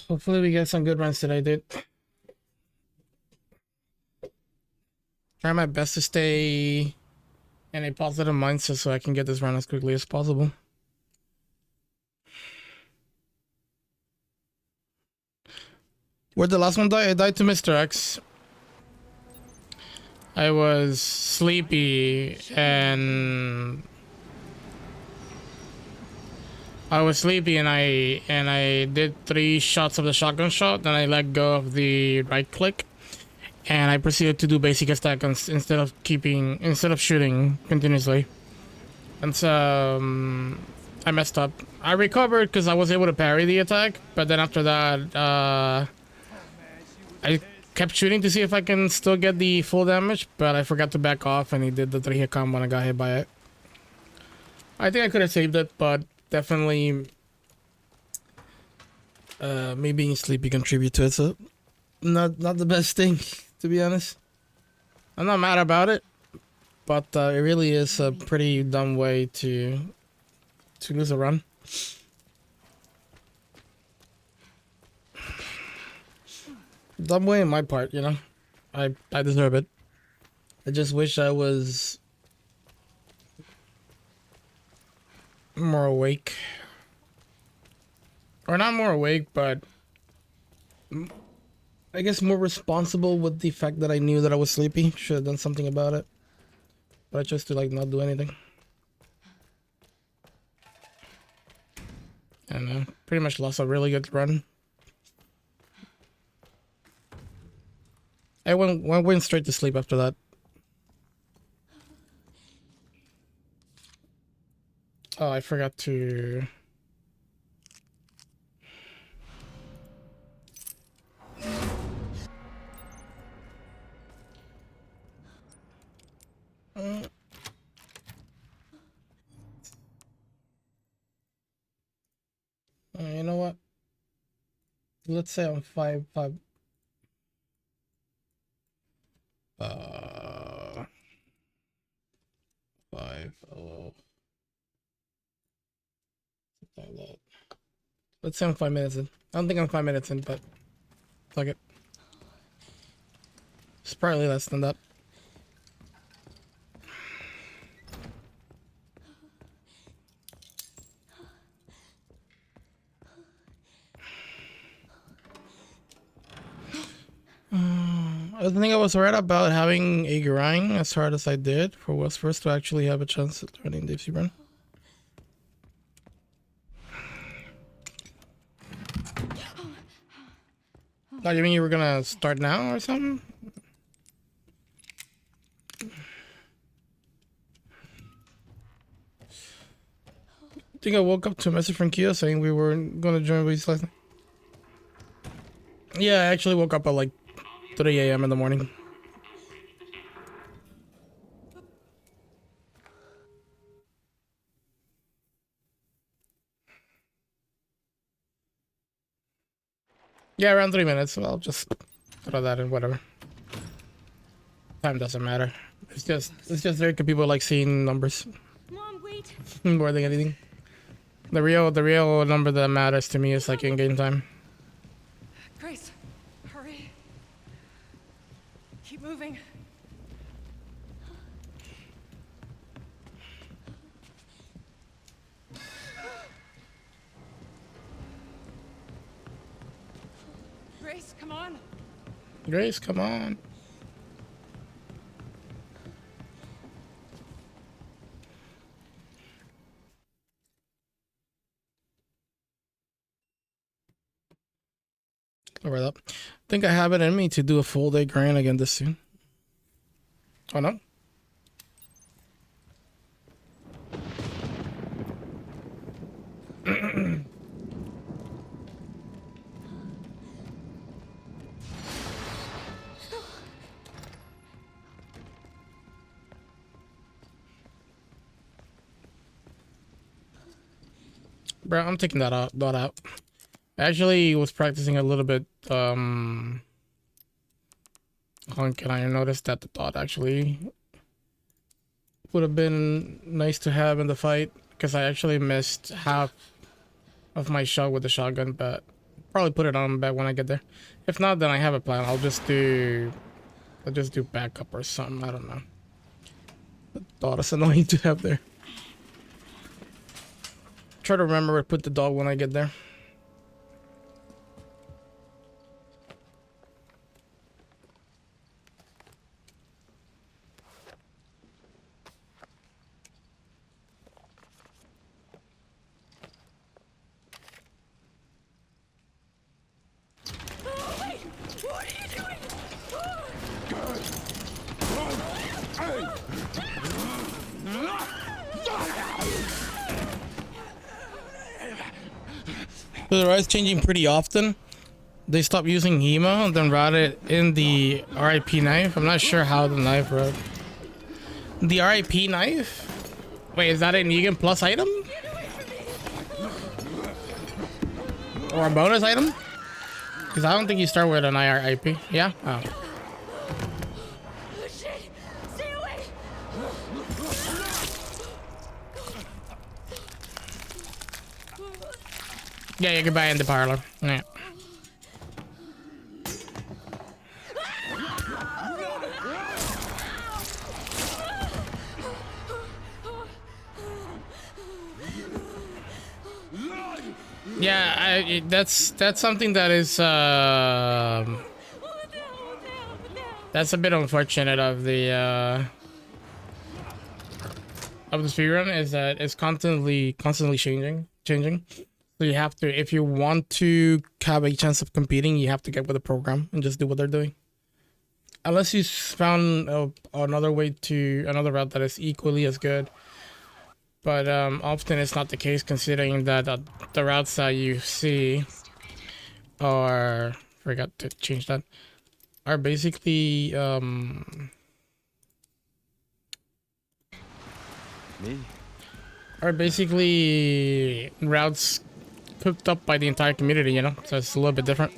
Hopefully we get some good runs today, dude. Try my best to stay in a positive mindset so I can get this run as quickly as possible. Where'd the last one die? I died to Mr. X. I was sleepy and I did 3 shots of the shotgun shot, then I let go of the right click and I proceeded to do basic attack instead of shooting continuously. And so I messed up. I recovered because I was able to parry the attack, but then after that I kept shooting to see if I can still get the full damage, but I forgot to back off and he did the 3-hit combo and I got hit by it. I think I could have saved it, but definitely me being sleepy contribute to it, so not the best thing, to be honest. I'm not mad about it, but it really is a pretty dumb way to lose a run. Dumb way on my part, you know. I deserve it. I just wish I was more awake. Or not more awake, but I guess more responsible with the fact that I knew that I was sleepy. Should have done something about it. But I chose to like not do anything. I don't know. Pretty much lost a really good run. I went straight to sleep after that. Oh, I forgot to... you know what? Let's say I'm 5. Oh. Like that. Let's say I'm 5 minutes in. I don't think I'm 5 minutes in, but fuck it. It's probably less than that. I think I was right about having a grind as hard as I did for what's first to actually have a chance at running Deep Sea Run. Oh, you mean you were gonna start now or something? I think I woke up to a message from Kia saying we were gonna join Weeks last night. Yeah, I actually woke up at like 3 a.m. in the morning. Yeah, around 3 minutes. So I'll just throw that in, whatever. Time doesn't matter. It's just there because people like seeing numbers. Mom, wait. More than anything. The real number that matters to me is like in-game time. Grace, hurry. Keep moving. Grace, come on. Grace, come on. Over that. I think I have it in me to do a full day grind again this soon. Oh no? Bro, I'm taking that out. I actually was practicing a little bit. Can I notice that the dot actually would have been nice to have in the fight because I actually missed half of my shot with the shotgun, but probably put it on back when I get there. If not, then I have a plan. I'll just do backup or something. I don't know. The dog is annoying to have there. Try to remember to put the dog when I get there. So the ride's changing pretty often. They stopped using Hema and then routed in the RIP knife. I'm not sure how the knife wrote. The RIP knife? Wait, is that a Negan plus item? Or a bonus item? Because I don't think you start with an RIP. Yeah? Oh. Yeah, you can buy in the parlor. Yeah. Yeah, that's something that is that's a bit unfortunate of the speedrun, is that it's constantly changing. So you have to, if you want to have a chance of competing, you have to get with the program and just do what they're doing. Unless you found another route that is equally as good. But often it's not the case, considering that the routes that you see are, forgot to change that, are basically routes cooked up by the entire community, you know, so it's a little bit different.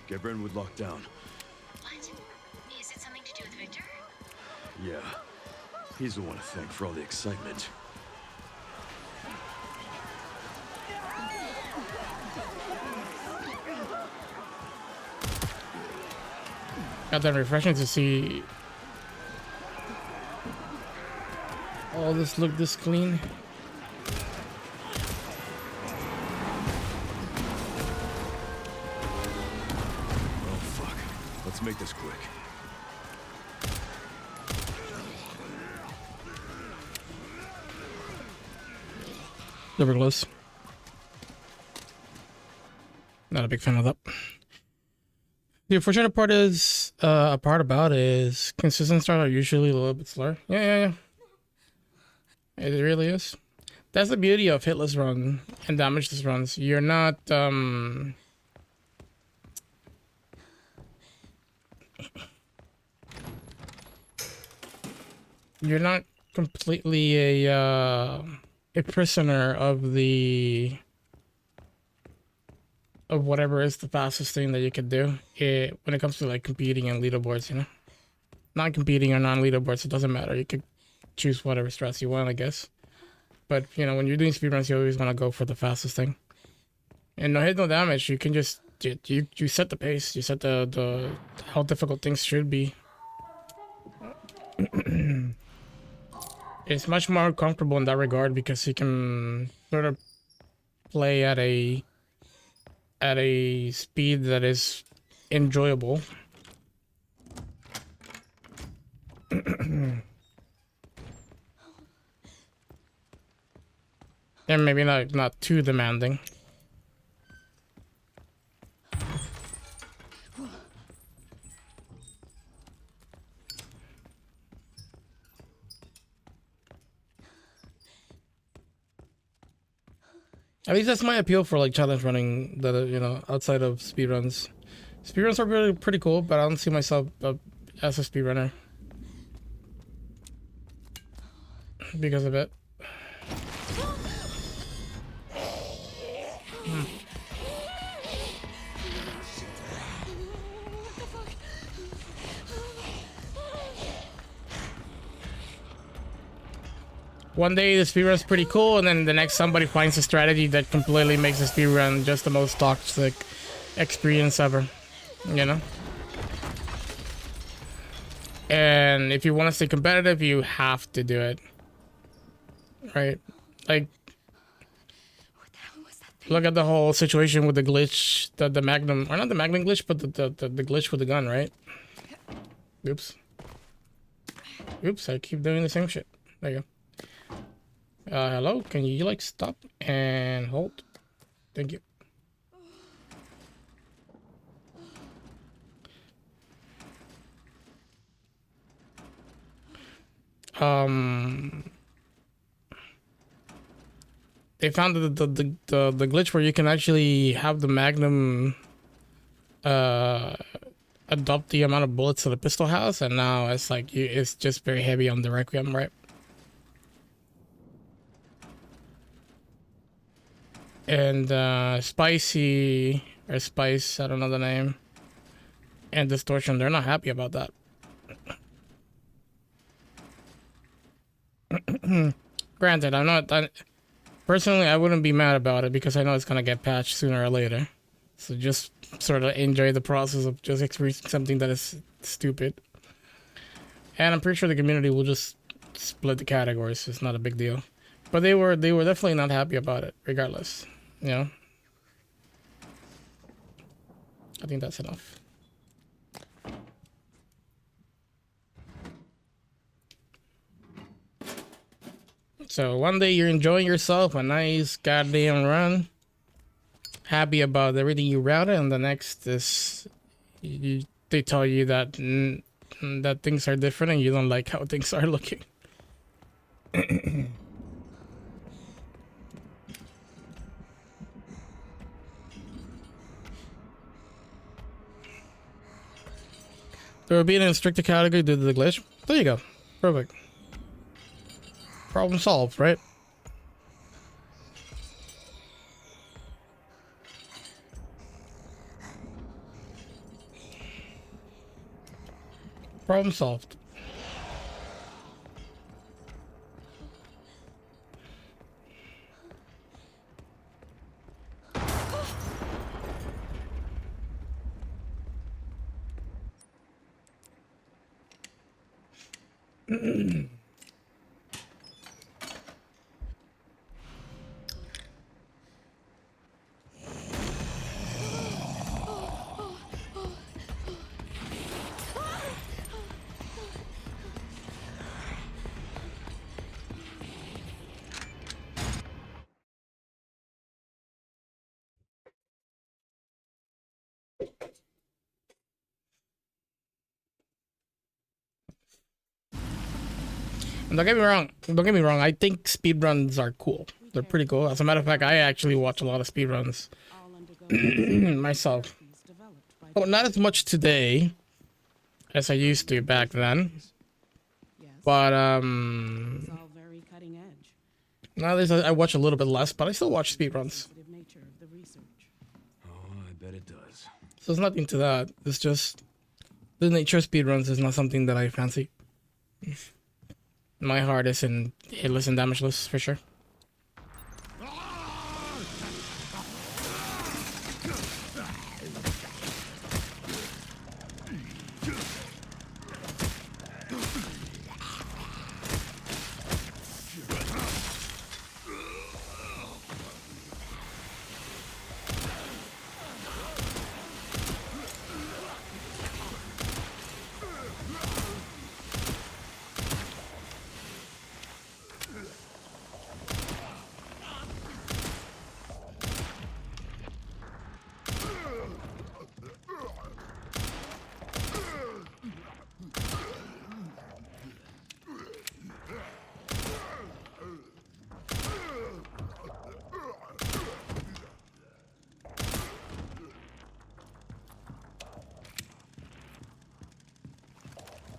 Get Brentwood locked down. What? Is it something to do with Victor? Yeah. He's the one to thank for all the excitement. Got that refreshing to see all this look this clean. Oh fuck. Let's make this quick. Nevertheless, not a big fan of that. The unfortunate part is, consistent starts are usually a little bit slower. Yeah. It really is. That's the beauty of hitless run and damageless runs. You're not, you're not completely a prisoner of whatever is the fastest thing that you could do when it comes to like competing and leaderboards, you know. Not competing or non-leaderboards, it doesn't matter. You could choose whatever strats you want, I guess. But you know, when you're doing speedruns, you always want to go for the fastest thing. And no hit, no damage. You can just you set the pace. You set the how difficult things should be. It's much more comfortable in that regard because you can sort of play at a speed that is enjoyable. And maybe not too demanding. At least that's my appeal for like challenge running, that you know, outside of speedruns. Speedruns are really pretty cool, but I don't see myself as a speedrunner because of it. One day the speedrun's pretty cool, and then the next somebody finds a strategy that completely makes the speedrun just the most toxic experience ever, you know? And if you want to stay competitive, you have to do it. Right? Like, What the hell was that thing? look at the whole situation with the glitch, the Magnum, or not the Magnum glitch, but the glitch with the gun, right? Oops. Oops, I keep doing the same shit. There you go. Hello, can you like stop and hold? Thank you. They found the glitch where you can actually have the Magnum adopt the amount of bullets that the pistol has, and now it's like it's just very heavy on the Requiem, right? And Spicy or Spice, I don't know the name, and Distortion, they're not happy about that. Granted, I'm not. Personally, I wouldn't be mad about it because I know it's gonna get patched sooner or later. So just sort of enjoy the process of just experiencing something that is stupid. And I'm pretty sure the community will just split the categories. It's not a big deal. But they were definitely not happy about it, regardless. You know. I think that's enough. So one day you're enjoying yourself, a nice goddamn run, happy about everything you routed, and the next is they tell you that that things are different and you don't like how things are looking. There will be an restricted category due to the glitch. There you go. Perfect. Problem solved, right? Problem solved. And don't get me wrong. Don't get me wrong. I think speedruns are cool. They're pretty cool. As a matter of fact, I actually watch a lot of speedruns myself. Oh, not as much today as I used to back then. But nowadays I watch a little bit less, but I still watch speedruns. Oh, I bet it does. So it's nothing to that. It's just the nature of speedruns is not something that I fancy. My heart is in hitless and damageless for sure.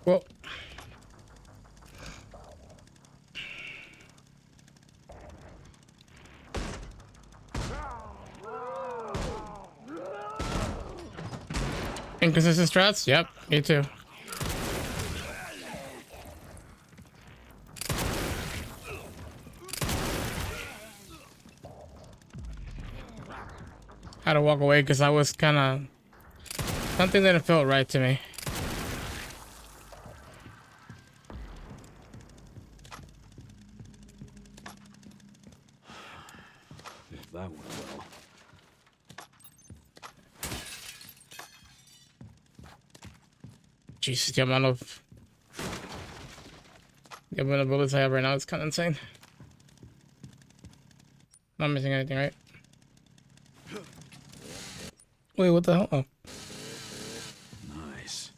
Well, inconsistent strats? Yep, me too. had to walk away because I was kind of something didn't feel right to me. If that went well. Jesus, the amount of bullets I have right now is kind of insane. Not missing anything, right? Wait, what the hell? Oh. Nice.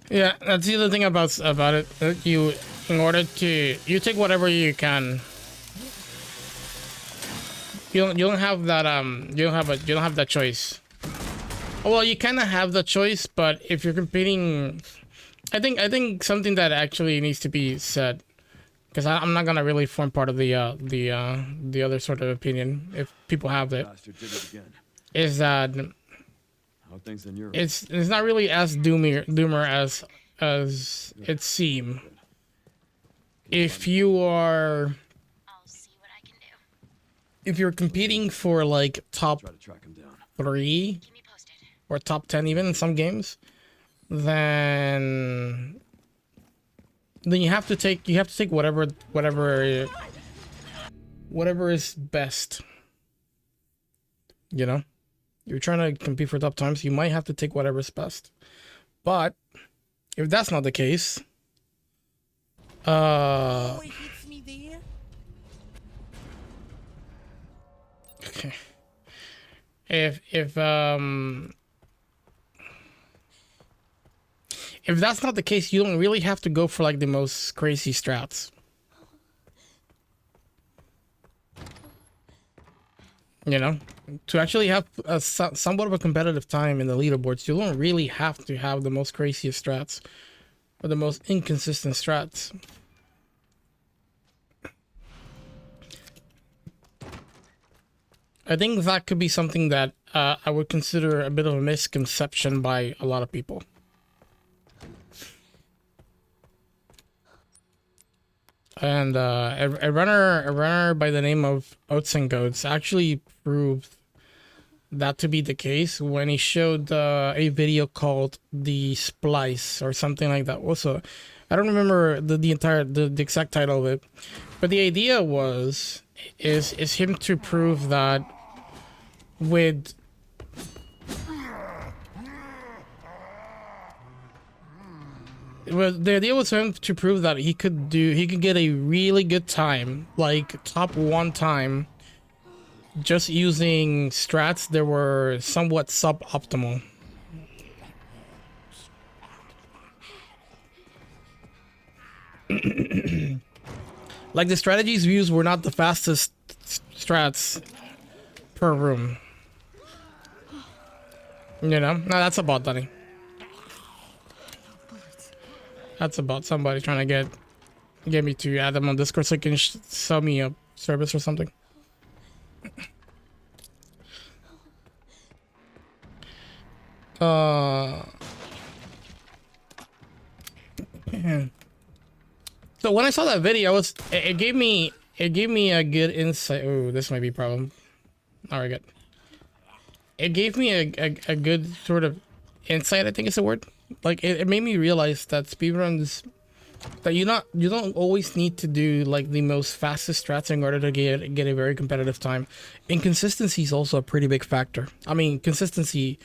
Yeah, that's the other thing about it. You, in order to, you take whatever you can. You don't have that you don't have that choice. Well, you kind of have the choice, but if you're competing, I think something that actually needs to be said, because I'm not gonna really form part of the other sort of opinion if people have it, Bastard did it again. is that How things in Europe? it's not really as doomer as it seems. If you are, I'll see what I can do. if you're competing for like top Try to track him down. 3 Keep me posted. or top 10 even in some games, then you have to take whatever is best. You know, you're trying to compete for top times, you might have to take whatever's best. But if that's not the case, Oh, it hits me there. okay. If that's not the case, you don't really have to go for like the most crazy strats. You know, to actually have a somewhat of a competitive time in the leaderboards, you don't really have to have the most craziest strats or the most inconsistent strats. I think that could be something that I would consider a bit of a misconception by a lot of people. And a runner by the name of Oats and Goats actually proved that to be the case when he showed a video called the Splice or something like that. Also, I don't remember the exact title of it, but the idea is him to prove that with the idea was for him to prove that he could get a really good time, like top 1 time, just using strats that were somewhat suboptimal. Like the strategies views were not the fastest strats per room. You know? No, that's about Danny. That's about somebody trying to get me to add them on Discord so he can sell me a service or something. So when I saw that video, it gave me a good insight. Oh, this might be a problem. All right, good. It gave me a good sort of insight, I think is the word. Like it made me realize that speedruns, that you don't always need to do like the most fastest strats in order to get a very competitive time. And consistency is also a pretty big factor. I mean, consistency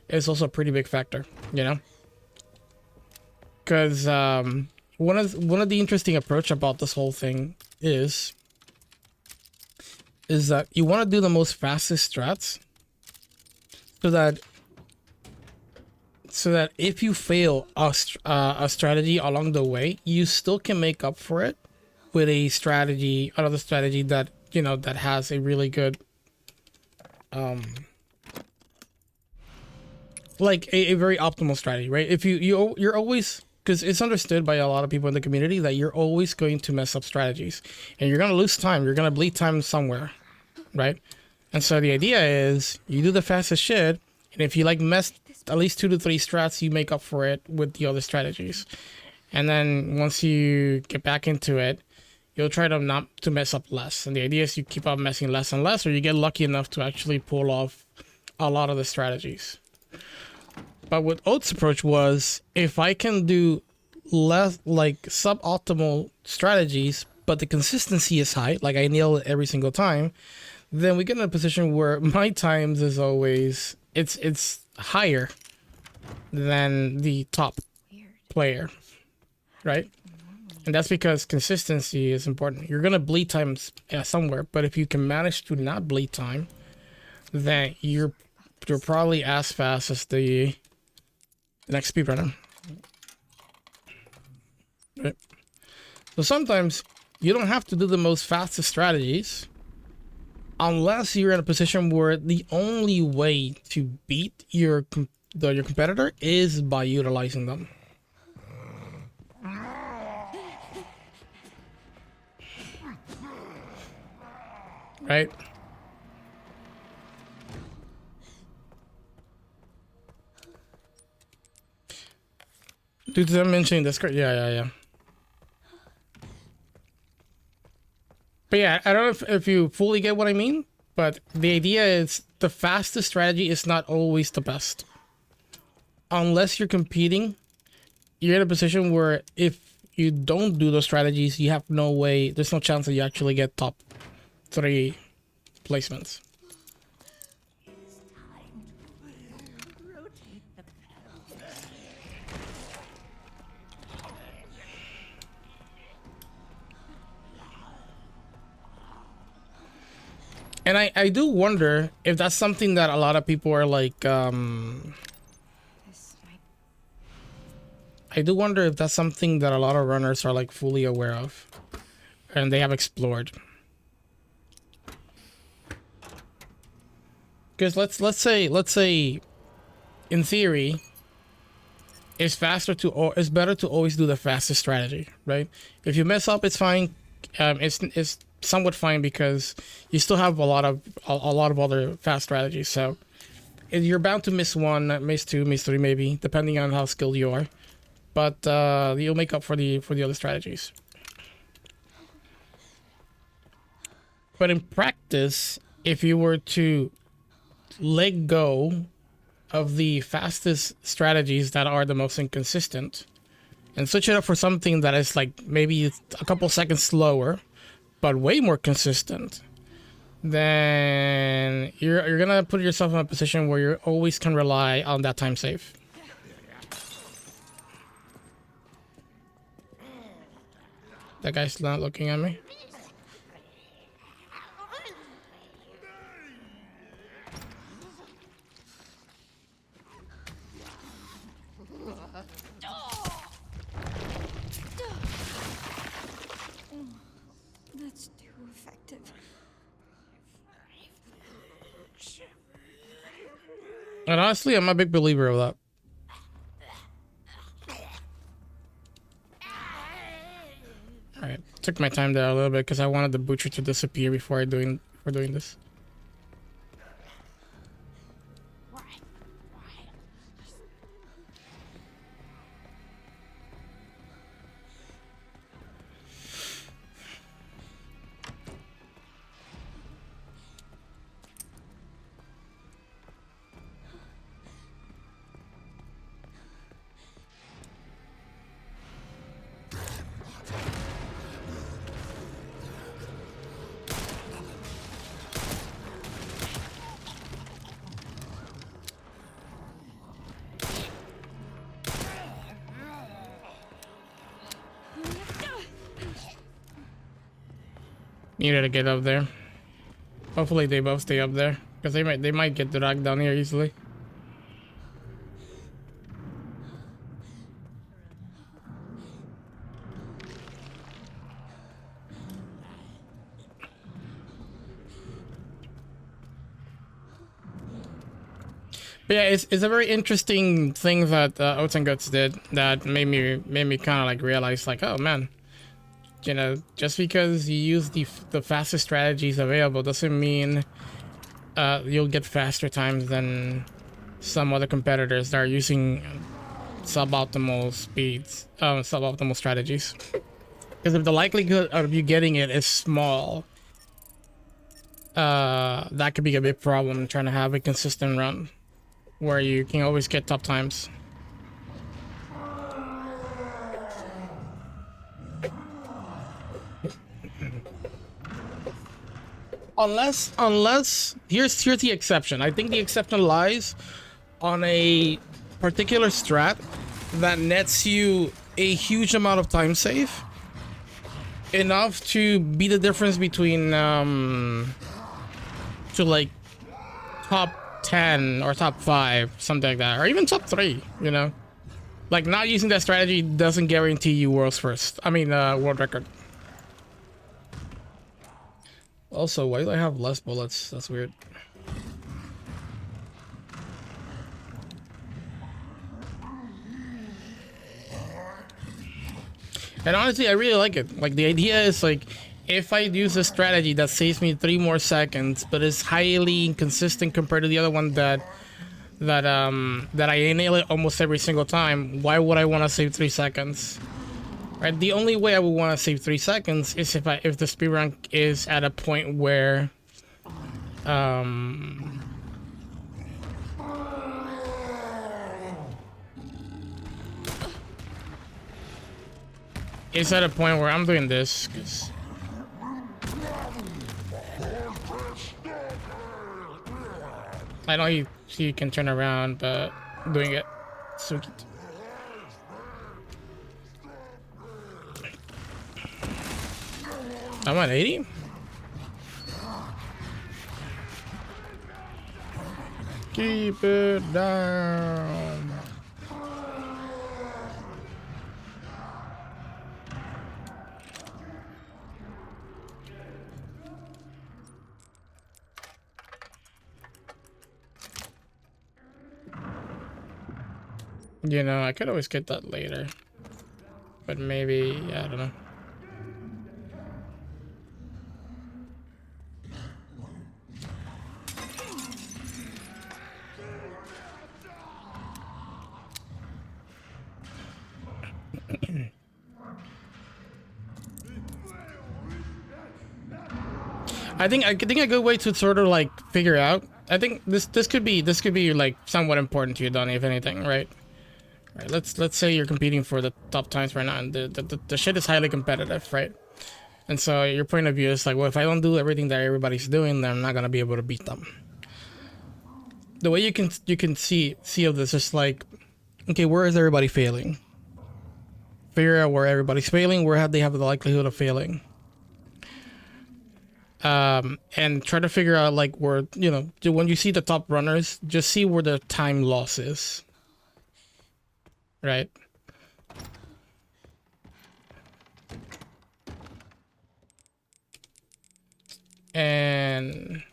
is also a pretty big factor, you know? Because one of the interesting approach about this whole thing is that you want to do the most fastest strats so that if you fail a strategy along the way, you still can make up for it with another strategy that, you know, that has a really good like a very optimal strategy, right? If you're always, because it's understood by a lot of people in the community that you're always going to mess up strategies and you're going to lose time, you're going to bleed time somewhere, right? And so the idea is you do the fastest shit, and if you like mess at least 2 to 3 strats, you make up for it with the other strategies. And then once you get back into it, you'll try to not to mess up less. And the idea is you keep on messing less and less, or you get lucky enough to actually pull off a lot of the strategies. But what Oates' approach was, if I can do less, like suboptimal strategies, but the consistency is high, like I nail it every single time, then we get in a position where my times is always, it's higher than the top player, right? And that's because consistency is important. You're gonna bleed times somewhere, but if you can manage to not bleed time, then you're probably as fast as the next speedrunner. Right. So sometimes you don't have to do the most fastest strategies unless you're in a position where the only way to beat your competitor is by utilizing them. Right? Due to them mentioning this, yeah. But yeah, I don't know if you fully get what I mean, but the idea is the fastest strategy is not always the best. Unless you're competing, you're in a position where if you don't do those strategies, you have no way, there's no chance that you actually get top 3 placements. And I do wonder if that's something that a lot of people are like, I do wonder if that's something that a lot of runners are like fully aware of and they have explored. Because let's say in theory it's better to always do the fastest strategy, right? If you mess up, it's fine. It's somewhat fine because you still have a lot of other fast strategies. So you're bound to miss one, miss two, miss three, maybe, depending on how skilled you are. But you'll make up for the other strategies. But in practice, if you were to let go of the fastest strategies that are the most inconsistent and switch it up for something that is like maybe a couple seconds slower but way more consistent, then you're gonna put yourself in a position where you always can rely on that time save. That guy's not looking at me. That's too effective. And honestly, I'm a big believer of that. Alright, took my time there a little bit because I wanted the butcher to disappear before doing this. Needed to get up there. Hopefully they both stay up there, because they might get dragged down here easily. But yeah, it's a very interesting thing that Oats and Guts did that made me kind of like realize like, oh man, you know, just because you use the fastest strategies available doesn't mean you'll get faster times than some other competitors that are using suboptimal speeds, suboptimal strategies. Because if the likelihood of you getting it is small, that could be a big problem trying to have a consistent run where you can always get top times. Unless here's the exception. I think the exception lies on a particular strat that nets you a huge amount of time save, enough to be the difference between to like top 10 or top 5, something like that, or even top 3, you know. Like, not using that strategy doesn't guarantee you world record. Also, why do I have less bullets? That's weird. And honestly, I really like it. Like, the idea is, like, if I use a strategy that saves me 3 more seconds, but is highly inconsistent compared to the other one that I nail it almost every single time, why would I want to save 3 seconds? Right? The only way I would want to save 3 seconds is if the speed rank is at a point where it's at a point where I'm doing this, 'cause I know you can turn around, but doing it so cute. I'm at 80. Keep it down. You know, I could always get that later, but maybe, yeah, I don't know. I think a good way to sort of like figure out. I think this could be like somewhat important to you, Donnie, if anything, right? Right. Let's say you're competing for the top times right now, and the shit is highly competitive, right? And so your point of view is like, well, if I don't do everything that everybody's doing, then I'm not gonna be able to beat them. The way you can see of this is like, okay, where is everybody failing? Figure out where everybody's failing. Where have they have the likelihood of failing? And try to figure out like where, you know, when you see the top runners, just see where the time loss is. Right? And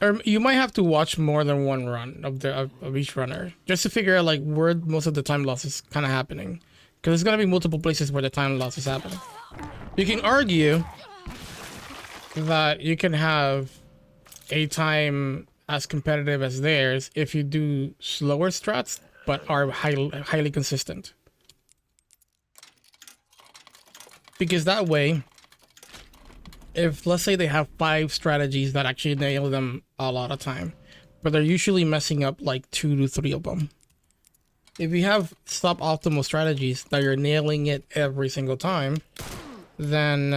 or you might have to watch more than one run of each runner just to figure out like where most of the time loss is kind of happening, because there's gonna be multiple places where the time loss is happening. You can argue that you can have a time as competitive as theirs if you do slower strats but are highly consistent, because that way, if let's say they have 5 strategies that actually nail them a lot of time, but they're usually messing up like 2 to 3 of them. If you have suboptimal strategies that you're nailing it every single time, then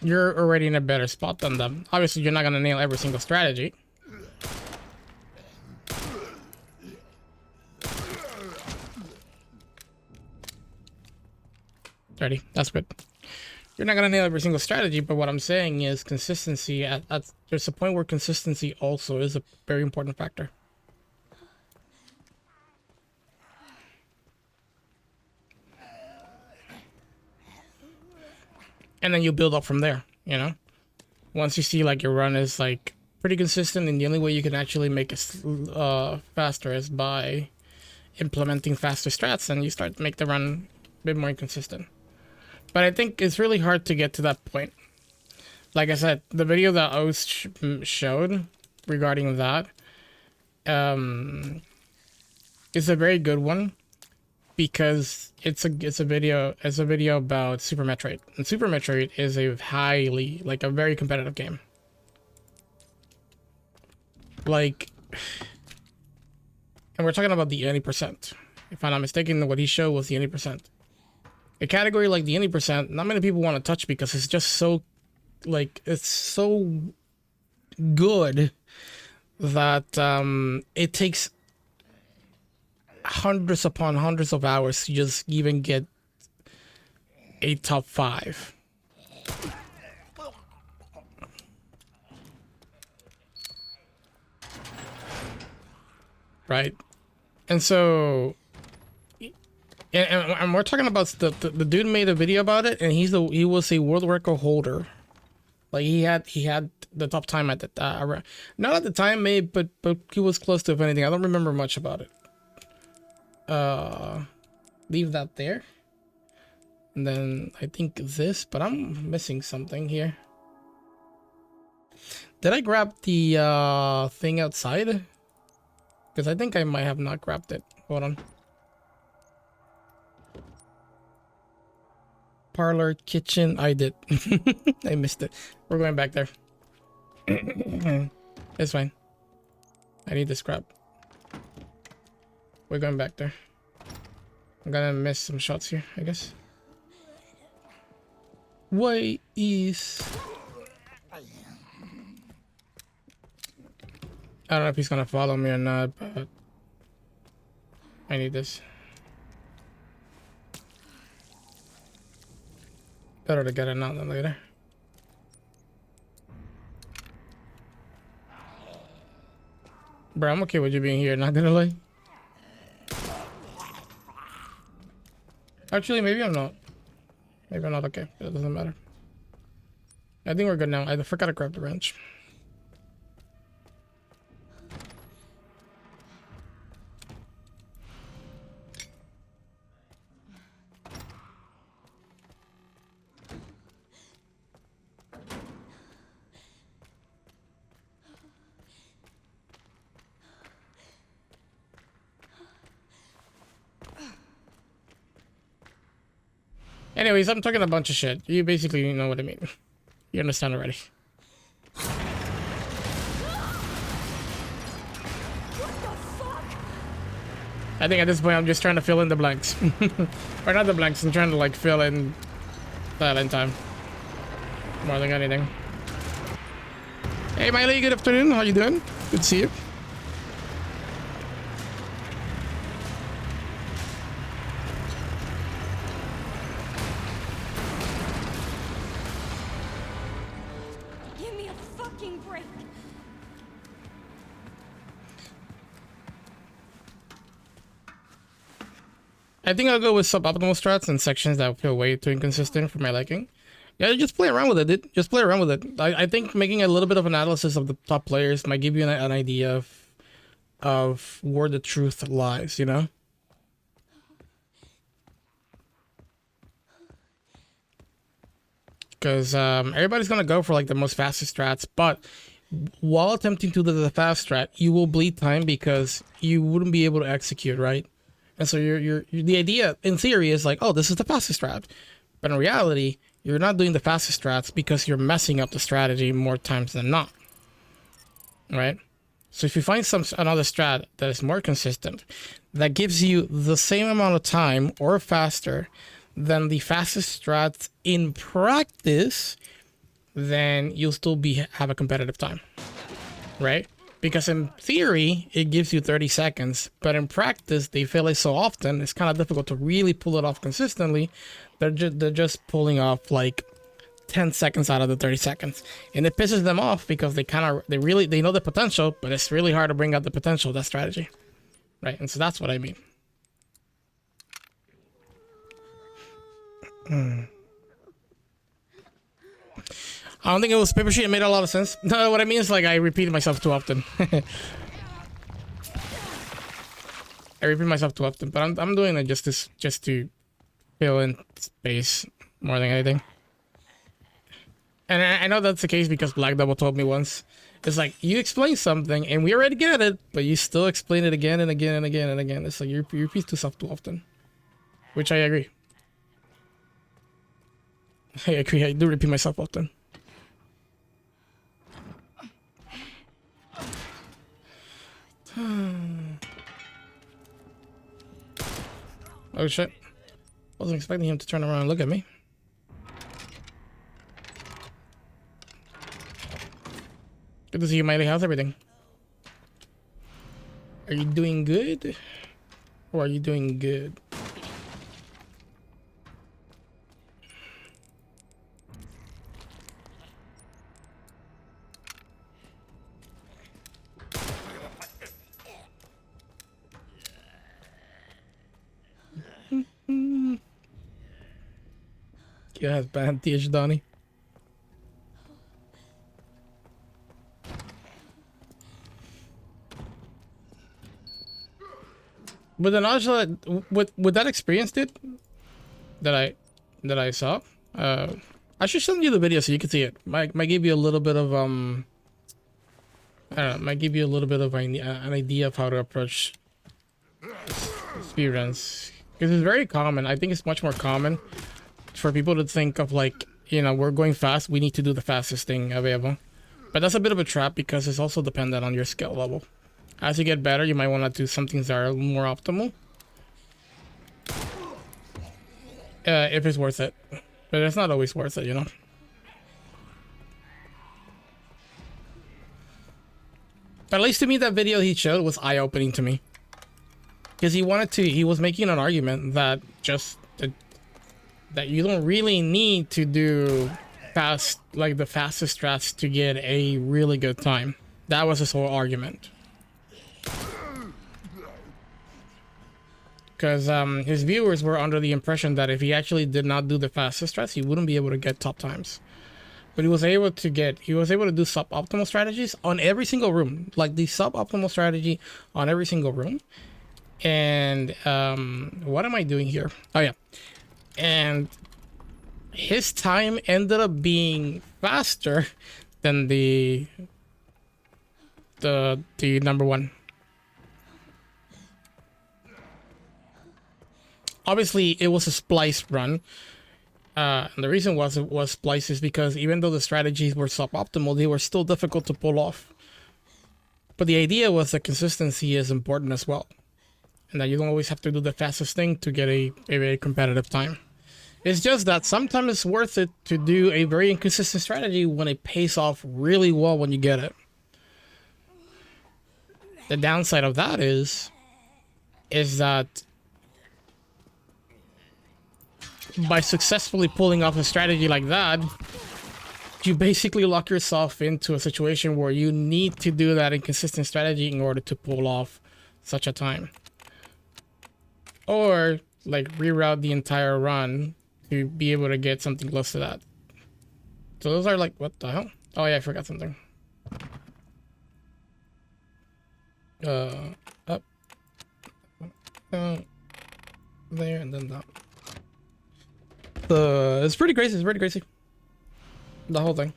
you're already in a better spot than them. Obviously, you're not gonna nail every single strategy. 30. That's good. You're not gonna nail every single strategy, but what I'm saying is consistency. There's a point where consistency also is a very important factor. And then you build up from there, you know? Once you see like your run is like pretty consistent, and the only way you can actually make it faster is by implementing faster strats, and you start to make the run a bit more inconsistent. But I think it's really hard to get to that point. like I said, the video that Oast showed regarding that is a very good one because it's a video about Super Metroid, and Super Metroid is a highly, like, a very competitive game. Like, and we're talking about the 80%. If I'm not mistaken, what he showed was the 80%. A category like the 80%, not many people want to touch because it's just so, like, it's so good that it takes hundreds upon hundreds of hours to just even get a top 5. Right? And so, and we're talking about the dude made a video about it, and he was a world record holder. Like, he had the top time at the not at the time, maybe, but he was close to, if anything. I don't remember much about it. Leave that there. And then I think this, but I'm missing something here. Did I grab the thing outside? Because I think I might have not grabbed it. Hold on. Parlor, kitchen, I did. I missed it. We're going back there. It's fine. I need this crap. We're going back there. I'm gonna miss some shots here, I guess. Why is... I don't know if he's gonna follow me or not, but I need this. Better to get it now than later. Bro, I'm okay with you being here, not gonna lie. Actually, maybe I'm not. Maybe I'm not okay. It doesn't matter. I think we're good now. I forgot to grab the wrench. Anyways, I'm talking a bunch of shit. You basically know what I mean. You understand already. I think at this point I'm just trying to fill in the blanks. Or not the blanks, I'm trying to, like, fill in that in time. More than anything. Hey Miley, good afternoon. How you doing? Good to see you. Give me a fucking break. I think I'll go with suboptimal strats and sections that feel way too inconsistent for my liking. Yeah, just play around with it, dude. Just play around with it. I think making a little bit of analysis of the top players might give you an idea of where the truth lies, you know? Because everybody's going to go for, like, the most fastest strats, but while attempting to do the fast strat, you will bleed time because you wouldn't be able to execute, right? And so the idea in theory is like, oh, this is the fastest strat. But in reality, you're not doing the fastest strats because you're messing up the strategy more times than not. Right? So if you find another strat that is more consistent, that gives you the same amount of time or faster than the fastest strats in practice, then you'll still have a competitive time. Right? Because in theory, it gives you 30 seconds, but in practice, they fail it so often, it's kind of difficult to really pull it off consistently. They're just pulling off like 10 seconds out of the 30 seconds. And it pisses them off because they know the potential, but it's really hard to bring out the potential of that strategy. Right? And so that's what I mean. I don't think it was paper sheet. It made a lot of sense. No, what I mean is, like, I repeated myself too often. I repeat myself too often, but I'm doing it just to fill in space more than anything. And I know that's the case because Black Double told me once. It's like, you explain something and we already get it, but you still explain it again and again and again and again. It's like you repeat yourself too often. Which I agree. I agree, I do repeat myself often. Oh shit. Wasn't expecting him to turn around and look at me. Good to see you, Miley. How's everything? Are you doing good? Or are you doing good? Yeah, it's bad, TH Donnie. But then also, with that experience, dude, that I saw, I should send you the video so you can see it. Might give you a little bit of I don't know, might give you a little bit of an idea of how to approach speedruns, because it's very common. I think it's much more common for people to think of like, you know, we're going fast, we need to do the fastest thing available. But that's a bit of a trap because it's also dependent on your skill level. As you get better, you might want to do some things that are more optimal. If it's worth it. But it's not always worth it, you know? But at least to me, that video he showed was eye-opening to me. Because he was making an argument that that you don't really need to do the fastest strats to get a really good time. That was his whole argument. Because his viewers were under the impression that if he actually did not do the fastest strats, he wouldn't be able to get top times. But he was able to do suboptimal strategies on every single room, like the suboptimal strategy on every single room. And what am I doing here? Oh yeah, and his time ended up being faster than the number one. Obviously, it was a splice run. And the reason it was splice is because even though the strategies were suboptimal, they were still difficult to pull off. But the idea was that consistency is important as well. And that you don't always have to do the fastest thing to get a very competitive time. It's just that sometimes it's worth it to do a very inconsistent strategy when it pays off really well when you get it. The downside of that is that by successfully pulling off a strategy like that, you basically lock yourself into a situation where you need to do that inconsistent strategy in order to pull off such a time. Or, like, reroute the entire run to be able to get something close to that. So those are like, what the hell? Oh yeah, I forgot something. Up. There and then that. It's pretty crazy, the whole thing.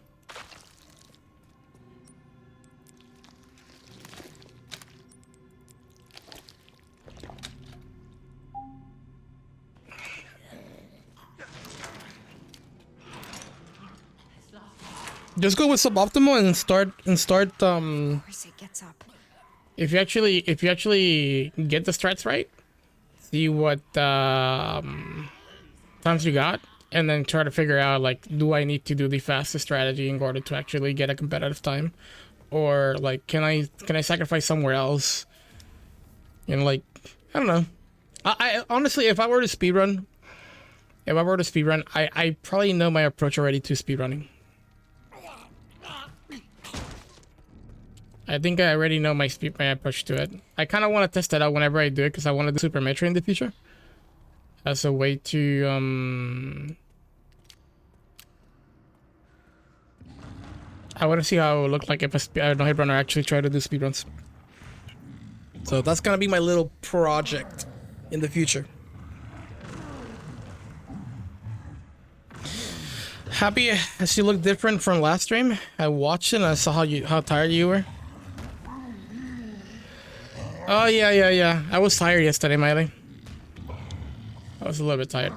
Just go with suboptimal and start if you actually get the strats right, see what times you got, and then try to figure out, like, do I need to do the fastest strategy in order to actually get a competitive time, or like can I sacrifice somewhere else? You know, like, I don't know. I honestly, if I were to speedrun, I probably know my approach already to speedrunning. I think I already know my approach to it. I kind of want to test it out whenever I do it because I want to do Super Metroid in the future as a way to I want to see how it would look like if a no-hit runner actually tried to do speedruns. So that's gonna be my little project in the future. Happy as you look different from last stream. I watched it and I saw how tired you were. Oh yeah. I was tired yesterday, Miley. I was a little bit tired.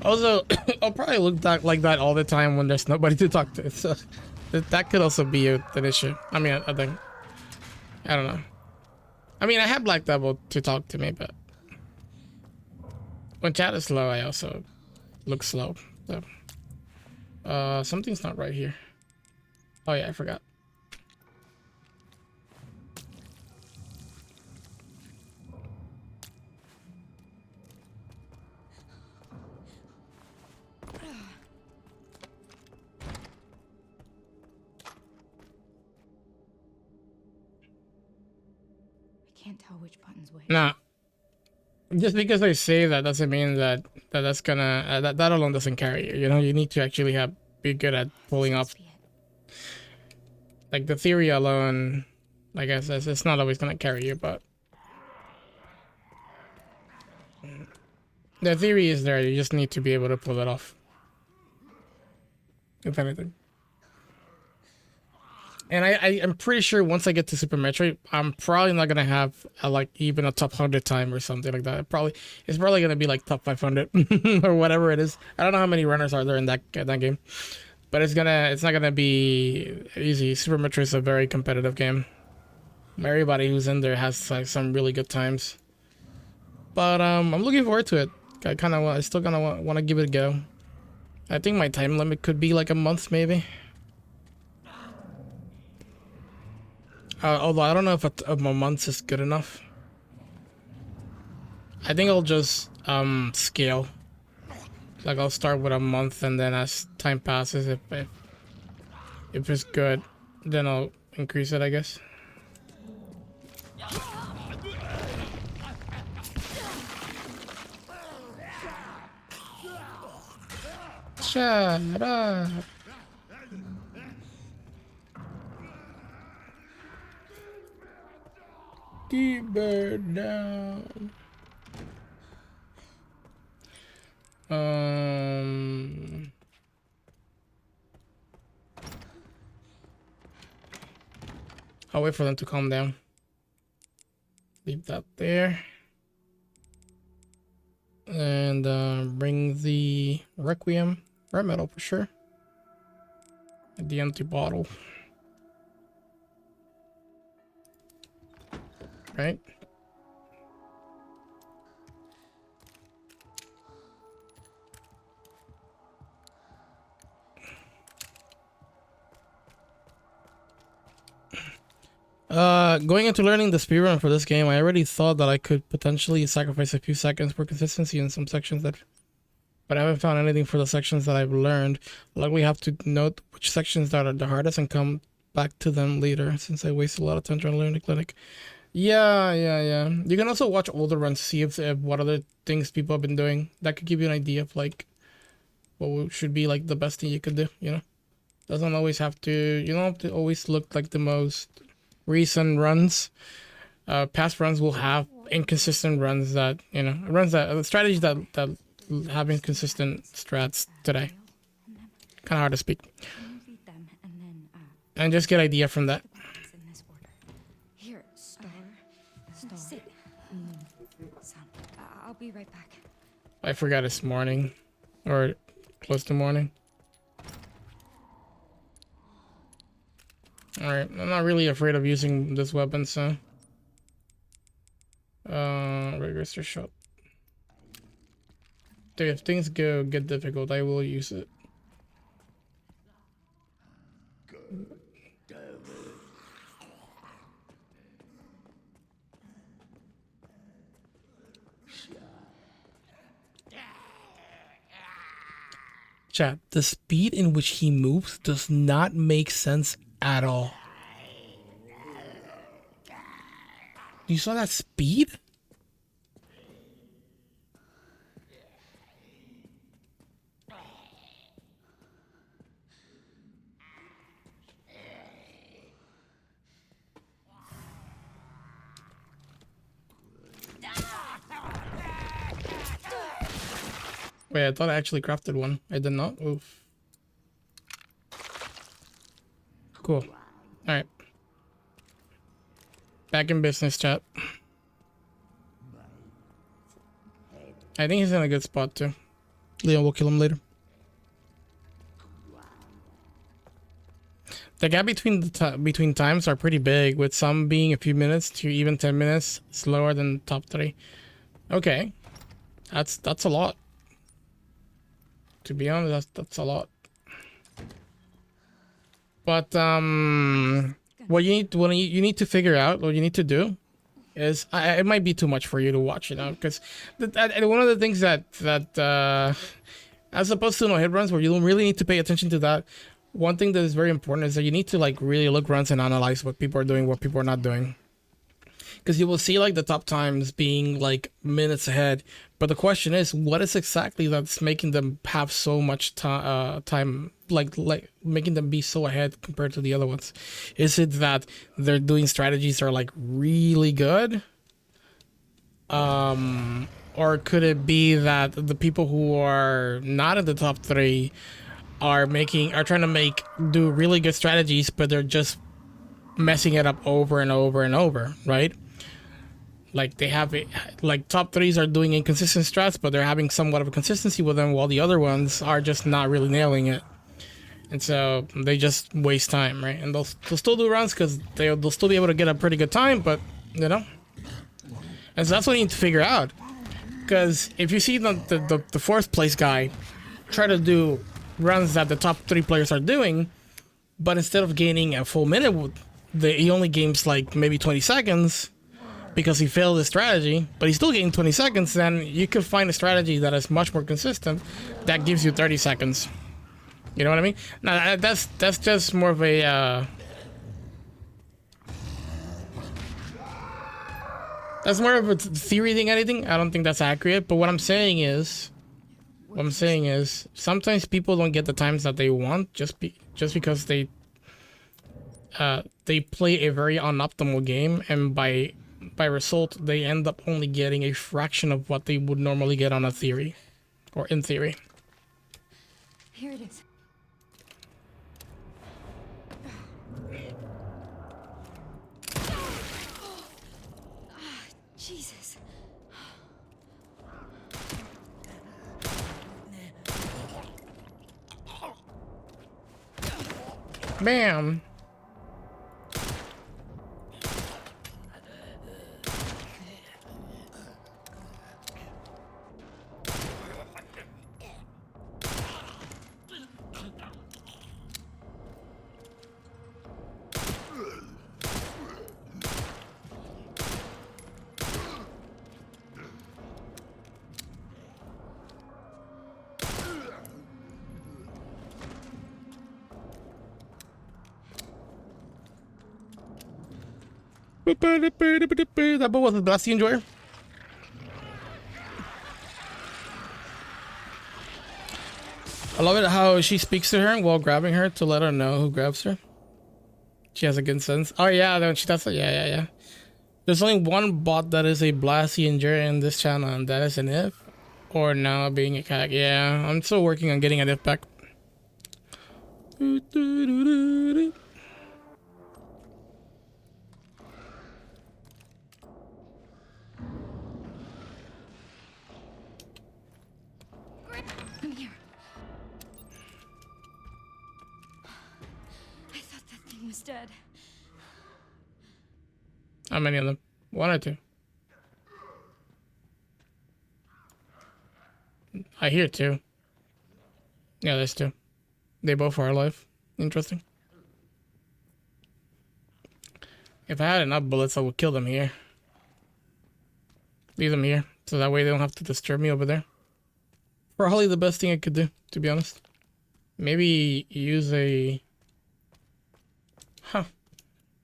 Also, I'll probably look like that all the time when there's nobody to talk to. So that could also be an issue. I mean, I think. I don't know. I mean, I have Black Devil to talk to me, but when chat is slow, I also look slow. So, something's not right here. Oh yeah, I forgot. I can't tell which button's which. Nah. Just because I say that doesn't mean that's gonna that alone doesn't carry you. You know, you need to actually be good at pulling off. Like the theory alone, like I said, it's not always gonna carry you, but the theory is there. You just need to be able to pull it off. If anything. And I'm pretty sure once I get to Super Metroid, I'm probably not gonna have like even a top 100 time or something like that. It's probably gonna be like top 500 or whatever it is. I don't know how many runners are there in that game, but it's not gonna be easy. Super Metroid is a very competitive game. Everybody who's in there has like some really good times. But I'm looking forward to it. I still kind of want to give it a go. I think my time limit could be like a month maybe. Although I don't know if a month is good enough. I think I'll just scale. Like I'll start with a month, and then as time passes, if it's good, then I'll increase it, I guess. Shut up. Keep it down. I'll wait for them to calm down. Leave that there. And bring the Requiem, red metal for sure. And the empty bottle. Right? Going into learning the speedrun for this game, I already thought that I could potentially sacrifice a few seconds for consistency in some sections but I haven't found anything for the sections that I've learned. Luckily, I have to note which sections that are the hardest and come back to them later, since I waste a lot of time trying to learn the clinic. Yeah. You can also watch older runs, see if what other things people have been doing. That could give you an idea of like what should be like the best thing you could do. You know, doesn't always have to. You don't have to always look like the most recent runs. Past runs will have inconsistent runs that strategies that have inconsistent strats today. Kind of hard to speak. And just get idea from that. Here, star. Sit. Sun. I'll be right back. I forgot it's morning, or close to morning. Alright, I'm not really afraid of using this weapon, so. Register shot. Dude, if things get difficult, I will use it. Chat, the speed in which he moves does not make sense at all. You saw that speed? Wait, I thought I actually crafted one. I did not. Oof. Cool. Alright. Back in business, chat. I think he's in a good spot too. Leon will kill him later. The gap between between times are pretty big, with some being a few minutes to even 10 minutes slower than top 3. Okay, that's a lot. To be honest, that's a lot. But what you need to figure out, what you need to do, is it might be too much for you to watch, you know, because one of the things that as opposed to no hit runs where you don't really need to pay attention to that. One thing that is very important is that you need to like really look runs and analyze what people are doing, what people are not doing. Because you will see like the top times being like minutes ahead. But the question is, what is exactly that's making them have so much time, like making them be so ahead compared to the other ones? Is it that they're doing strategies that are like really good? Or could it be that the people who are not in the top 3 are trying to do really good strategies, but they're just messing it up over and over and over, right? Like they have it, like top 3s are doing inconsistent strats, but they're having somewhat of a consistency with them, while the other ones are just not really nailing it, and so they just waste time, right? And they'll still do runs because they'll still be able to get a pretty good time, but you know. And so that's what you need to figure out, because if you see the 4th place guy try to do runs that the top 3 players are doing, but instead of gaining a full minute, he only gains like maybe 20 seconds because he failed his strategy, but he's still getting 20 seconds, then you could find a strategy that is much more consistent that gives you 30 seconds. You know what I mean? Now that's just more of a that's more of a theory than anything. I don't think that's accurate, but what I'm saying is sometimes people don't get the times that they want just because they play a very unoptimal game, and by result they end up only getting a fraction of what they would normally get on a theory, or in theory. Here it is. Jesus. Bam. That boy was a Blasty enjoyer. I love it how she speaks to her while grabbing her to let her know who grabs her. She has a good sense. Oh yeah, then she does it. Yeah. There's only one bot that is a Blasty enjoyer in this channel, and that is an if. Or now being a CAC. Yeah, I'm still working on getting an if back. Come here. I thought that thing was dead. How many of them? 1 or 2? I hear 2. Yeah, there's 2. They both are alive. Interesting. If I had enough bullets, I would kill them here. Leave them here, so that way they don't have to disturb me over there. Probably the best thing I could do, to be honest. Maybe use a...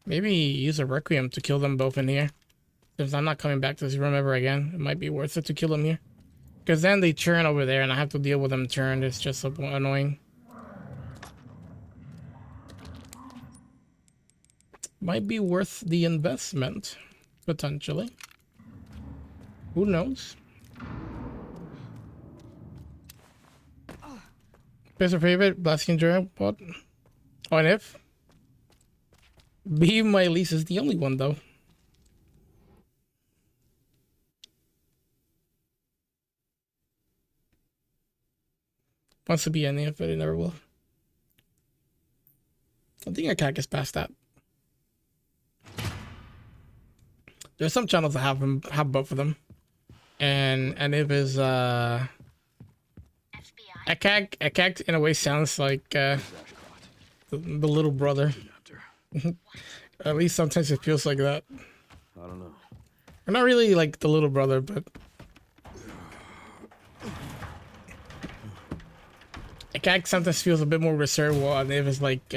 Maybe use a Requiem to kill them both in here. Since I'm not coming back to this room ever again, it might be worth it to kill them here. Because then they churn over there and I have to deal with them churned. It's just so annoying. Might be worth the investment, potentially. Who knows? Best or favorite? Blasting Joy bot? Oh, and if? Be My Lease is the only one, though. Wants to be any, but it never will. I think I can't get past that. There's some channels that have both of them. And if is FBI. Ekag in a way sounds like the little brother. At least sometimes it feels like that. I don't know. Or not really like the little brother, but Ekag sometimes feels a bit more reserved, while Niv is like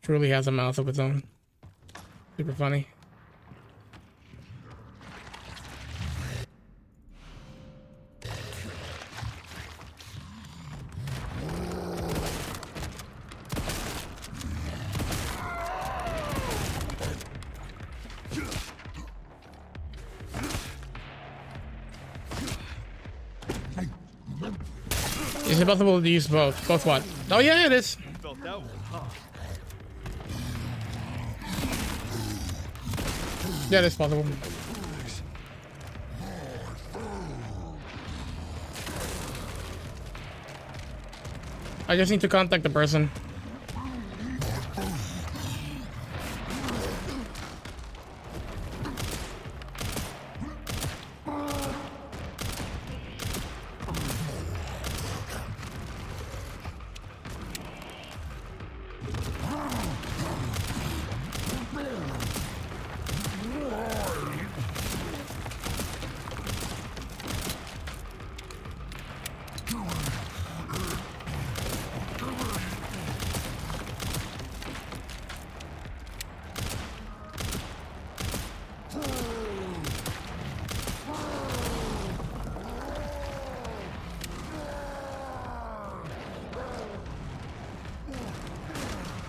truly has a mouth of its own. Super funny. Is it possible to use both? Both what? Oh yeah, it is. Felt that one, huh? Yeah, it is possible. I just need to contact the person.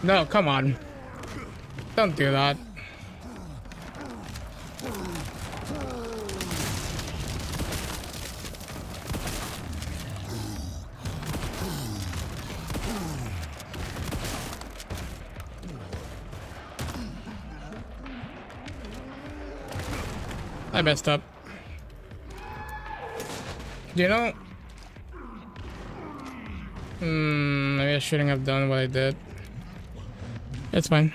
No, come on. Don't do that. I messed up. You know? Maybe I shouldn't have done what I did. It's fine.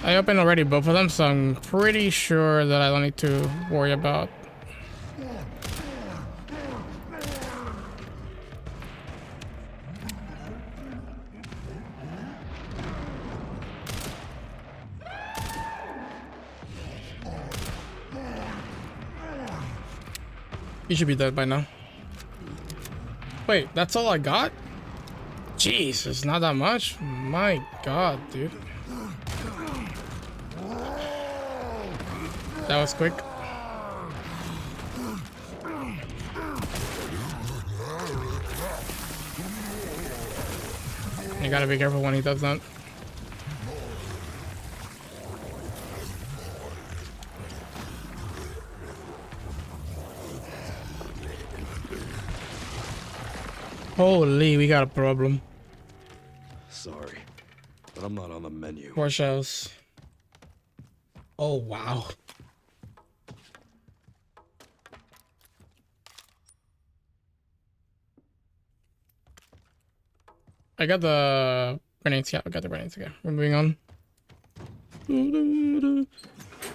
I opened already both of them, so I'm pretty sure that I don't need to worry about. You should be dead by now. Wait, that's all I got? Jeez, it's not that much? My god, dude. That was quick. You gotta be careful when he does that. Holy, we got a problem. Sorry, but I'm not on the menu. More shells. Oh, wow. I got the grenades. Yeah, I got the grenades. Okay, we're moving on.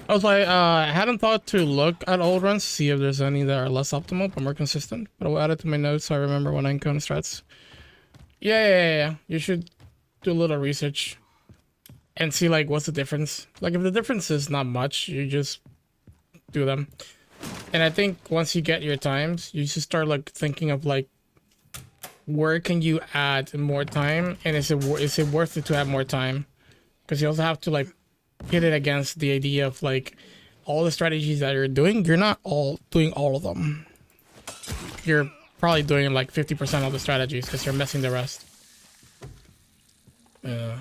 I was like, I hadn't thought to look at old runs, see if there's any that are less optimal but more consistent. But I'll add it to my notes so I remember when I encounter strats. Yeah. You should do a little research and see like what's the difference. Like if the difference is not much, you just do them. And I think once you get your times, you should start like thinking of like where can you add more time, and is it worth it to add more time? Because you also have to like hit it against the idea of like all the strategies that you're doing. You're not all doing all of them. You're probably doing like 50% of the strategies because you're missing the rest. Yeah.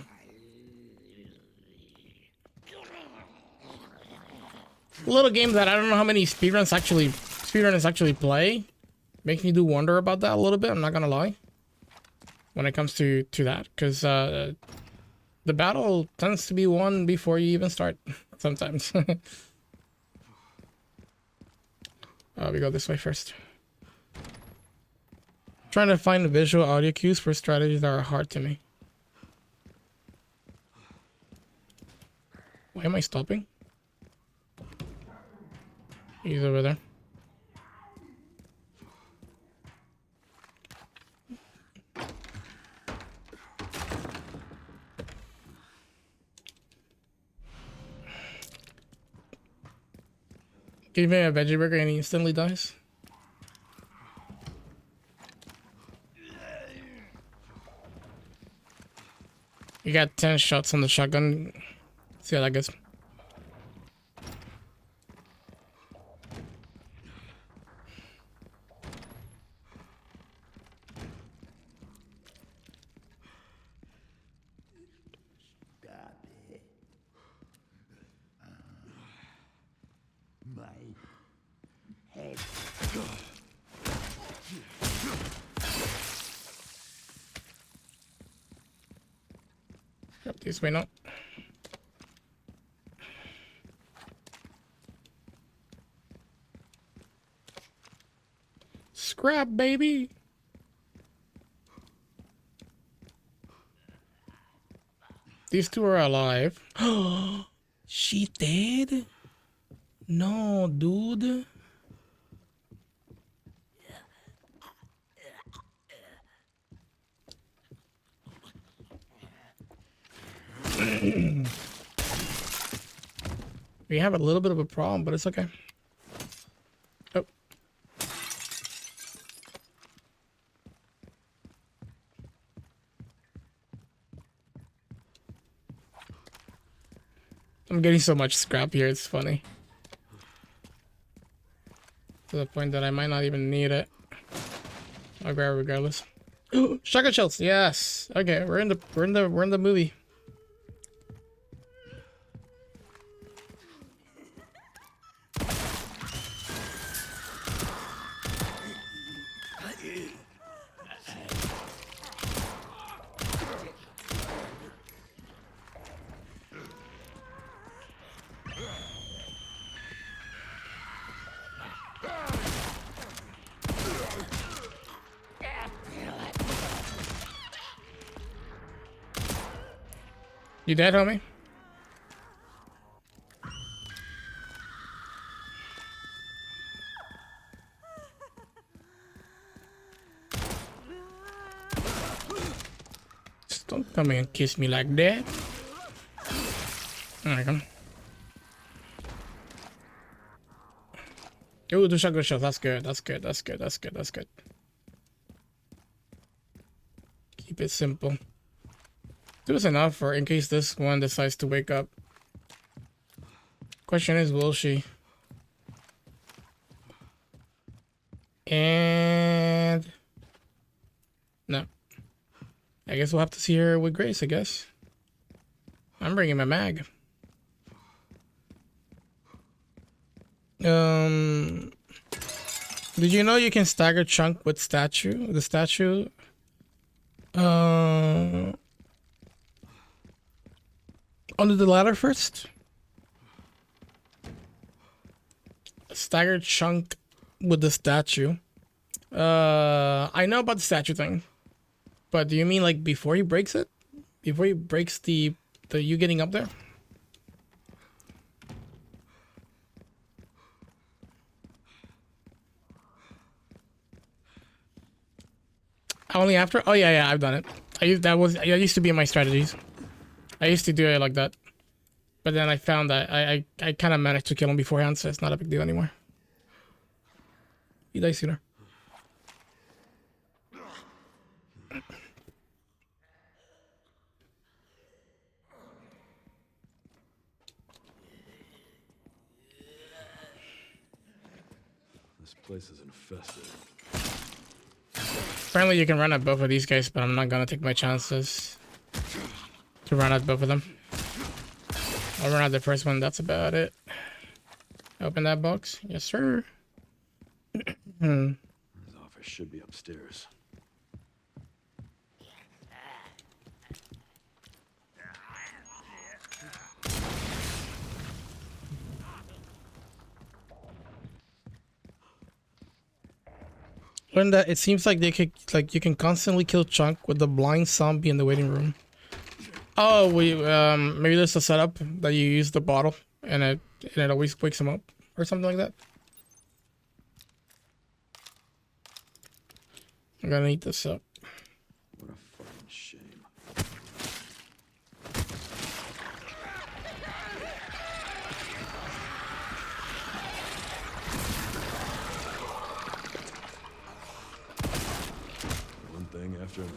Little game that I don't know how many speedrunners actually play. Makes me do wonder about that a little bit. I'm not gonna lie. When it comes to that, because the battle tends to be won before you even start. Sometimes. We go this way first. Trying to find visual audio cues for strategies that are hard to me. Why am I stopping? He's over there. Give me a veggie burger and he instantly dies. You got 10 shots on the shotgun. See how that goes. Yep, this way now. Scrap, baby. These two are alive. She dead? No, dude. We have a little bit of a problem, but it's okay. Oh. I'm getting so much scrap here, it's funny. To the point that I might not even need it. I'll grab it regardless. Shotgun shells, yes. Okay, we're in the movie. You dead, homie? Just don't come here and kiss me like that. Alright, come. Ooh, the shotgun shells. That's good. That's good. That's good. That's good. That's good. Keep it simple. Do this enough for in case this one decides to wake up. Question is, will she? And no. I guess we'll have to see her with Grace, I guess. I'm bringing my mag. Did you know you can stagger chunk with statue? The statue. Under the ladder first. Staggered chunk with the statue. I know about the statue thing, but do you mean like before he breaks it? Before he breaks the you getting up there? Only after? Oh yeah, I've done it. I used to be in my strategies. I used to do it like that, but then I found that I kind of managed to kill him beforehand, so it's not a big deal anymore. He dies sooner. This place is infested. Apparently you can run at both of these guys, but I'm not gonna take my chances. to run out both of them. I'll run out the first one. That's about it. Open that box. Yes, sir. His office should be upstairs. Learn that it seems like they could, like, you can constantly kill Chunk with the blind zombie in the waiting room. Oh, maybe there's a setup that you use the bottle and it always wakes him up or something like that. I'm gonna eat this up. What a fucking shame. One thing after another.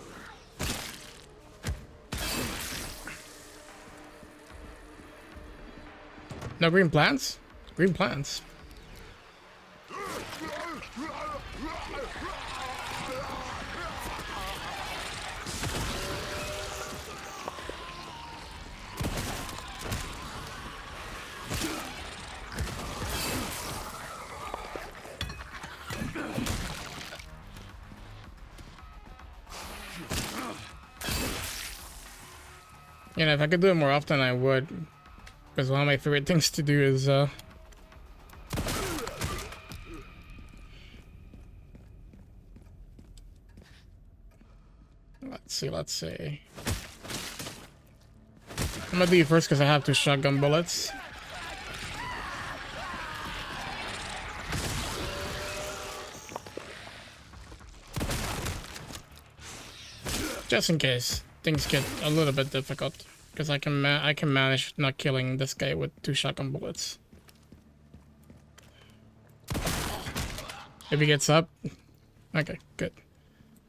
No green plants? Green plants. You know, if I could do it more often, I would. Because one of my favorite things to do is, let's see. I'm gonna do it first because I have 2 shotgun bullets. Just in case things get a little bit difficult. Because I can manage not killing this guy with 2 shotgun bullets. If he gets up. Okay, good.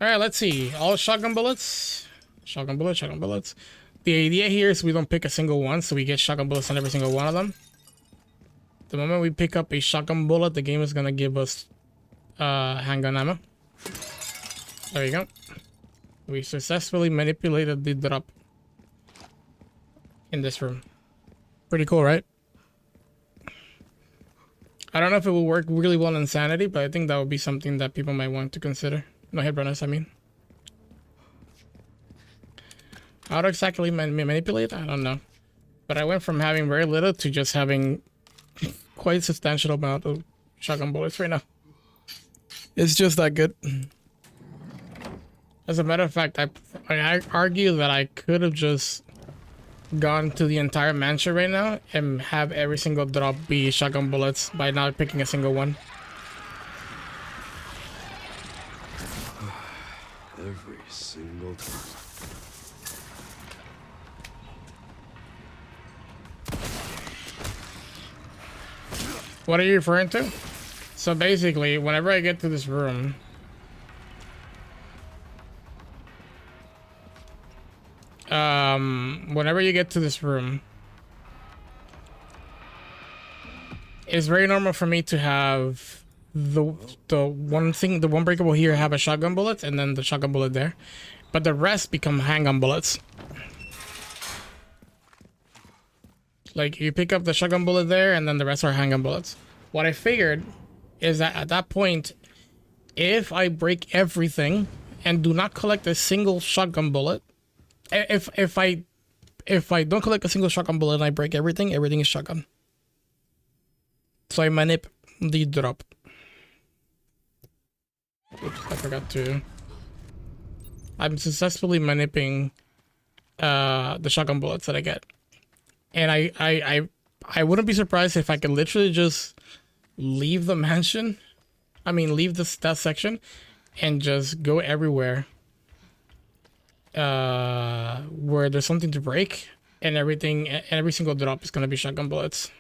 Alright, let's see. All shotgun bullets. Shotgun bullets, shotgun bullets. The idea here is we don't pick a single one, so we get shotgun bullets on every single one of them. The moment we pick up a shotgun bullet, the game is gonna give us handgun ammo. There you go. We successfully manipulated the drop in this room. Pretty cool, right? I don't know if it will work really well in Insanity, but I think that would be something that people might want to consider. No headrunners, I mean. How to exactly manipulate? I don't know. But I went from having very little to just having quite a substantial amount of shotgun bullets right now. It's just that good. As a matter of fact, I argue that I could have just gone to the entire mansion right now and have every single drop be shotgun bullets by not picking a single one. Every single time. What are you referring to? So basically, whenever I get to this room, whenever you get to this room, it's very normal for me to have the one breakable here have a shotgun bullet and then the shotgun bullet there, but the rest become handgun bullets. Like, you pick up the shotgun bullet there and then the rest are handgun bullets. What I figured is that at that point, if I break everything and do not collect a single shotgun bullet, if I don't collect a single shotgun bullet and I break everything, everything is shotgun. So I manip the drop. Oops, I forgot to. I'm successfully manipulating the shotgun bullets that I get. And I wouldn't be surprised if I could literally just leave the mansion. I mean, leave that section and just go everywhere where there's something to break, and everything, and every single drop is gonna be shotgun bullets.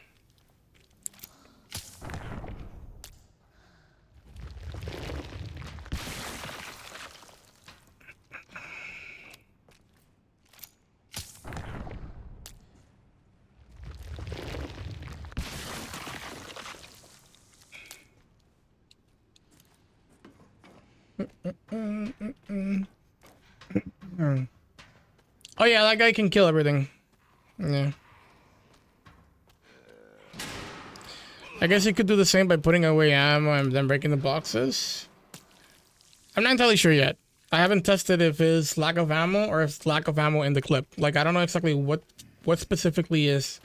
Oh Oh yeah, that guy can kill everything. Yeah. I guess you could do the same by putting away ammo and then breaking the boxes. I'm not entirely sure yet. I haven't tested if it's lack of ammo or if it's lack of ammo in the clip. Like, I don't know exactly what specifically is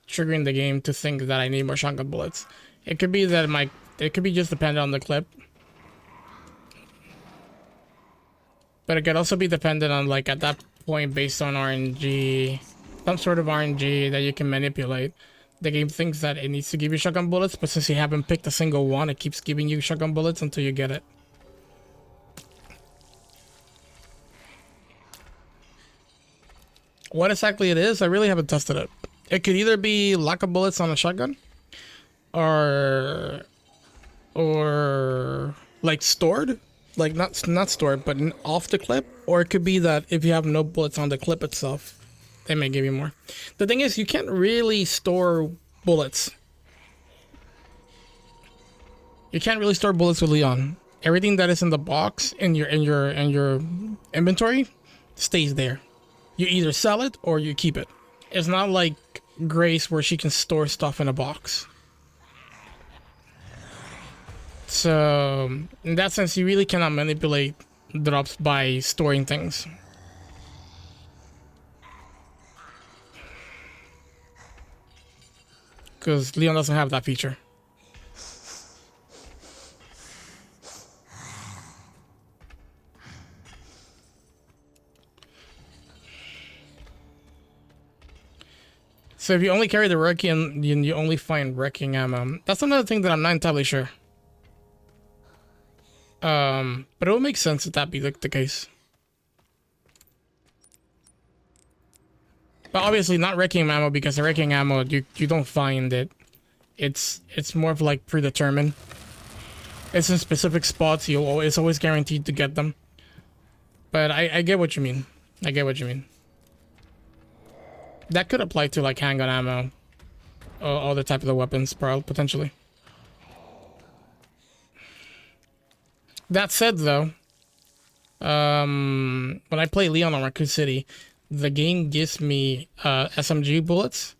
triggering the game to think that I need more shotgun bullets. It could be that it could be just dependent on the clip. But it could also be dependent on, like, at that point, based on RNG, some sort of RNG that you can manipulate. The game thinks that it needs to give you shotgun bullets, but since you haven't picked a single one, it keeps giving you shotgun bullets until you get it. What exactly it is, I really haven't tested it. It could either be lack of bullets on a shotgun, or like stored, like not stored, but off the clip, or it could be that if you have no bullets on the clip itself, they may give you more. The thing is, you can't really store bullets. You can't really store bullets with Leon. Everything that is in the box in your inventory stays there. You either sell it or you keep it. It's not like Grace where she can store stuff in a box. So in that sense, you really cannot manipulate drops by storing things. Because Leon doesn't have that feature. So if you only carry the Requiem, you only find wrecking ammo. That's another thing that I'm not entirely sure. But it would make sense if that be the case. But obviously not wrecking ammo, because the wrecking ammo, you don't find it. It's more of like predetermined. It's in specific spots. It's always guaranteed to get them. But I get what you mean. I get what you mean. That could apply to like handgun ammo, or other type of the weapons, potentially. That said, though, when I play Leon on Raccoon City, the game gives me SMG bullets,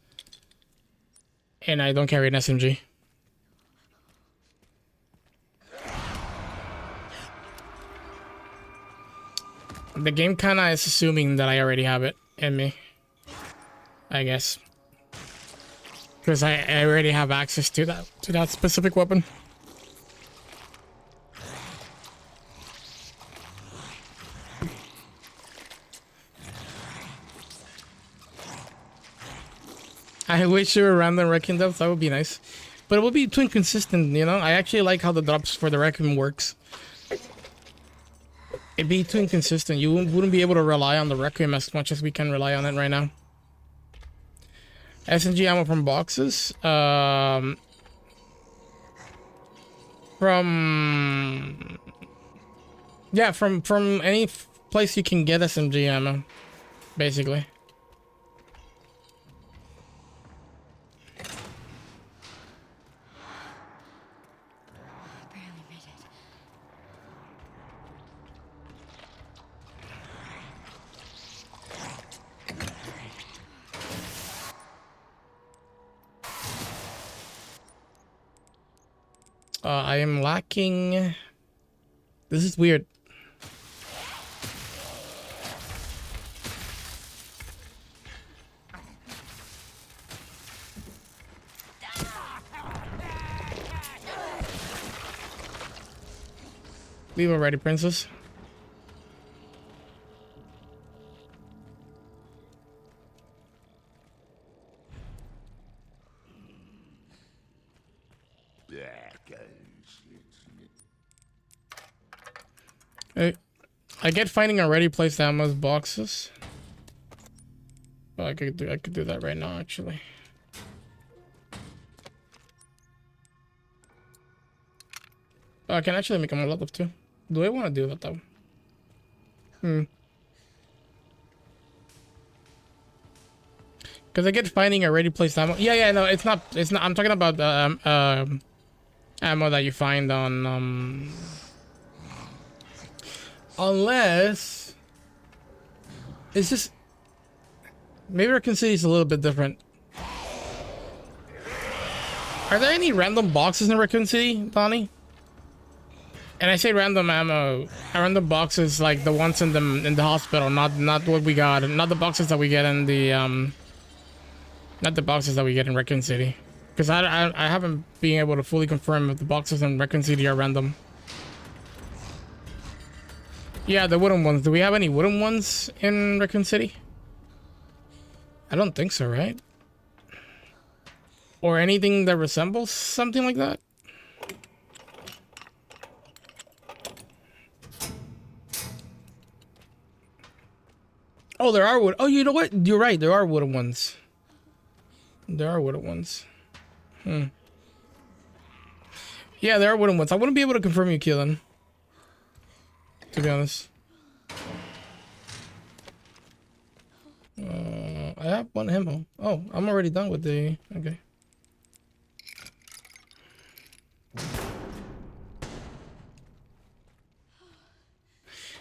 and I don't carry an SMG. The game kind of is assuming that I already have it in me, I guess, because I already have access to that specific weapon. I wish there were random Requiem drops. That would be nice, but it would be too inconsistent. You know, I actually like how the drops for the Requiem works. It'd be too inconsistent. You wouldn't be able to rely on the Requiem as much as we can rely on it right now. SMG ammo from boxes. From any place you can get SMG ammo, basically. Barely made it. I am lacking. This is weird. Leave already, princess. I get finding already placed ammo boxes. Well, I could do that right now, actually. I can actually make them a lot of too. Do I want to do that though? Because I get finding already placed ammo. Yeah, no, it's not. I'm talking about ammo that you find on unless it's just Maybe Raccoon City is a little bit different. Are there any random boxes in Raccoon City, Donnie? And I say random ammo, random boxes like the ones in the hospital, not what we got, not the boxes that we get in the not the boxes that we get in Raccoon City, because I haven't been able to fully confirm if the boxes in Raccoon City are random. Yeah, the wooden ones. Do we have any wooden ones in Raccoon City? I don't think so, right? Or anything that resembles something like that? Oh, there are wood. Oh, you know what? You're right. There are wooden ones. There are wooden ones. Yeah, there are wooden ones. I wouldn't be able to confirm you, Keelan. To be honest. I have one ammo. Oh, I'm already done with the... Okay.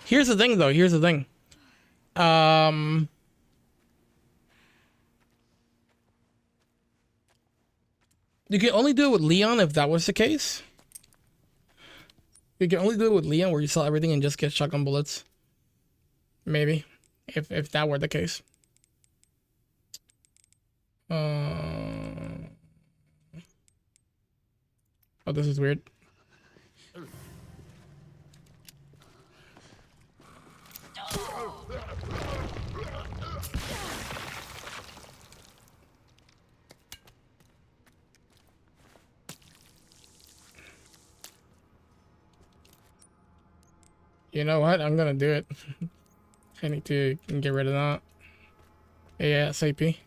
Here's the thing, though. Here's the thing. You can only do it with Leon if that was the case. You can only do it with Leon where you sell everything and just get shotgun bullets. Maybe. If that were the case. Oh, this is weird. You know what? I'm gonna do it. I need to get rid of that. ASAP.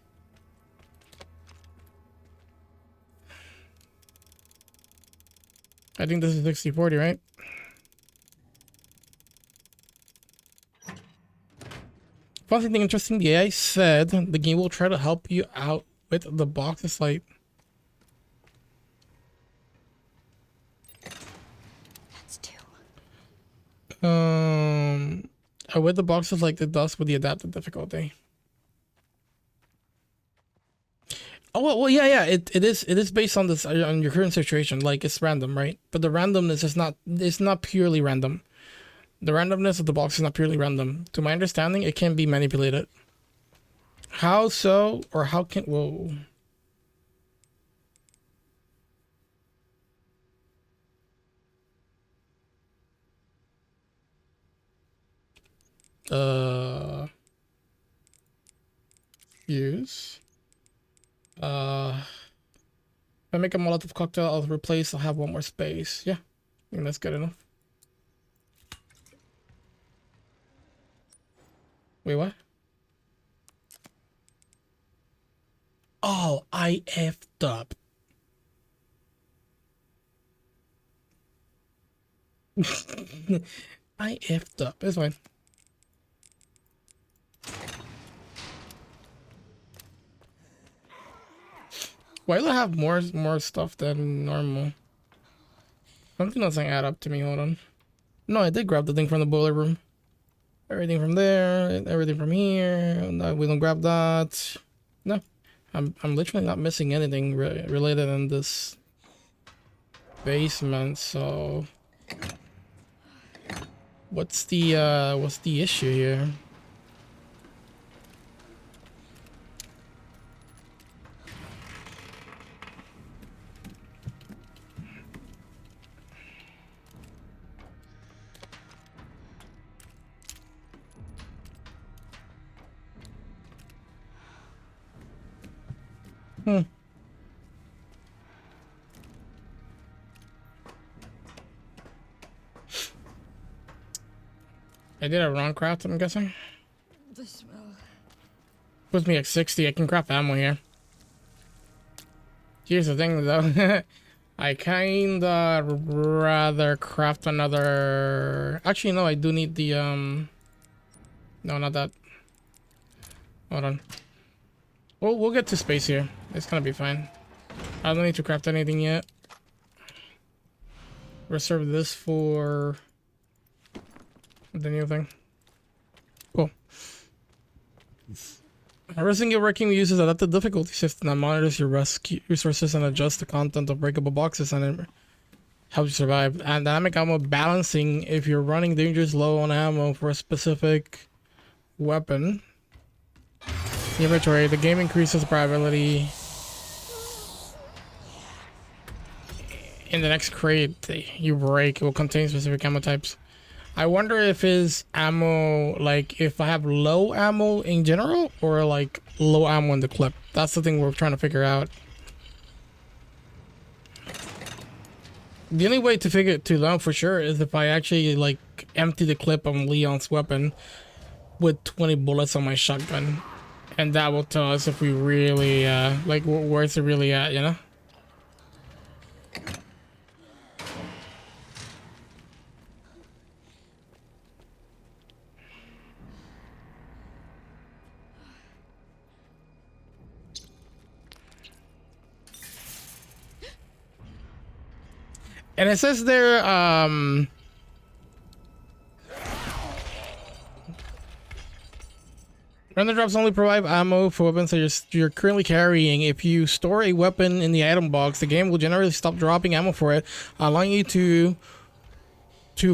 I think this is 60/40, right? Fun thing interesting, the AI said the game will try to help you out with the boxes like... That's two. With the boxes like it does with the adaptive difficulty. Oh well, yeah. It is based on this on your current situation. Like it's random, right? But the randomness is not. It's not purely random. The randomness of the box is not purely random. To my understanding, it can be manipulated. How so, or how can? Whoa. Use. If I make a Molotov cocktail, I'll replace. I'll have one more space. Yeah, I think that's good enough. Wait, what? Oh, I effed up. I effed up. It's fine. Why do I have more stuff than normal? Something doesn't add up to me. Hold on. No, I did grab the thing from the boiler room. Everything from there, everything from here. No, we don't grab that. No, I'm literally not missing anything related in this basement. So, what's the issue here? I did a wrong craft, I'm guessing. The smell. Puts me at 60. I can craft ammo here. Here's the thing, though. I kinda rather craft another... Actually, no, I do need the, No, not that. Hold on. We'll get to space here. It's gonna be fine. I don't need to craft anything yet. Reserve this for the new thing. Cool. Every single Requiem uses adaptive difficulty system that monitors your resources and adjusts the content of breakable boxes, and it helps you survive. And dynamic ammo balancing: if you're running dangerous low on ammo for a specific weapon in your inventory, the game increases the probability in the next crate you break will contain specific ammo types. I wonder if his ammo, like if I have low ammo in general or like low ammo in the clip. That's the thing we're trying to figure out. The only way to know for sure is if I actually like empty the clip on Leon's weapon with 20 bullets on my shotgun, and that will tell us if we really like where's it really at, you know? And it says there, random drops only provide ammo for weapons that you're currently carrying. If you store a weapon in the item box, the game will generally stop dropping ammo for it, allowing you to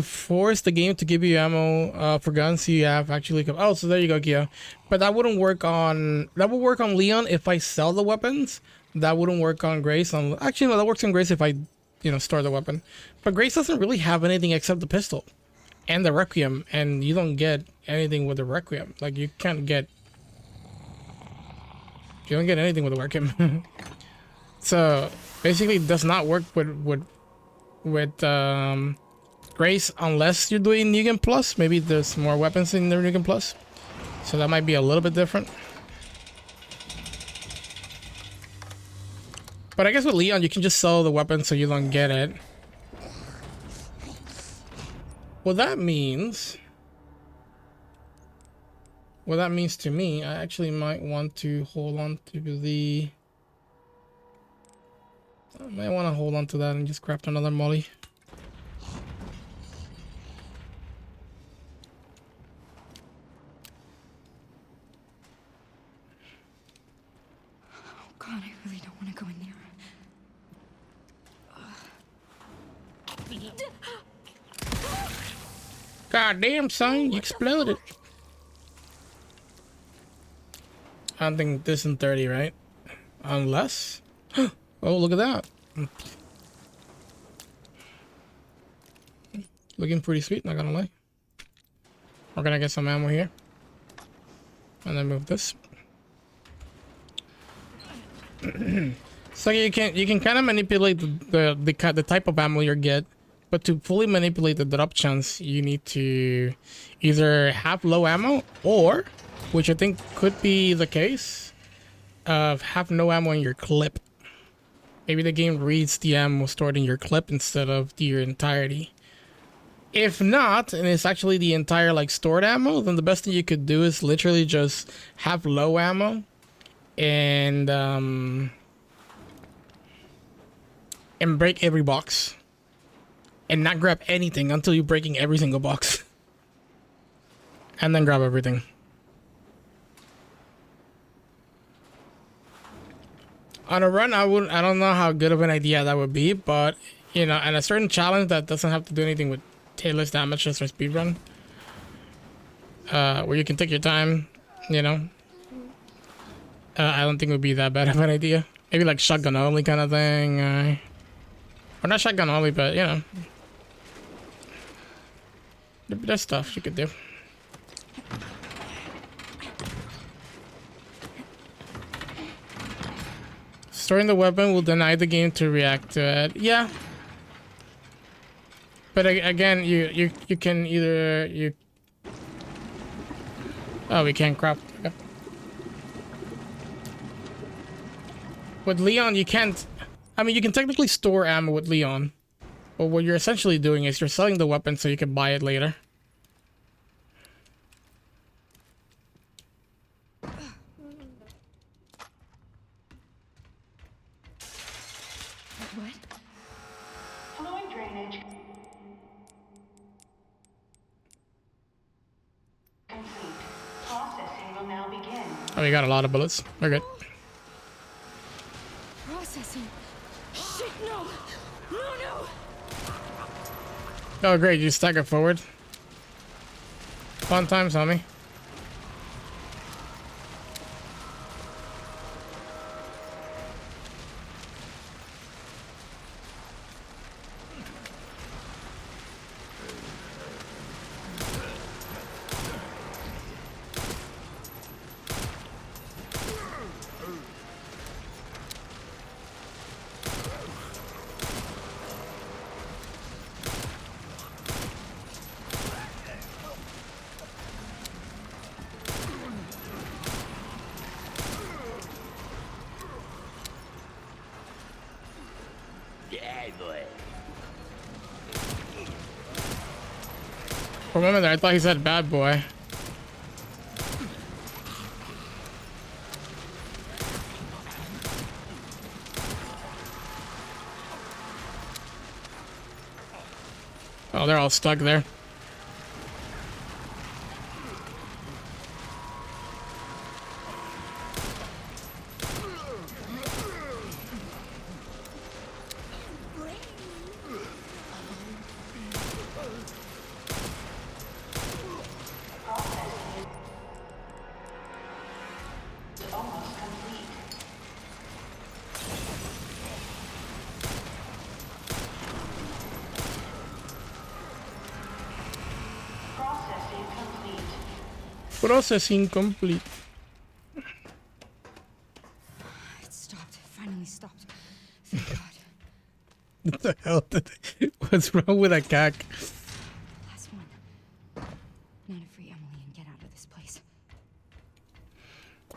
force the game to give you ammo for guns you have actually. Oh, so there you go, Kia. But that wouldn't work on. That would work on Leon if I sell the weapons. That wouldn't work on Grace. Actually, no, that works on Grace if I, store the weapon. But Grace doesn't really have anything except the pistol and the Requiem, and you don't get anything with the Requiem. Like you don't get anything with the Requiem. So basically, it does not work with Grace unless you're doing Negan Plus. Maybe there's more weapons in the Negan Plus, so that might be a little bit different. But I guess with Leon, you can just sell the weapon so you don't get it. What that means to me, I actually might want to hold on to the... I might want to hold on to that and just craft another molly. Oh God, I really don't want to go in there. God damn, son, you exploded. I don't think this in 30, right? Unless... Oh, look at that. Looking pretty sweet, not gonna lie. We're gonna get some ammo here. And then move this. So you can kind of manipulate the type of ammo you get. But to fully manipulate the drop chance, you need to either have low ammo or, which I think could be the case, have no ammo in your clip. Maybe the game reads the ammo stored in your clip instead of your entirety. If not, and it's actually the entire like stored ammo, then the best thing you could do is literally just have low ammo and break every box. And not grab anything until you're breaking every single box. And then grab everything. On a run, I don't know how good of an idea that would be, but and a certain challenge that doesn't have to do anything with tailless damage or speedrun. Where you can take your time, I don't think it would be that bad of an idea. Maybe like shotgun only kind of thing. Or not shotgun only, but there's stuff you could do. Storing the weapon will deny the game to react to it. Yeah. But again, you can either Oh, we can't craft. Okay. With Leon, you can't. I mean, you can technically store ammo with Leon. But what you're essentially doing is you're selling the weapon so you can buy it later. What? Fluid drainage complete. Processing will now begin. Oh we got a lot of bullets. We're good. Processing. Shit, no. No. Oh, great. You stagger forward. Fun times, homie. For a moment there, I thought he said bad boy. Oh, they're all stuck there. Almost complete. Processing complete. Processing complete. It stopped. It finally stopped. Thank God. What the hell did what's wrong with a cack? Last one. Now to free Emily and get out of this place.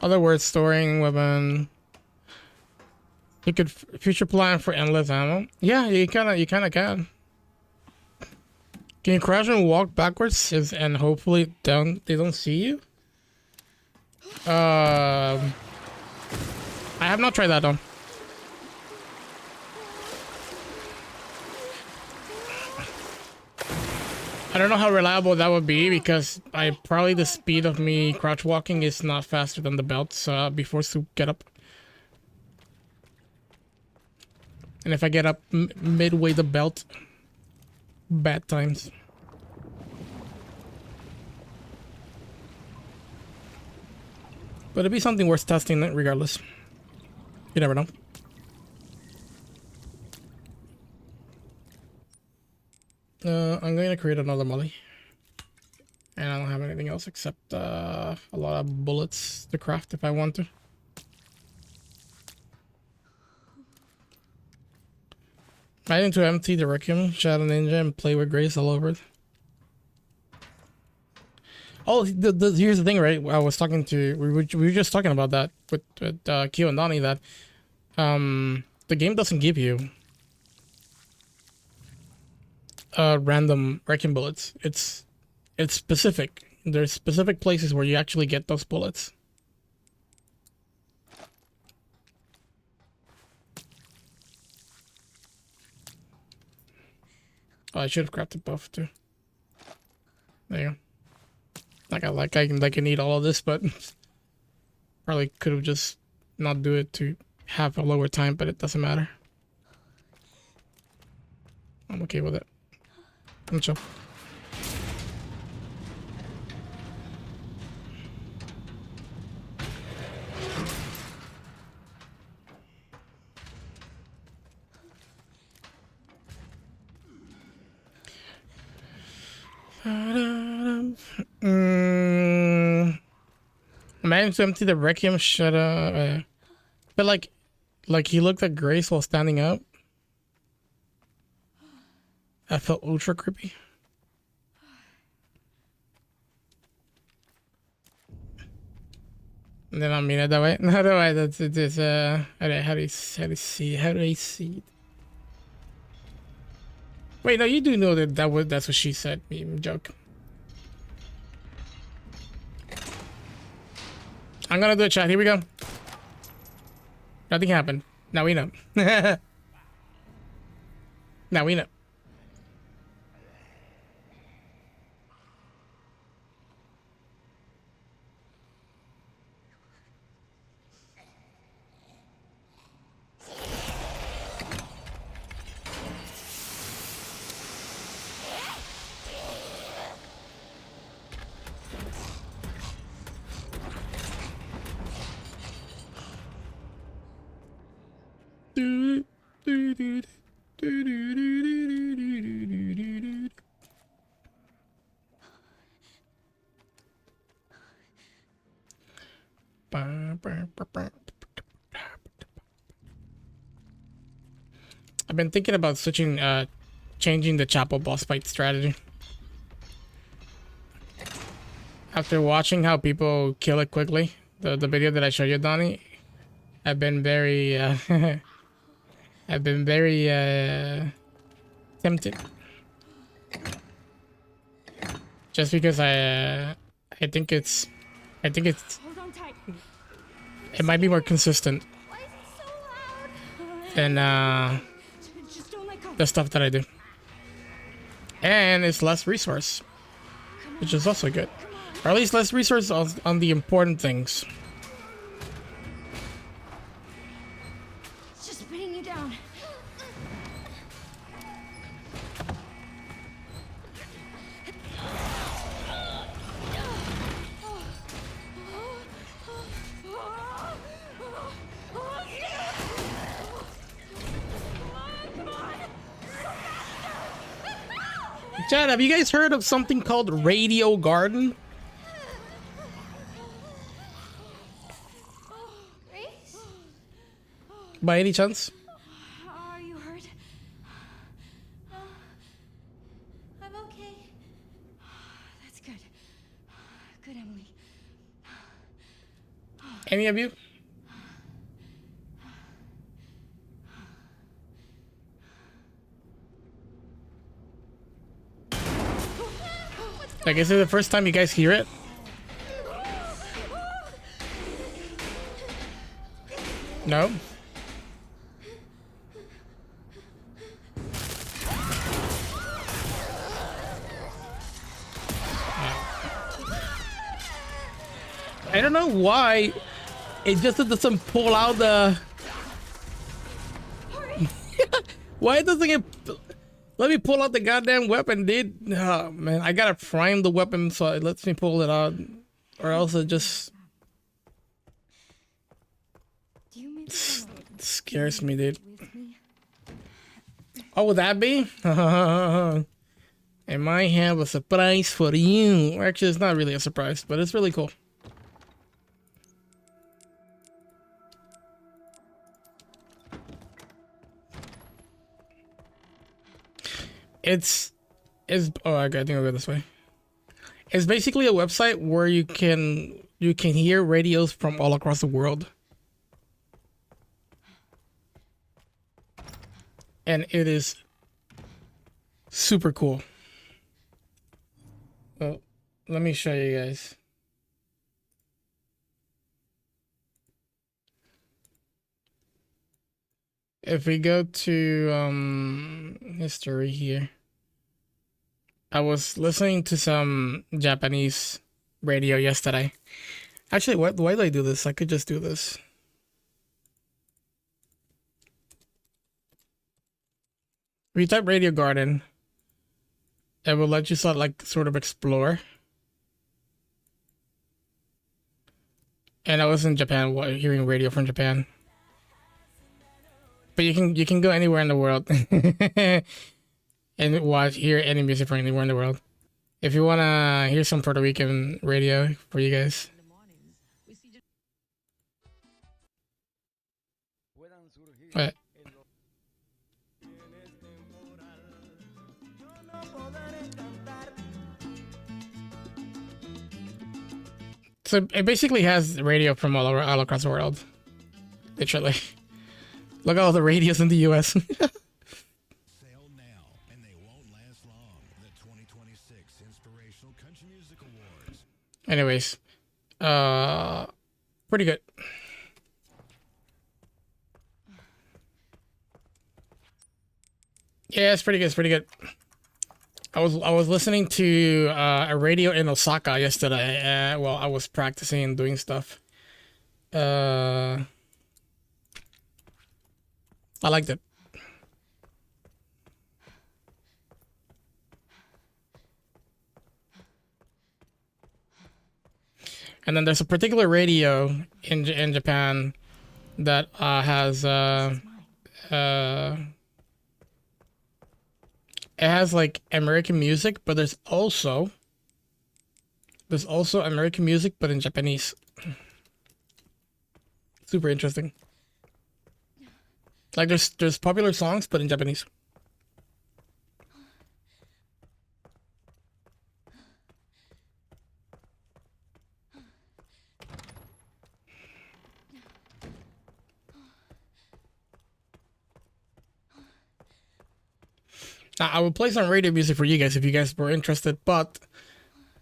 Other words, storing weapon. You could future plan for endless ammo. Yeah, you kinda can. Can you crouch and walk backwards and hopefully they don't see you? I have not tried that though. I don't know how reliable that would be because probably the speed of me crouch walking is not faster than the belt, so I'll be forced to get up. And if I get up midway the belt, bad times. But it'd be something worth testing regardless. You never know. I'm going to create another molly. And I don't have anything else except a lot of bullets to craft if I want to. I need to empty the Requiem, Shadow Ninja, and play with Grace all over it. Oh, here's the thing, right? I was talking to... We were just talking about that with Q and Donnie, that the game doesn't give you random Requiem bullets. It's specific. There's specific places where you actually get those bullets. Oh, I should have crafted both too. There you go. I can eat all of this, but probably could have just not do it to have a lower time, but it doesn't matter. I'm okay with it. I'm chill. Managed to empty the Requiem shut but like he looked at Grace while standing up. I felt ultra creepy. And then I mean it that way. No, that way. That's it. Is how do you see it? Wait, no, you do know that's what she said. Meme joke. I'm gonna do a chat. Here we go. Nothing happened. Now we know. Now we know. I've been thinking about changing the chapel boss fight strategy. After watching how people kill it quickly, the video that I showed you, Donnie, I've been very, I've been very tempted. Just because I think it Hold on tight. might be more consistent Why is it so loud? than Just don't let go. the stuff that I do. And it's less resource, which is also good. Or at least less resource on the important things. It's just spinning you down. Chad, have you guys heard of something called Radio Garden? Grace? By any chance? Are you hurt? No. I'm okay. That's good. Good, Emily. Any of you? Like, is it the first time you guys hear it? No? I don't know why it just doesn't pull out the... Why doesn't it... Let me pull out the goddamn weapon, dude. Oh, man, I gotta prime the weapon so it lets me pull it out. Or else it just... Do you maybe scares me, dude. with me? Oh, would that be? And I have a surprise for you. Actually, it's not really a surprise, but it's really cool. It's oh, I think I'll go this way. It's basically a website where you can hear radios from all across the world. And it is super cool. Well, let me show you guys. If we go to history here, I was listening to some Japanese radio yesterday. Actually, why do I do this? I could just do this. If you type Radio Garden, it will let you sort of explore. And I was in Japan hearing radio from Japan. But you can go anywhere in the world and hear any music from anywhere in the world. If you wanna hear some Puerto Rican radio for you guys. What? So it basically has radio from all across the world. Literally. Look at all the radios in the US. Sale now, and they won't last long. The 2026 Inspirational Country Music Awards. Anyways, pretty good. Yeah, it's pretty good. It's pretty good. I was listening to a radio in Osaka yesterday while I was practicing and doing stuff. I liked it. And then there's a particular radio in Japan that has it has like American music, but there's also American music, but in Japanese. Super interesting. Like there's popular songs, but in Japanese. Now, I will play some radio music for you guys if you guys were interested, but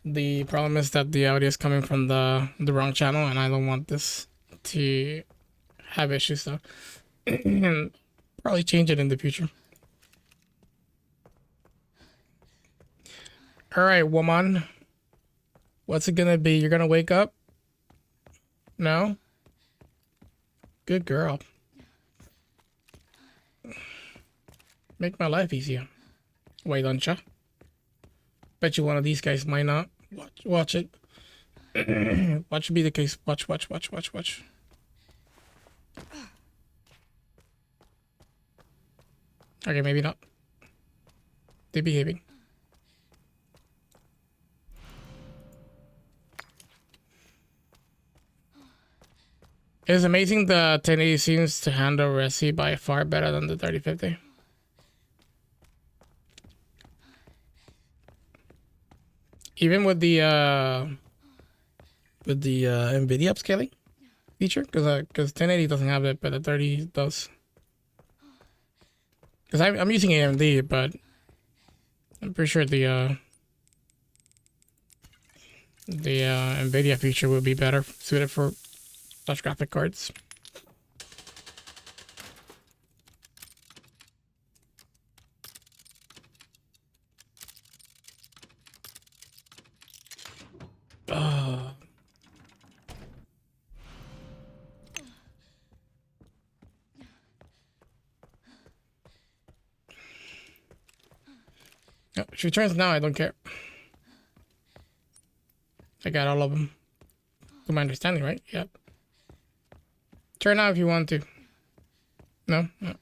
the problem is that the audio is coming from the wrong channel, and I don't want this to have issues, so and probably change it in the future. All right, woman. What's it gonna be? You're gonna wake up? No? Good girl. Make my life easier. Why don't ya? Bet you one of these guys might not. Watch it. Watch be the case. Watch. Okay, maybe not. They're behaving. It's amazing the 1080 seems to handle Resi by far better than the 3050. Even with the NVIDIA upscaling feature, because 1080 doesn't have it, but the 30 does. Because I'm using AMD, but I'm pretty sure the NVIDIA feature would be better suited for such graphic cards. No, if she returns now, I don't care. I got all of them. To my understanding, right? Yep. Turn out if you want to. No? No.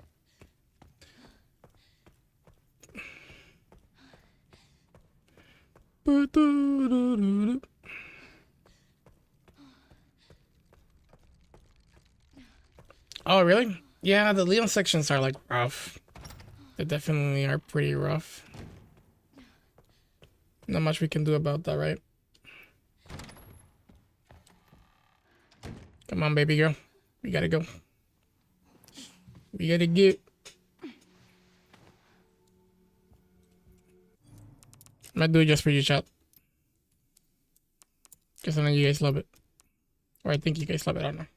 Oh, really? Yeah, the Leon sections are like rough. They definitely are pretty rough. Not much we can do about that, right? Come on, baby girl. We gotta go. We gotta get. I might do it just for you, chat. Because I know you guys love it. Or I think you guys love it, I don't know.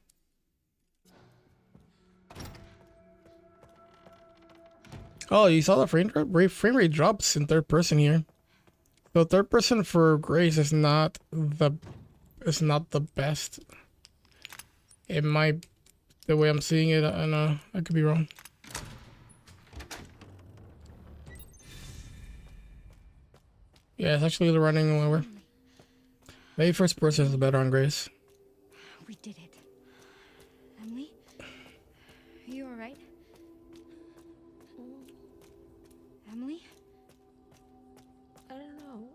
Oh, you saw the frame rate drops in third person here. So third person for Grace is not the best. It might, the way I'm seeing it, I know I could be wrong. Yeah, it's actually running lower. Maybe first person is better on Grace. We did it. Emily? Are you alright? Emily? I don't know.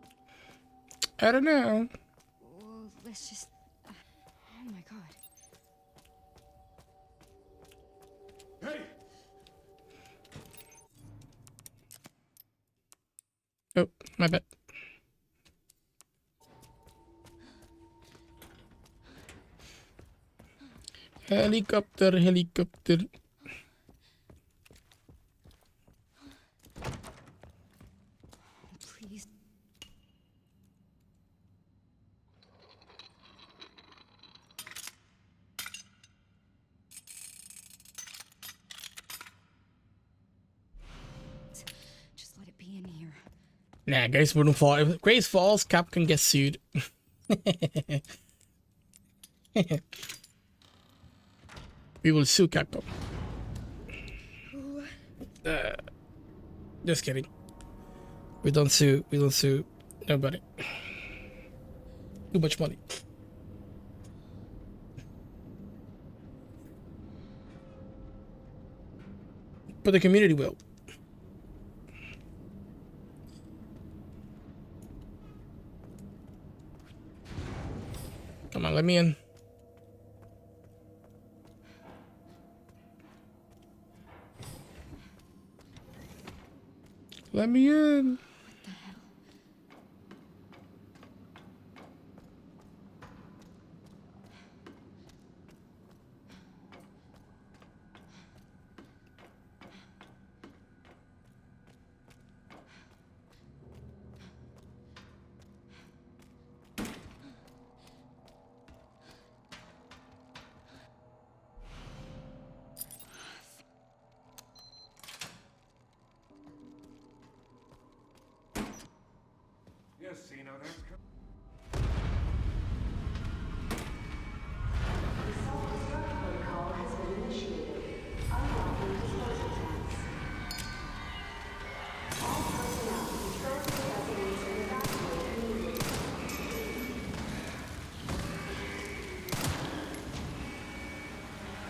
I don't know. Well, let's just... oh my god. Hey! Oh, my bad. Helicopter. Please. Just let it be in here. Nah, Grace wouldn't fall. If Grace falls, Capcom gets sued. We will sue Capcom. Just kidding. We don't sue nobody. Too much money. but the community will. Come on, let me in. Let me in.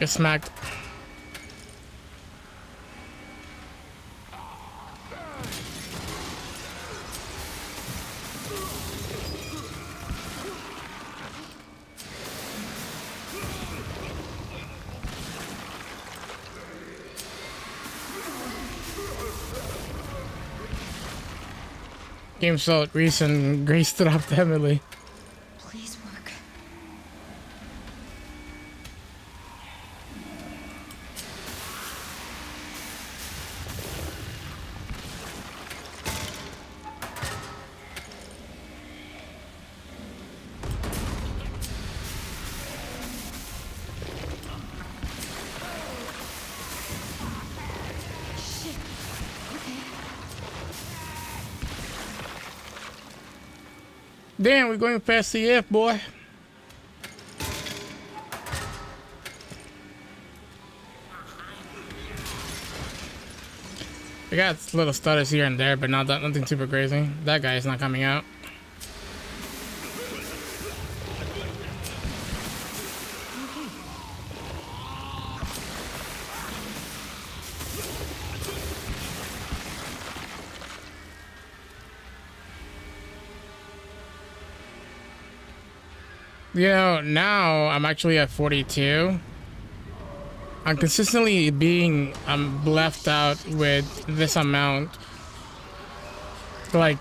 Get smacked. Game so recent, Grace dropped Emily. Please work. Damn, we're going past CF, boy. We got little stutters here and there, but nothing super crazy. That guy is not coming out. You know, now I'm actually at 42. I'm consistently being left out with this amount. Like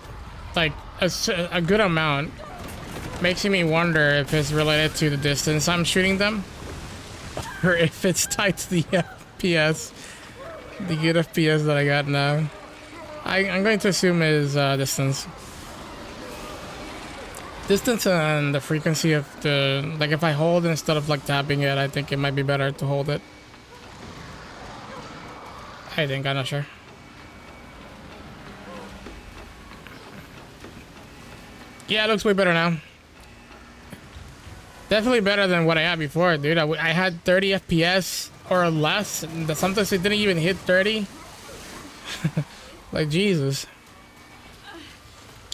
a good amount. Makes me wonder if it's related to the distance I'm shooting them. Or if it's tied to the FPS. The good FPS that I got now. I'm going to assume is distance. Distance and the frequency of the, like if I hold instead of like tapping it, I think it might be better to hold it. I think, I'm not sure. Yeah, it looks way better now. Definitely better than what I had before, dude. I had 30 FPS or less. Sometimes it didn't even hit 30. Like, Jesus.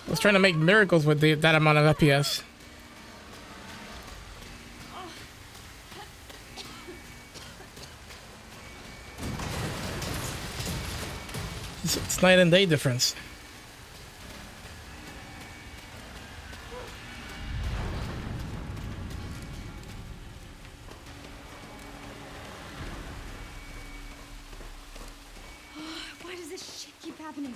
I was trying to make miracles with that amount of FPS. It's night and day difference. Why does this shit keep happening?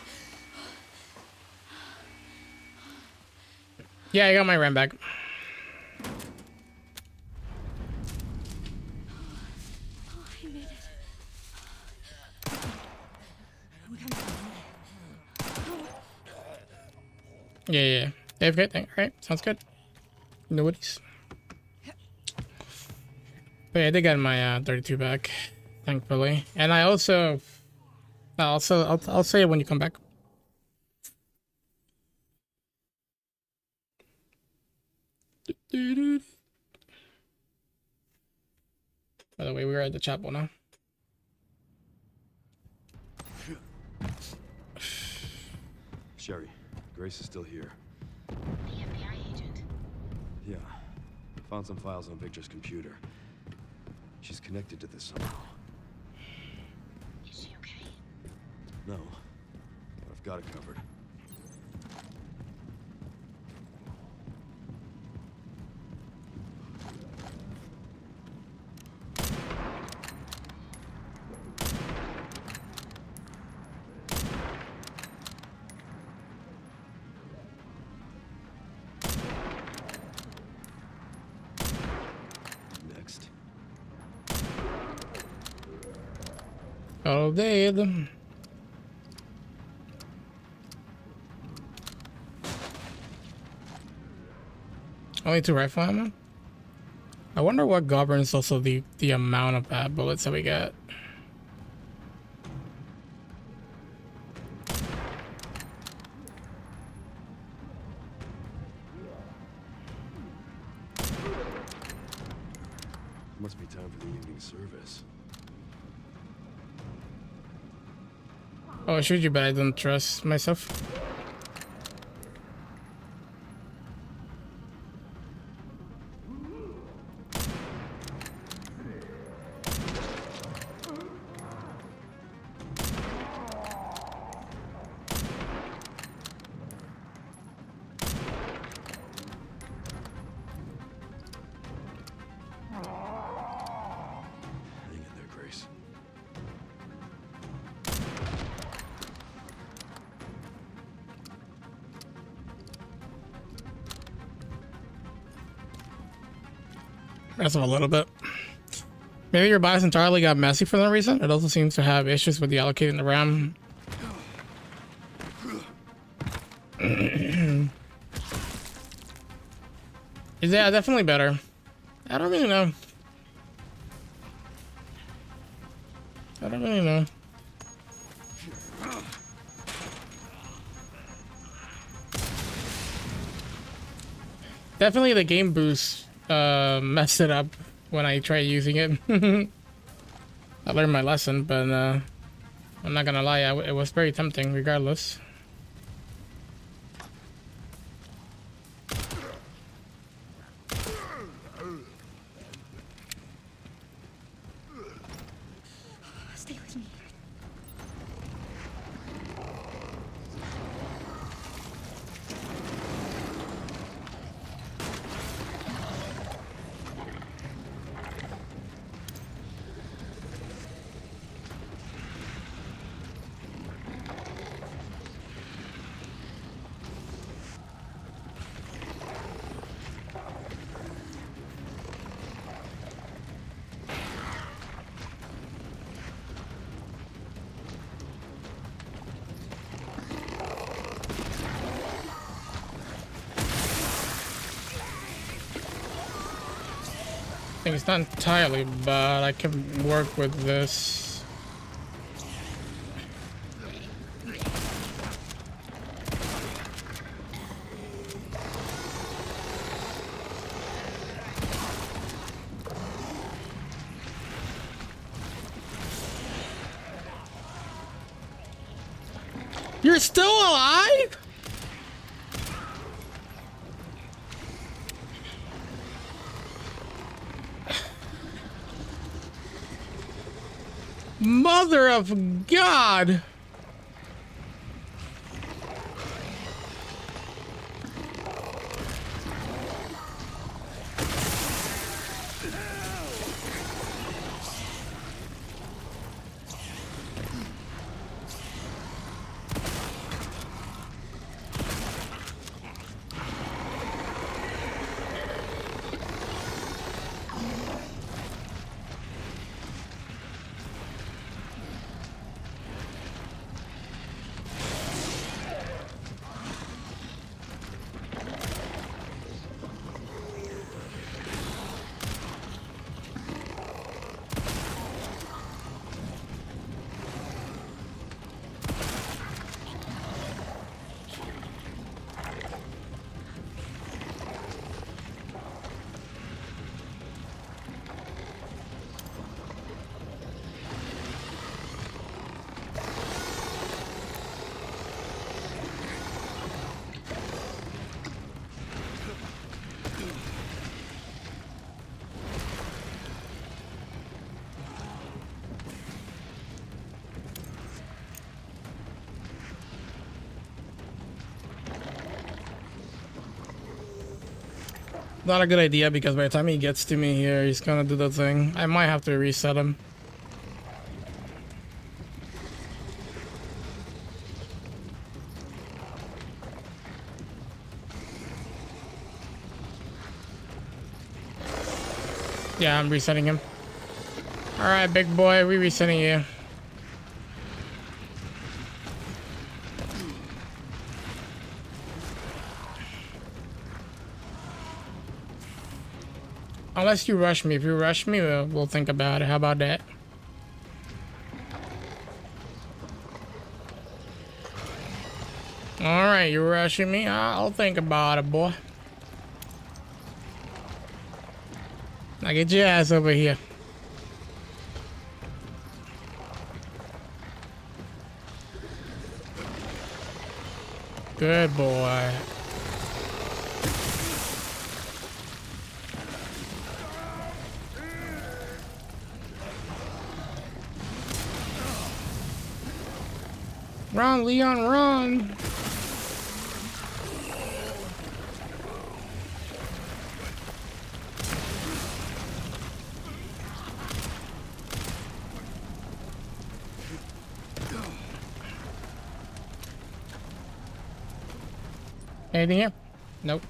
Yeah, I got my RAM back. Oh, I made it. I'm coming. Yeah. They have good thing. Alright, sounds good. No worries. But yeah, I did get my 32 back, thankfully. And I also I'll say it when you come back. By the way, we're at the chapel now. Sherry, Grace is still here. The FBI agent. Yeah. Found some files on Victor's computer. She's connected to this somehow. Is she okay? No. I've got it covered. Next. Oh, dead. Only 2 rifle ammo? I wonder what governs also the amount of bad bullets that we get. Must be time for the evening service. Oh, I shoot you, but I don't trust myself. Hang in there, Grace. That's a little bit. Maybe your bias entirely got messy for no reason. It also seems to have issues with the allocating the RAM. Yeah, definitely better. I don't really know. I don't really know. Definitely the game boost messed it up when I tried using it. I learned my lesson, but I'm not gonna lie, it was very tempting regardless. Stay with me. I think it's not entirely bad. I can work with this. You're still alive? Mother of God! Not a good idea because by the time he gets to me here, he's gonna do the thing. I might have to reset him. Yeah, I'm resetting him. Alright, big boy, we resetting you. Unless you rush me. If you rush me, we'll think about it. How about that? Alright, you're rushing me? I'll think about it, boy. Now get your ass over here. Good boy. Run, Leon, run! Anything here? Nope.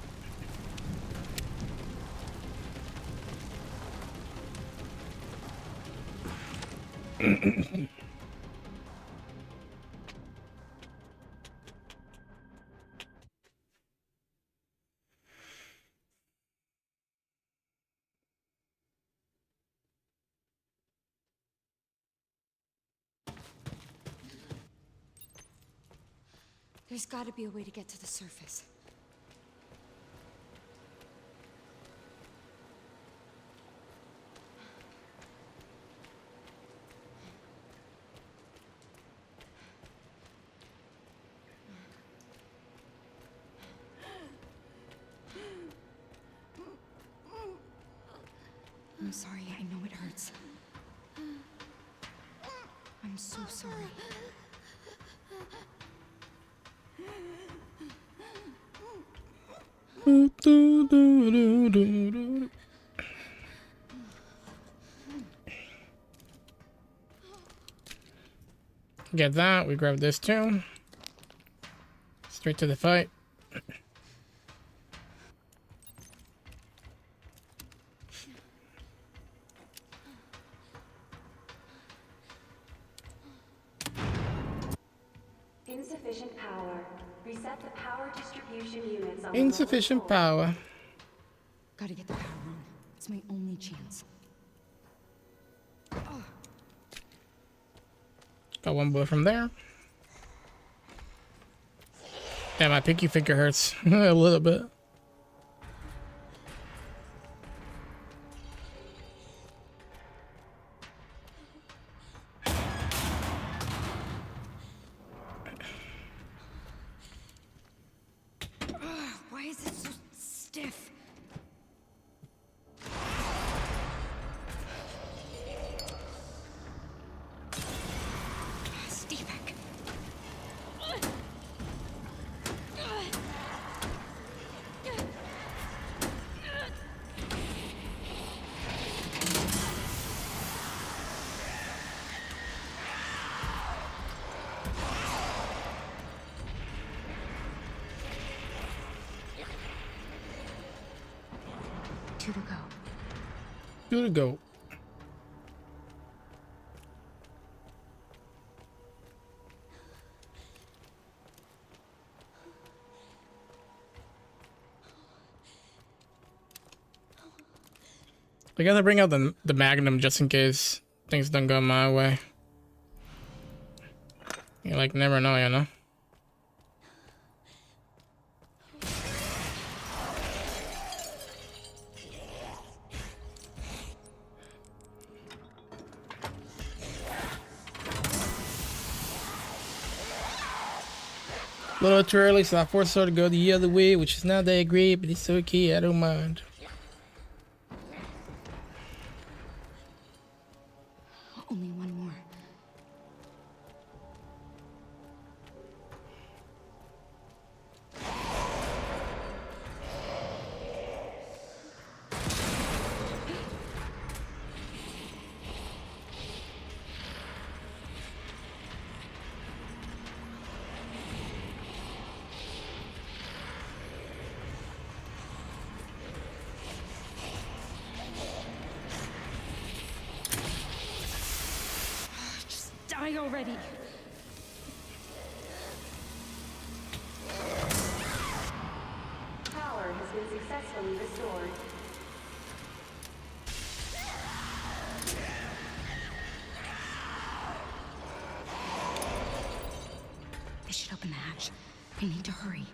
There's gotta be a way to get to the surface. I'm sorry, I know it hurts. I'm so sorry. Get that. We grab this too. Straight to the fight. Insufficient power. Reset the power distribution units on Insufficient power. Gotta get the power on. It's my only chance. Got one bullet from there. Damn, my pinky finger hurts a little bit. Why is it so stiff? Stevek. Two to go. Two to go. I gotta bring out the Magnum just in case things don't go my way. You like never know, you know? A little too early, so I forced her to go the other way, which is not that great, but it's okay, I don't mind. Only one more. die already. Power has been successfully restored. They should open the hatch. We need to hurry.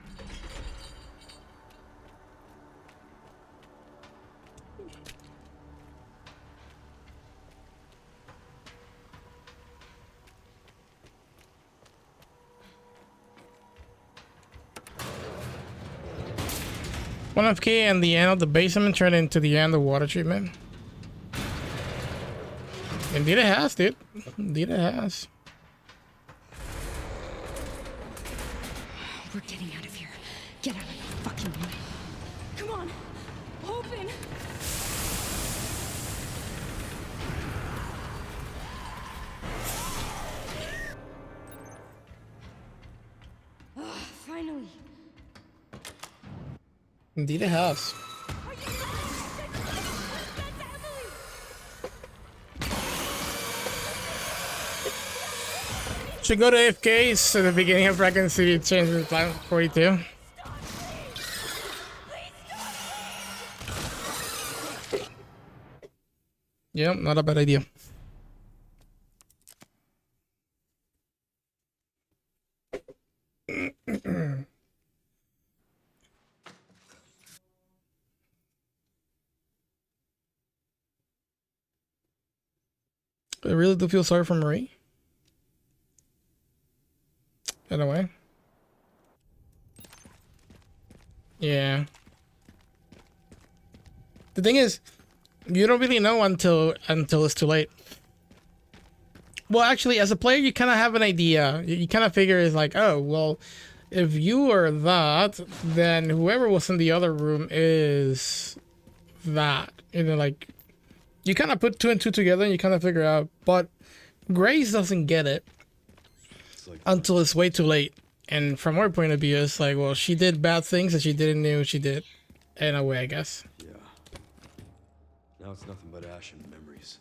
One of key and the end of the basement turned into the end of water treatment. Indeed it has, dude. Indeed it has. We're getting out of here. Get out of the fucking way. Come on. Open. Finally. Indeed it has. Should go to AFK's at the beginning of pregnancy, change the plan 42. Yep, not a bad idea. I really do feel sorry for Marie. In a way. Yeah. The thing is, you don't really know until it's too late. Well, actually, as a player, you kind of have an idea. You kind of figure it's like, oh, well, if you are that, then whoever was in the other room is that. You know, like, you kind of put two and two together and you kind of figure out. But Grace doesn't get it until it's way too late. And from her point of view, it's like, well, she did bad things that she didn't know she did. In a way, I guess. Yeah. Now it's nothing but ash and memories.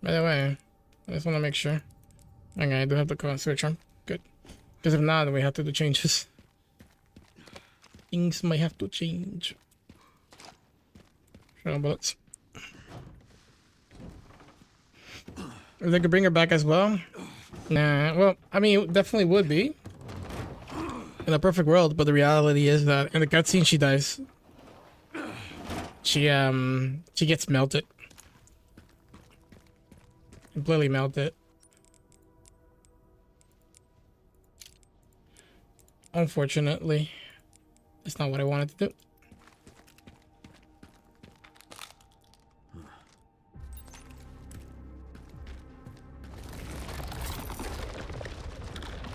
By the way, I just want to make sure. Okay, I do have the switch on. Good. Because if not, then we have to do changes. Things might have to change. Show bullets. If they could bring her back as well. Nah, well, I mean, it definitely would be. In a perfect world, but the reality is that in the cutscene she dies. She gets melted. Completely melted. Unfortunately, that's not what I wanted to do.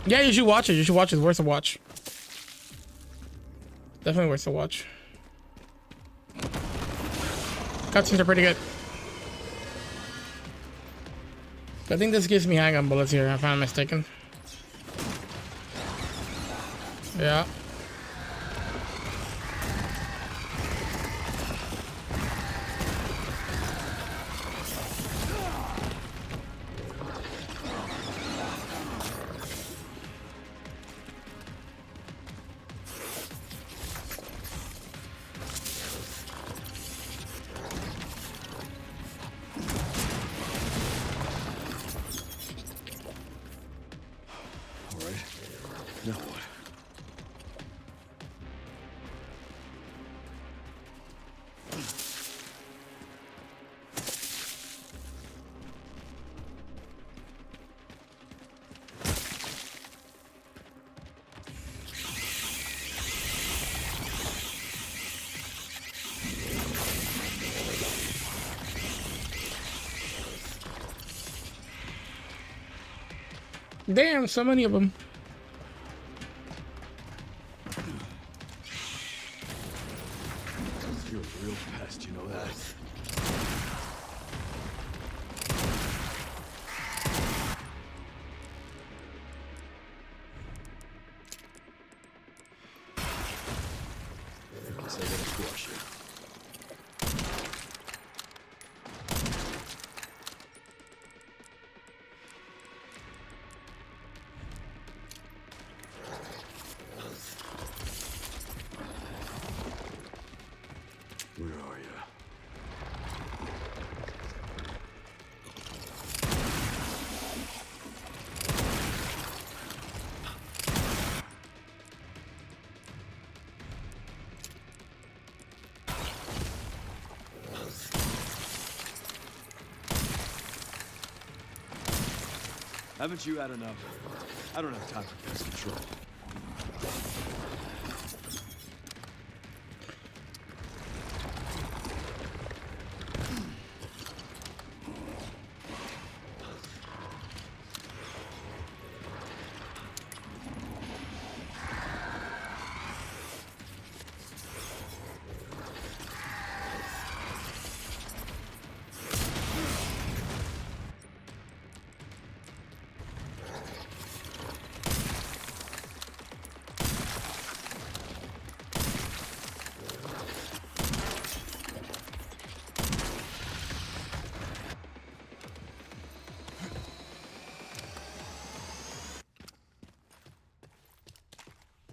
Yeah, you should watch it. You should watch it. It's worth a watch. Definitely worth a watch. Cutscenes are pretty good. I think this gives me handgun bullets here, if I'm mistaken. Yeah. Now what? Damn, so many of them. You're a real pest, you know that? I guess I gotta squash you. Haven't you had enough? I don't have time for pest control.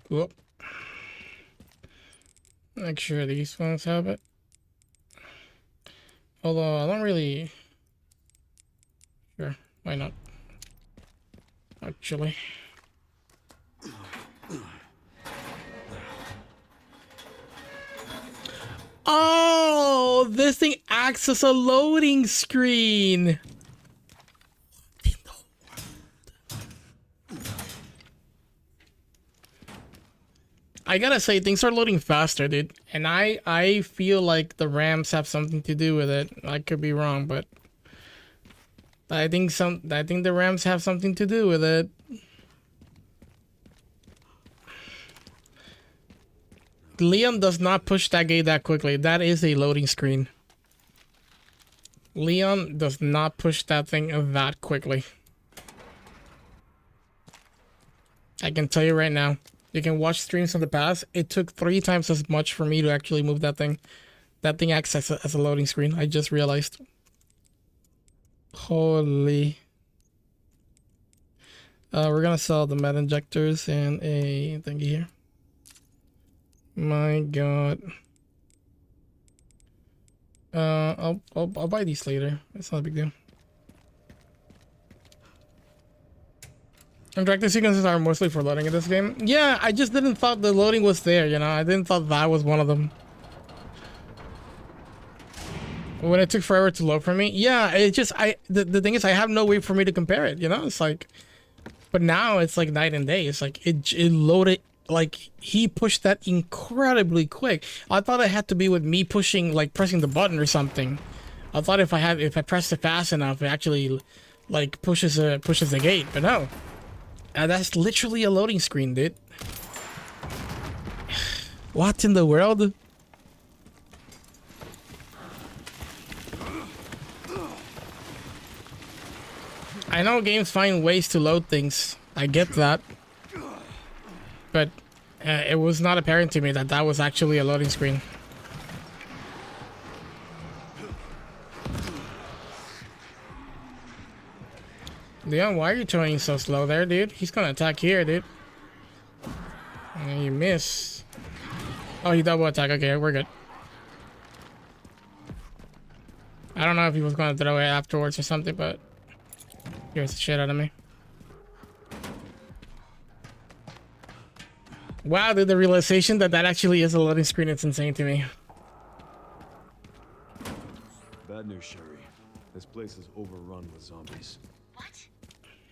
Cool. Make sure these ones have it. Although I don't really. Sure, why not? Actually. Oh, this thing acts as a loading screen. I gotta say, things are loading faster, dude. And I feel like the RAMs have something to do with it. I could be wrong, but I think the RAMs have something to do with it. Leon does not push that gate that quickly. That is a loading screen. Leon does not push that thing that quickly. I can tell you right now. You can watch streams from the past. It took 3 times as much for me to actually move that thing. That thing acts as a loading screen. I just realized. Holy. We're gonna sell the med injectors and a thingy here. My God. I'll buy these later. It's not a big deal. Interactive sequences are mostly for loading in this game. Yeah, I just didn't thought the loading was there, you know? I didn't thought that was one of them. When it took forever to load for me, yeah, it just, the thing is, I have no way for me to compare it, you know? It's like, but now it's like night and day. It's like, it loaded, like, he pushed that incredibly quick. I thought it had to be with me pushing, like, pressing the button or something. I thought if I pressed it fast enough, it actually, like, pushes the gate, but no. That's literally a loading screen, dude. What in the world? I know games find ways to load things. I get that. But it was not apparent to me that that was actually a loading screen. Leon, why are you turning so slow there, dude? He's gonna attack here, dude. And you miss. Oh, he double attack. Okay, we're good. I don't know if he was gonna throw it afterwards or something, but scares the shit out of me. Wow, dude, the realization that that actually is a loading screen, it's insane to me. Bad news, Sherry. This place is overrun with zombies. What?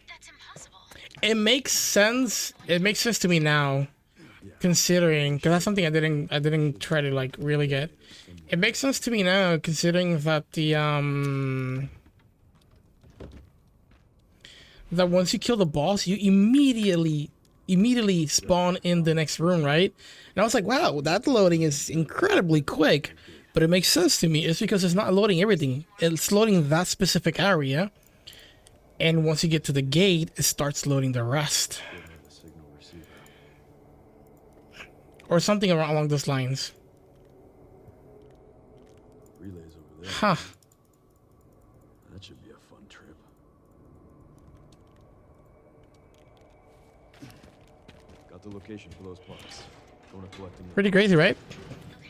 That's impossible. It makes sense. It makes sense to me now, considering, because that's something I didn't try to like really get. It makes sense to me now, considering that that once you kill the boss, you immediately spawn in the next room, right? And I was like, wow, that loading is incredibly quick. But it makes sense to me. It's because it's not loading everything. It's loading that specific area. And once you get to the gate, it starts loading the rest. Or something along those lines. Relays over there. Huh. That should be a fun trip. Got the location for those parts. Don't have to collect them. Pretty crazy, right?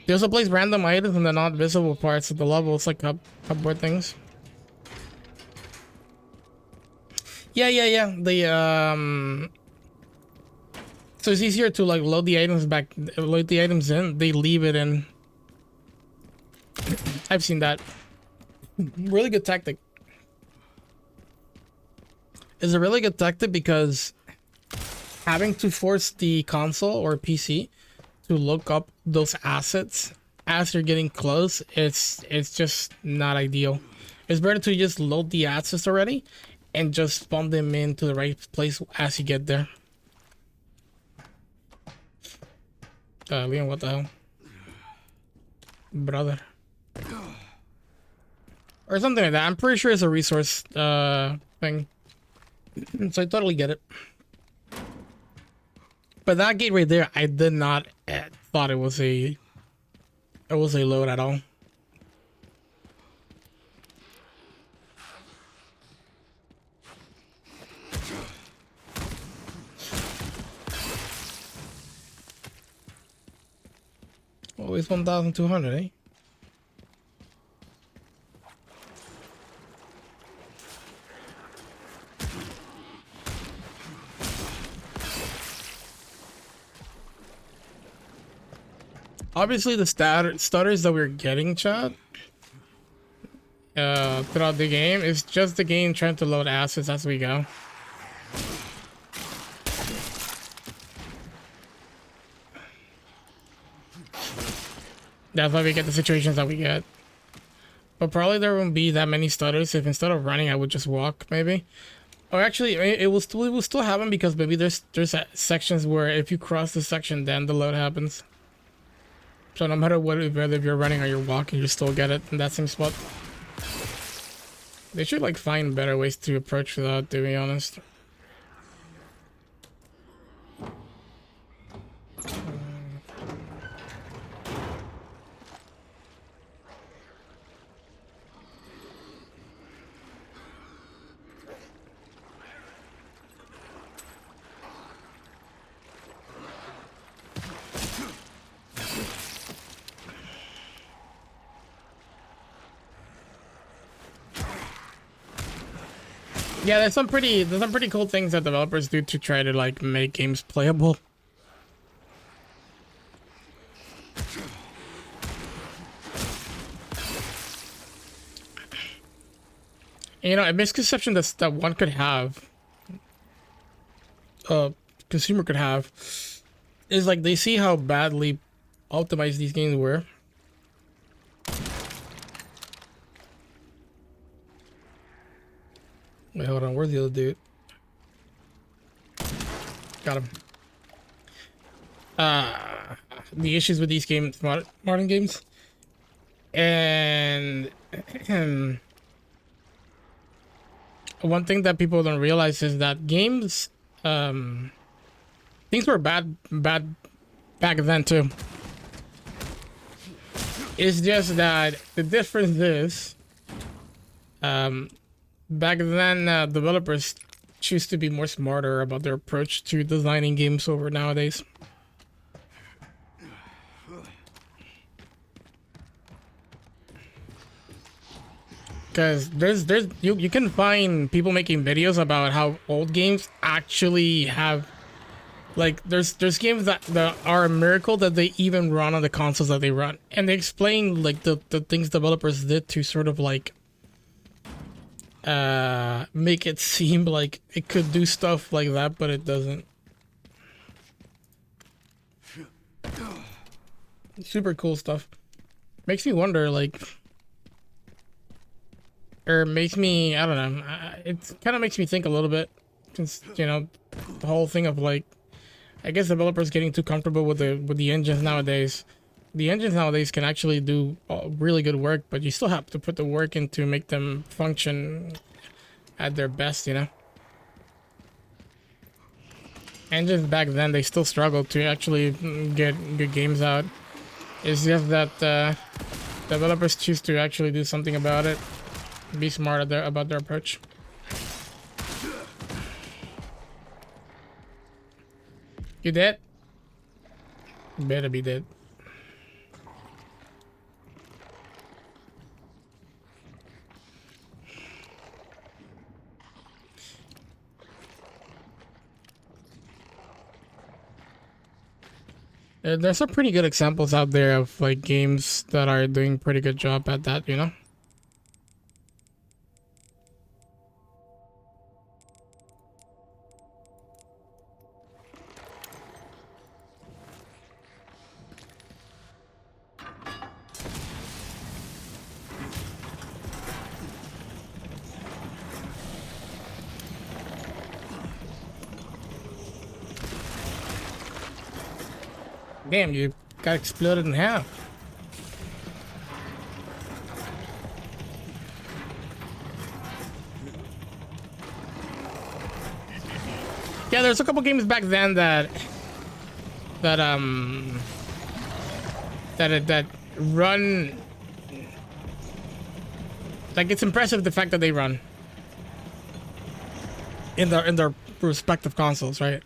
They also place random items in the not visible parts of the level. It's like cupboard things. Yeah. The so it's easier to like load the items in. They leave it in. I've seen that. Really good tactic. is a really good tactic because having to force the console or PC to look up those assets as you're getting close, it's just not ideal. It's better to just load the assets already and just spawn them into the right place as you get there. Leon, what the hell? Brother. Or something like that. I'm pretty sure it's a resource thing. So I totally get it. But that gate right there, I did not thought it was a load at all. Always 1,200, eh? Obviously, the stutters that we're getting, chat, throughout the game is just the game trying to load assets as we go. That's why we get the situations that we get. But probably there won't be that many stutters if instead of running, I would just walk, maybe. Or actually, it will still happen because maybe there's sections where if you cross the section, then the load happens. So no matter what, whether if you're running or you're walking, you still get it in that same spot. They should like find better ways to approach that, to be honest. Yeah, there's some pretty cool things that developers do to try to like make games playable. You know, a misconception that one could have, consumer could have, is like they see how badly optimized these games were. Wait, hold on. Where's the other dude? Got him. The issues with these games, modern games, and one thing that people don't realize is that games, things were bad back then too. It's just that the difference is, back then, developers choose to be more smarter about their approach to designing games over nowadays. Because you can find people making videos about how old games actually have, like, there's games that are a miracle that they even run on the consoles that they run, and they explain like the things developers did to sort of like make it seem like it could do stuff like that, but it doesn't. Super cool stuff. Makes me wonder, like, or makes me, I don't know, it kind of makes me think a little bit, since, you know, the whole thing of like, I guess developers getting too comfortable with the engines nowadays. The engines nowadays can actually do really good work, but you still have to put the work in to make them function at their best, you know? Engines back then, they still struggled to actually get good games out. It's just that developers choose to actually do something about it. Be smart about their approach. You dead? Better be dead. There's some pretty good examples out there of like games that are doing pretty good job at that, you know? Damn, you got exploded in half. Yeah, there's a couple games back then that run. Like, it's impressive the fact that they run in their respective consoles, right?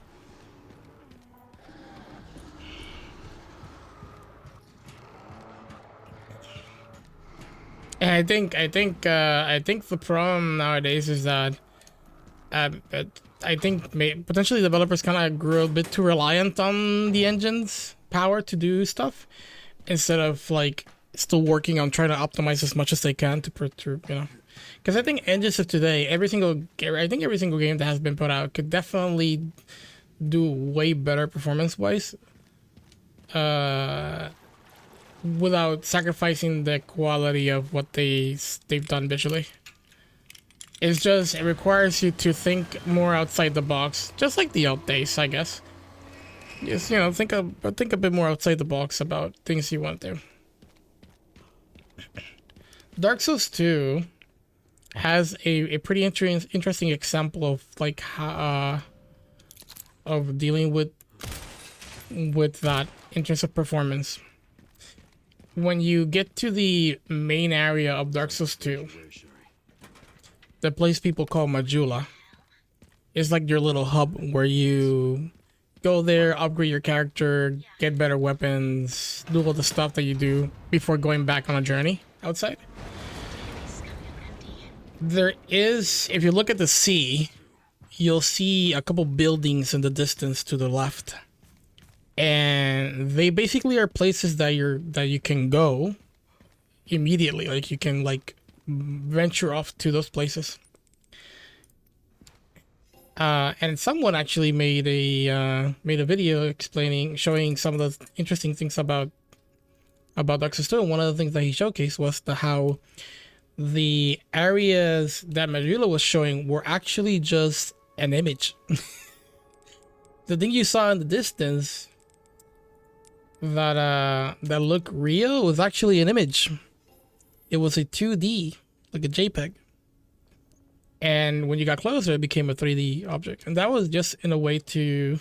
And I think the problem nowadays is that I think potentially developers kind of grew a bit too reliant on the engine's power to do stuff instead of like still working on trying to optimize as much as they can to you know, because I think engines of today, every single game that has been put out could definitely do way better performance wise without sacrificing the quality of what they've done visually. It's just, it requires you to think more outside the box, just like the old days, I guess. Just, you know, think a bit more outside the box about things you want to do. Dark Souls 2 has a pretty interesting example of like how of dealing with that in terms of performance. When you get to the main area of Dark Souls 2, the place people call Majula is like your little hub where you go there, upgrade your character, get better weapons, do all the stuff that you do before going back on a journey outside. There is, if you look at the sea, you'll see a couple buildings in the distance to the left. And they basically are places that you can go immediately. Like you can like venture off to those places. And someone actually made a video showing some of the interesting things about Dark Souls 2. And one of the things that he showcased was how the areas that Majula was showing were actually just an image. The thing you saw in the distance that looked real was actually an image. It was a 2D, like a JPEG. And when you got closer, it became a 3D object. And that was just in a way to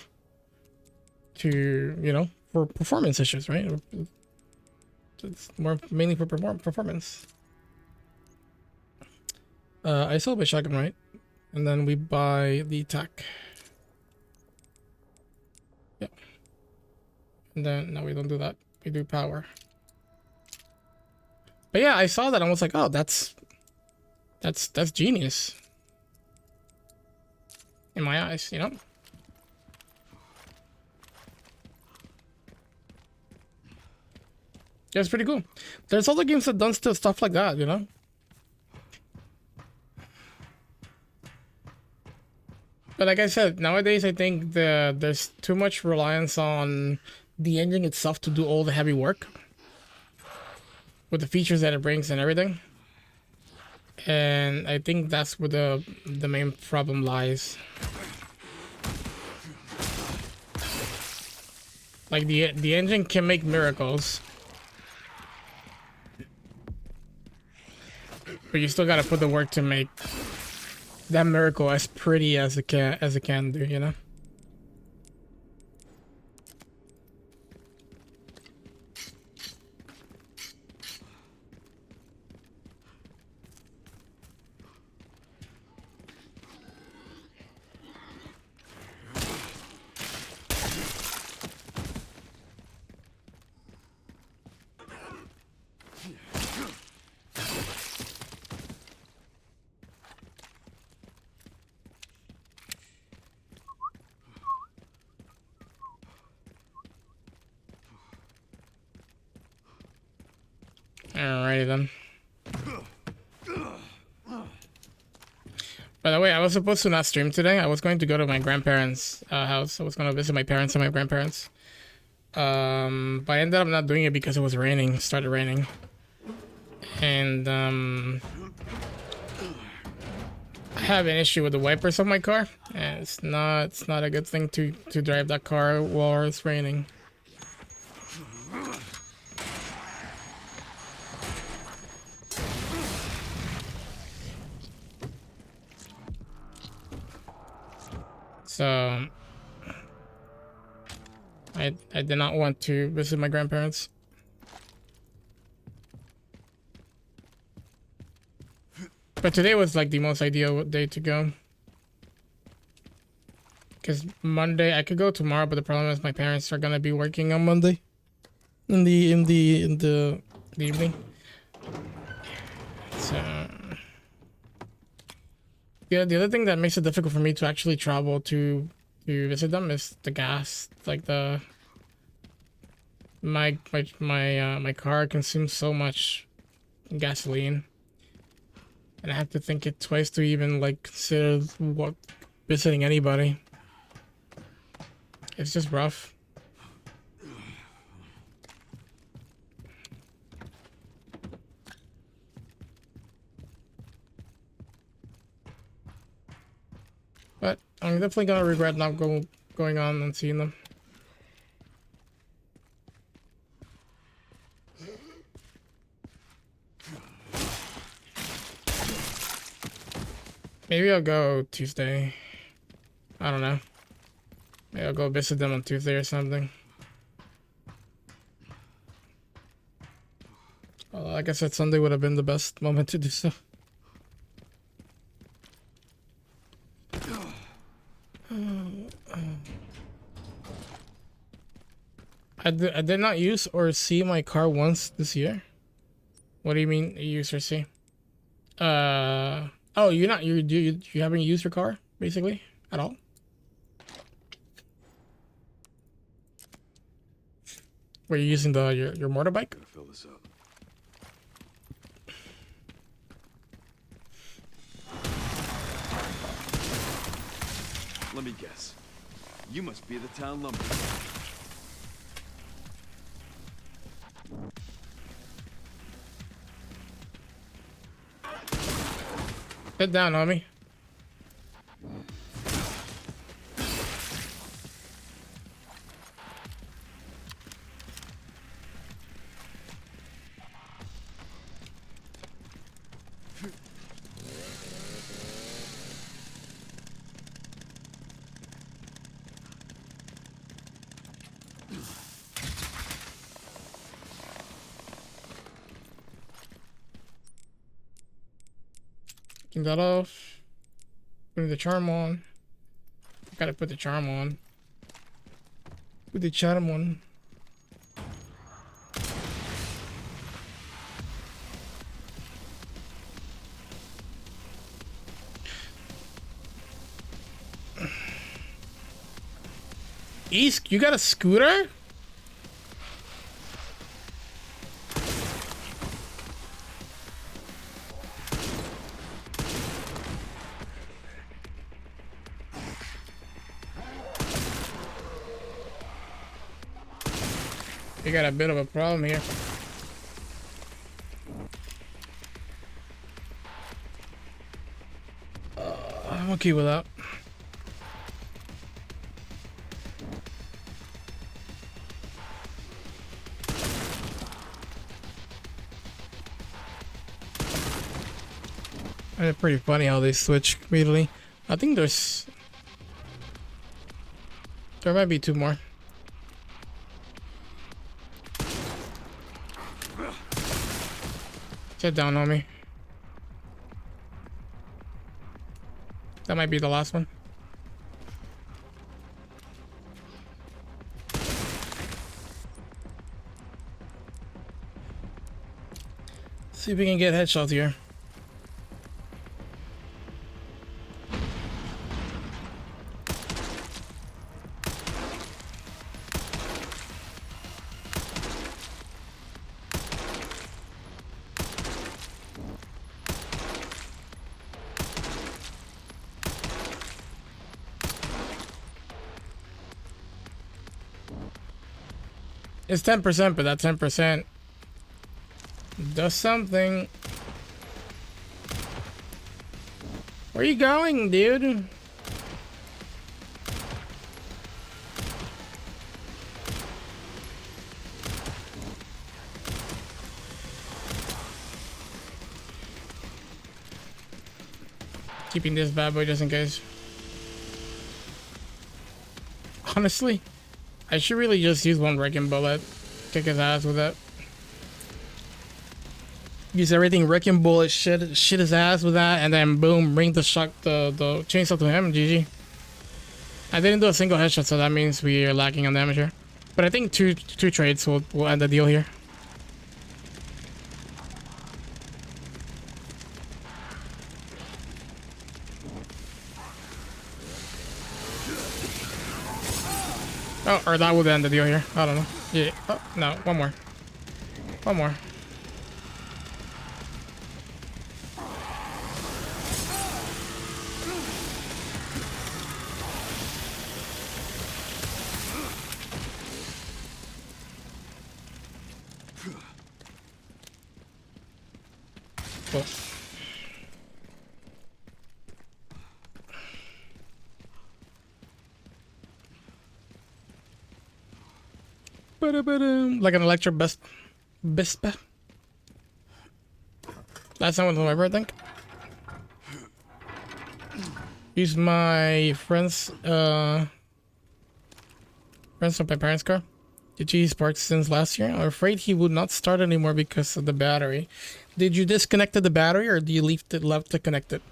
you know, for performance issues, right? It's more mainly for performance. I sold my shotgun, right? And then we buy the attack. Yep. And then, no, we don't do that. We do power. But yeah, I saw that and I was like, oh, that's genius. In my eyes, you know? Yeah, it's pretty cool. There's other games that done stuff like that, you know? But like I said, nowadays I think there's too much reliance on the engine itself to do all the heavy work with the features that it brings and everything. And I think that's where the main problem lies. Like the engine can make miracles, but you still gotta put the work to make that miracle as pretty as it can do, you know? Alrighty then. By the way, I was supposed to not stream today. I was going to go to my grandparents' house. I was going to visit my parents and my grandparents. But I ended up not doing it because it was raining. It started raining. And I have an issue with the wipers of my car. And it's not a good thing to drive that car while it's raining. So I did not want to visit my grandparents. But today was like the most ideal day to go. Because Monday, I could go tomorrow, but the problem is my parents are gonna be working on Monday in the evening. So yeah, the other thing that makes it difficult for me to actually travel to visit them is the gas. Like my car consumes so much gasoline, and I have to think it twice to even like consider what visiting anybody. It's just rough. But I'm definitely gonna regret not going on and seeing them. Maybe I'll go Tuesday. I don't know. Maybe I'll go visit them on Tuesday or something. Well, like I said, Sunday would have been the best moment to do so. I did not use or see my car once this year. What do you mean use or see? Oh, you haven't used your car basically at all? Were you using your motorbike? Gotta fill this up. Let me guess. You must be the town lumberman. Sit down, homie. Taking that off. Putting the charm on. Gotta put the charm on. Put the charm on. East, you got a scooter? You got a bit of a problem here. I'm okay with that. It's pretty funny how they switch immediately. I think there might be two more. Sit down on me. That might be the last one. See if we can get headshots here. It's 10%, but that 10% does something. Where are you going, dude? Keeping this bad boy just in case. Honestly, I should really just use one Requiem bullet. Kick his ass with it. Use everything Requiem bullet, shit his ass with that, and then boom, bring the chainsaw to him. GG. I didn't do a single headshot, so that means we are lacking on damage here. But I think two trades will end the deal here. Oh, or that would end the deal here. I don't know. Yeah. Oh, no, one more. One more. Cool. Like an electric bispa. Last time was November, I think. Use my friends from my parents' car. GG sparked since last year. I'm afraid he would not start anymore because of the battery. Did you disconnect the battery or do you leave it left to connect it?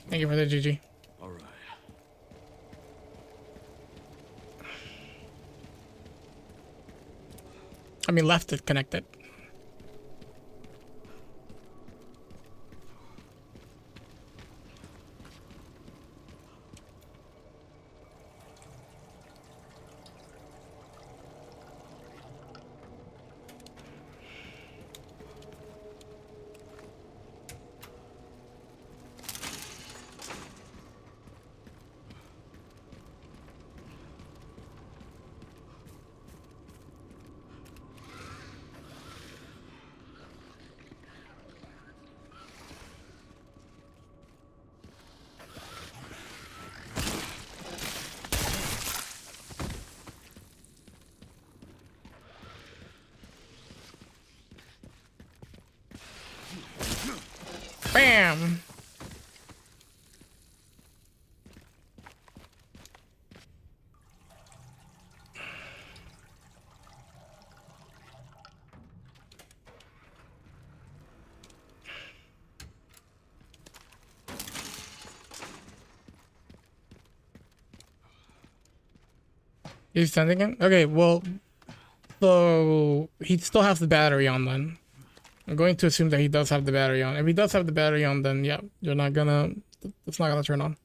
Thank you for the GG. All right. I mean, left it connected. Bam! He's sending it? Okay, well, so he still has the battery on then. I'm going to assume that he does have the battery on. If he does have the battery on, then yeah, it's not gonna turn on.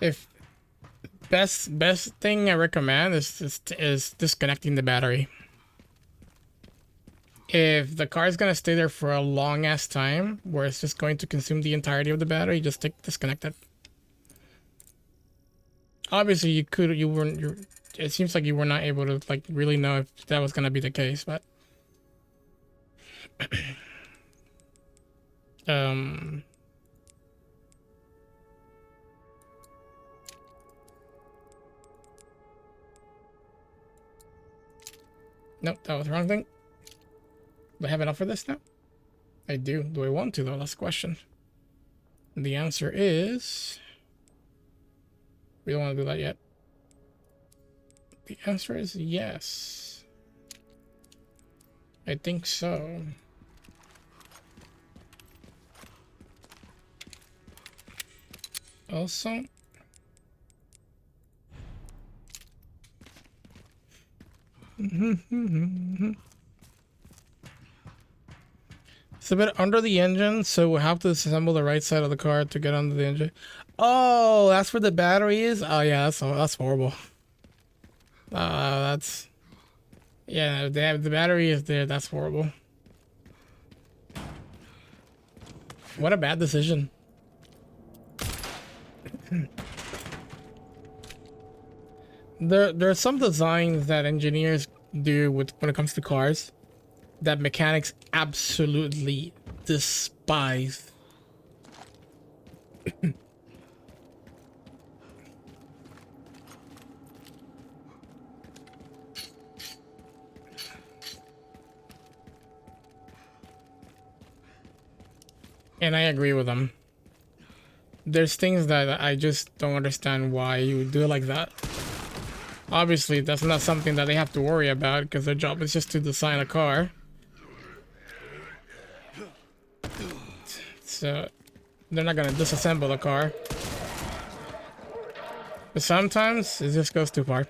If best thing I recommend is disconnecting the battery. If the car is gonna stay there for a long ass time, where it's just going to consume the entirety of the battery, just disconnect it. Obviously, it seems like you were not able to like really know if that was gonna be the case, but nope, that was the wrong thing. Do I have enough for this now? I do. Do I want to though? That's the question. The answer is we don't want to do that yet. The answer is yes. I think so. Also, it's a bit under the engine, so we'll have to disassemble the right side of the car to get under the engine. Oh, that's where the battery is? Oh yeah, that's horrible. That's, yeah, the battery is there. That's horrible. What a bad decision. There are some designs that engineers do when it comes to cars that mechanics absolutely despise. And I agree with them. There's things that I just don't understand why you would do it like that. Obviously, that's not something that they have to worry about because their job is just to design a car. So they're not gonna disassemble the car. But sometimes it just goes too far.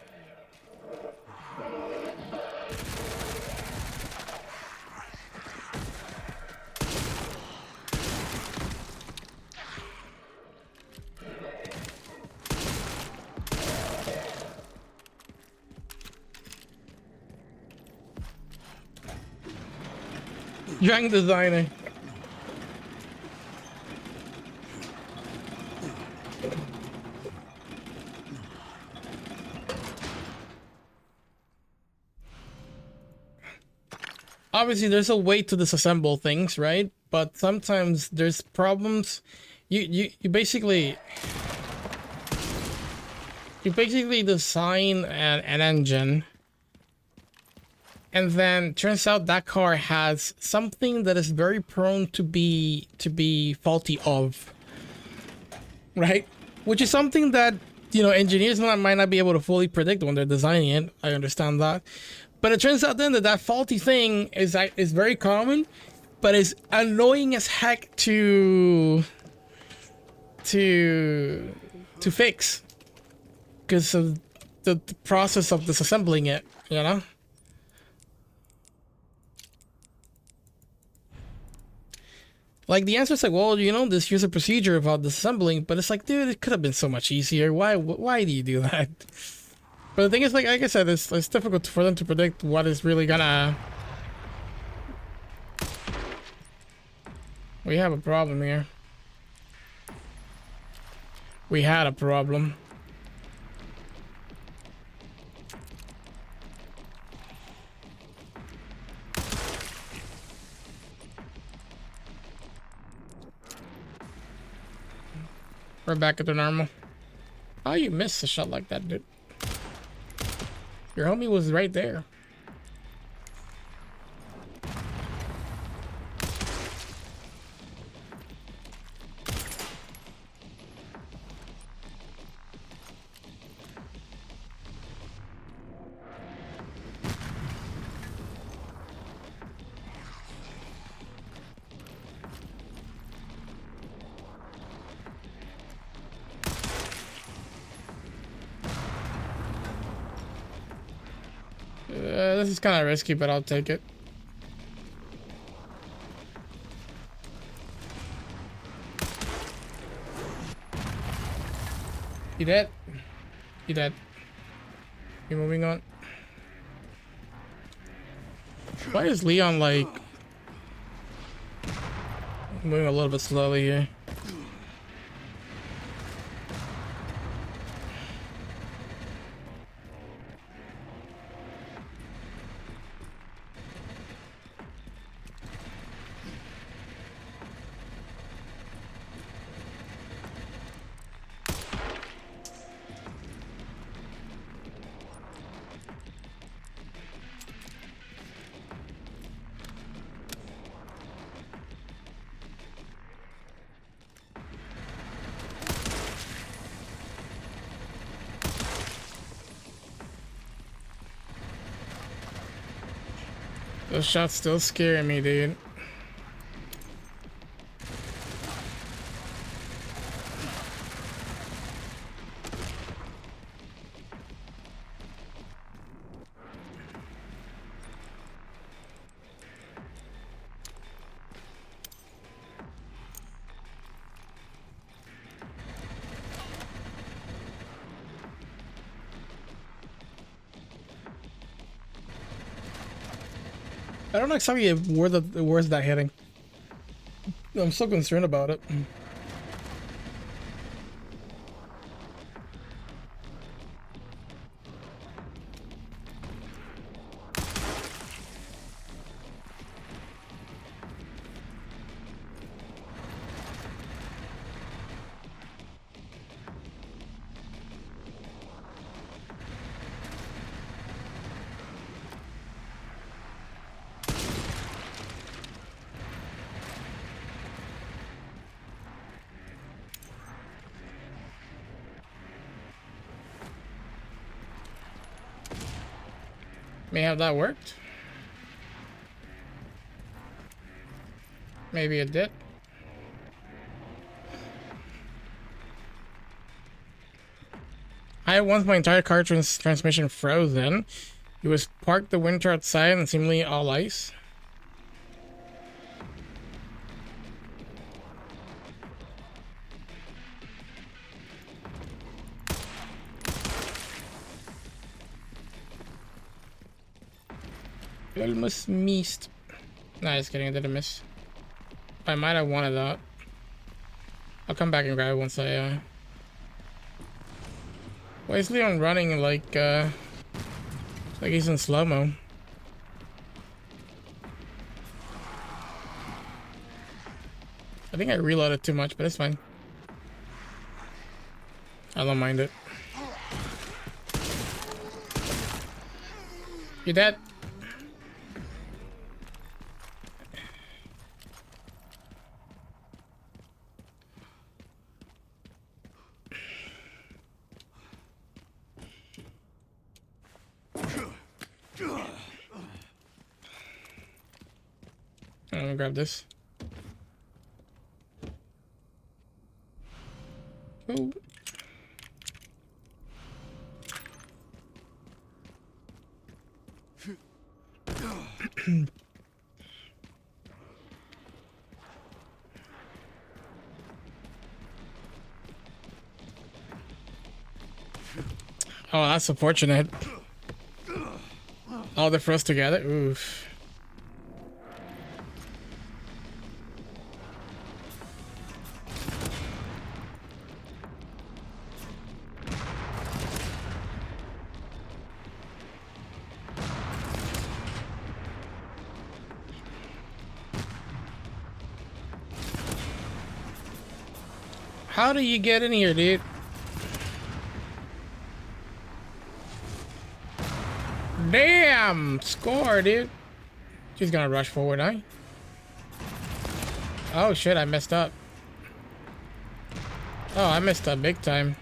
Young designer. Obviously, there's a way to disassemble things, right? But sometimes there's problems. You basically design an engine, and then turns out that car has something that is very prone to be faulty of, right? Which is something that, you know, engineers might not be able to fully predict when they're designing it. I understand that. But it turns out then that faulty thing is very common, but is annoying as heck to fix because of the process of disassembling it, you know? Like the answer is like, well, you know, this user procedure about disassembling, but it's like, dude, it could have been so much easier. Why do you do that? But the thing is, like I said, it's difficult for them to predict what is really gonna... We have a problem here. We had a problem. We're back at the normal. How you missed a shot like that, dude? Your homie was right there. This is kind of risky, but I'll take it. You dead? You dead? You moving on? Why is Leon like moving a little bit slowly here? Those shots still scaring me, dude. I don't know exactly where's that hitting. I'm so concerned about it. May have that worked. Maybe it did. I had once my entire car transmission frozen. It was parked the winter outside and seemingly all ice. Almost missed. Nah, just kidding, I didn't miss. I might have wanted that. I'll come back and grab it once I Why is Leon running like he's in slow-mo? I think I reloaded too much, but it's fine. I don't mind it. You dead? I'm gonna grab this. Oh. Oh, that's unfortunate. All the frost together. Oof. How do you get in here, dude? Damn! Score, dude. She's gonna rush forward, huh? Oh shit, I messed up. Oh, I messed up big time.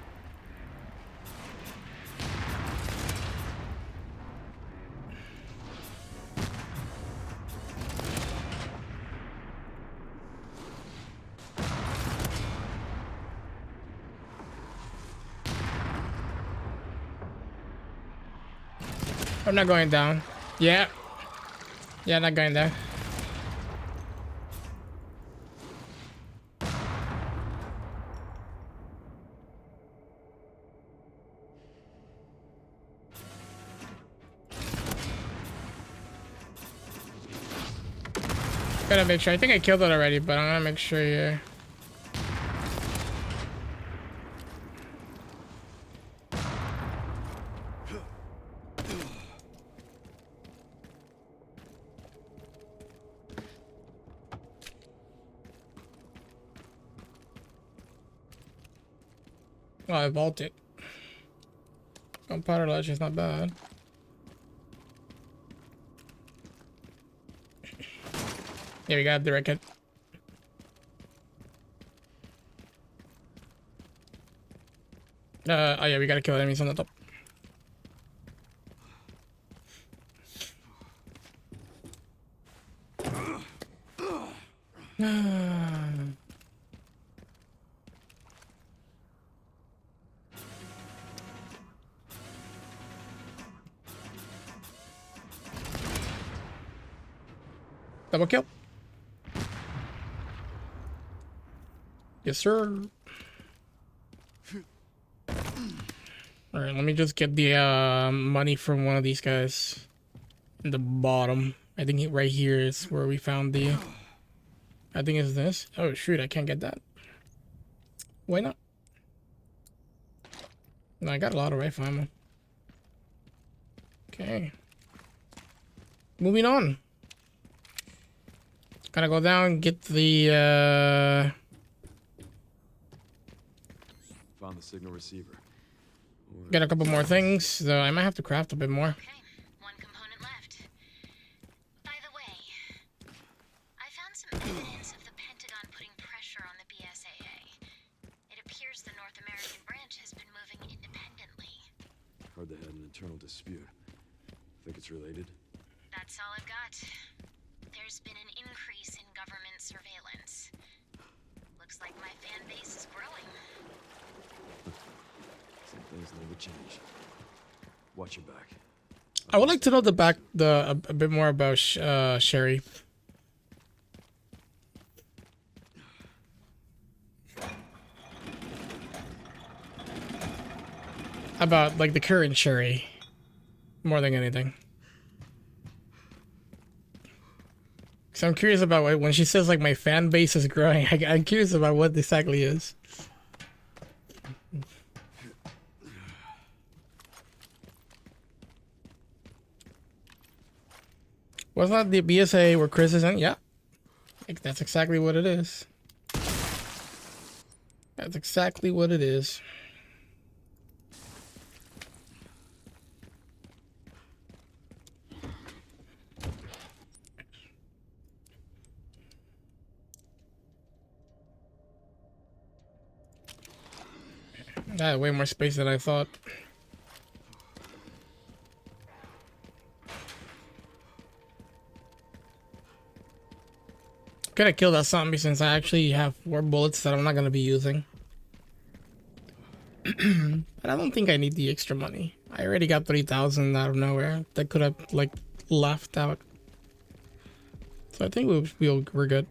I'm not going down. Yeah. Yeah, not going there. Gotta make sure. I think I killed it already, but I'm gonna make sure here. Oh, I vaulted. Gunpowder ledge is not bad. Yeah, we got the record. Oh yeah, we gotta kill enemies on the top. Double kill. Yes, sir. All right, let me just get the money from one of these guys in the bottom. I think right here is where we found the. I think it's this. Oh shoot, I can't get that. Why not? No, I got a lot of rifle ammo. Okay. Moving on. Gotta go down and get the Found the signal receiver. get a couple more things, so I might have to craft a bit more. Okay, one component left. By the way, I found some evidence of the Pentagon putting pressure on the BSAA. It appears the North American branch has been moving independently. Heard they had an internal dispute. Think it's related? That's all I've got. There's been an increase in government surveillance. Looks like my fan base is growing. Some things never change. Watch your back. I would like to know a bit more about Sherry. About like the current Sherry, more than anything. So I'm curious about when she says like my fan base is growing. I'm curious about what exactly is. Wasn't that the BSA where Chris is in? Yeah. That's exactly what it is. That's exactly what it is. I had way more space than I thought. Could kill that zombie since I actually have 4 bullets that I'm not going to be using. But I don't think I need the extra money. I already got 3,000 out of nowhere that could have like left out. So I think we're good.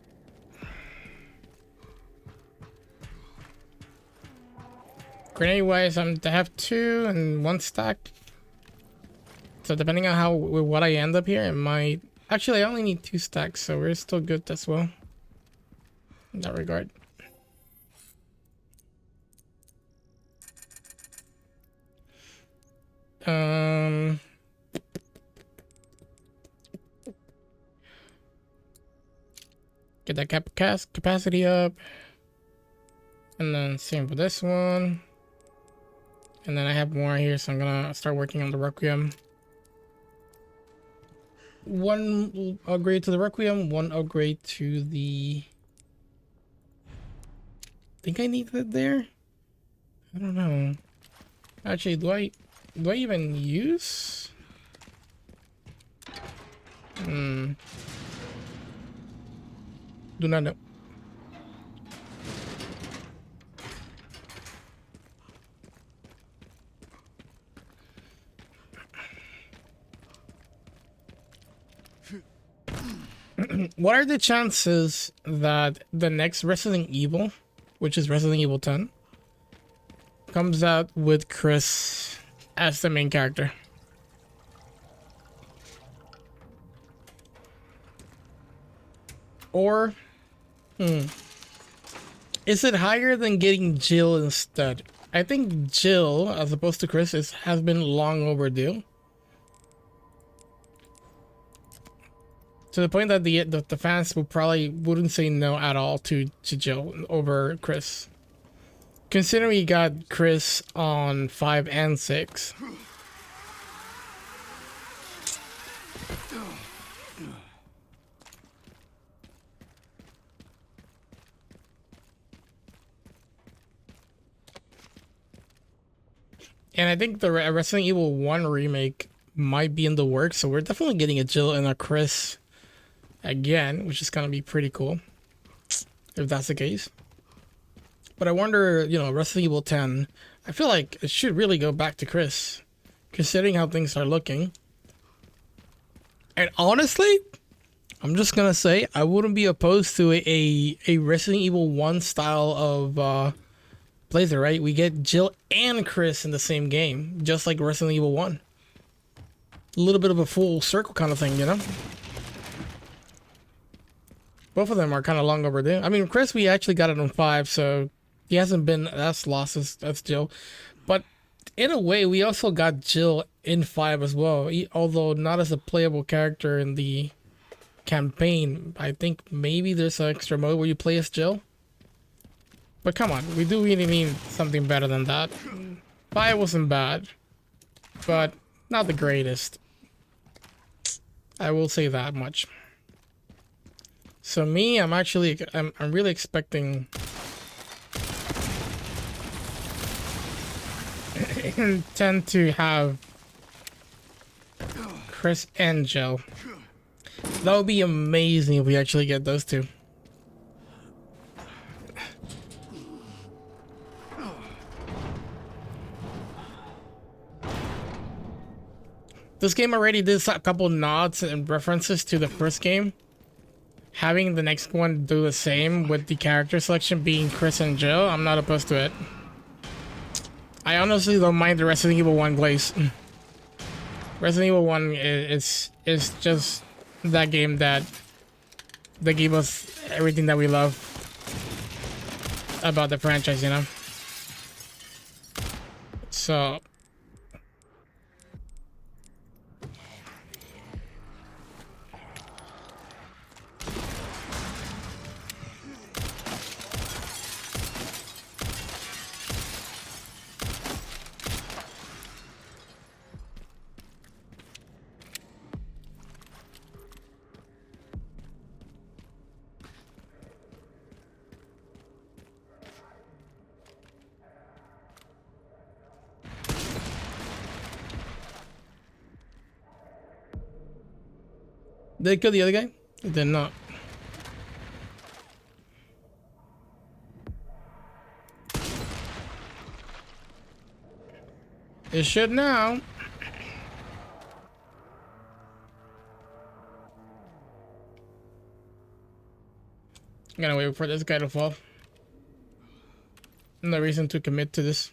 Grenade wise, I have 2 and 1 stacked. So depending on what I end up here, it might. Actually, I only need 2 stacks, so we're still good as well. In that regard. Get that capacity up. And then same for this one. And then I have more here, so I'm gonna start working on the Requiem. 1 upgrade to the Requiem, 1 upgrade to the... think I need that there? I don't know. Actually, do I even use? Do not know. What are the chances that the next Resident Evil, which is Resident Evil 10, comes out with Chris as the main character? Or, is it higher than getting Jill instead? I think Jill, as opposed to Chris, has been long overdue. To the point that the fans wouldn't say no at all to Jill over Chris. Considering we got Chris on 5 and 6. And I think the Resident Evil 1 remake might be in the works, so we're definitely getting a Jill and a Chris again, which is gonna be pretty cool if that's the case. But I wonder, Resident Evil 10, I feel like it should really go back to Chris, considering how things are looking. And honestly, I'm just gonna say I wouldn't be opposed to a Resident Evil 1 style of playthrough, right? We get Jill and Chris in the same game, just like Resident Evil 1. A little bit of a full circle kind of thing, Both of them are kind of long overdue. I mean, Chris, we actually got it on 5, so he hasn't been as lost as Jill. But in a way, we also got Jill in 5 as well, although not as a playable character in the campaign. I think maybe there's an extra mode where you play as Jill. But come on, we do really need something better than that. 5 wasn't bad, but not the greatest. I will say that much. So me, I'm really expecting 10 to have Chris and Joe. That would be amazing if we actually get those two. This game already did a couple nods and references to the first game. Having the next one do the same with the character selection being Chris and Joe, I'm not opposed to it. I honestly don't mind the Resident Evil 1 glaze. Resident Evil 1 is just that game that they gave us everything that we love about the franchise, you know? So... Did they kill the other guy? It did not. It should now. I'm gonna wait for this guy to fall. No reason to commit to this.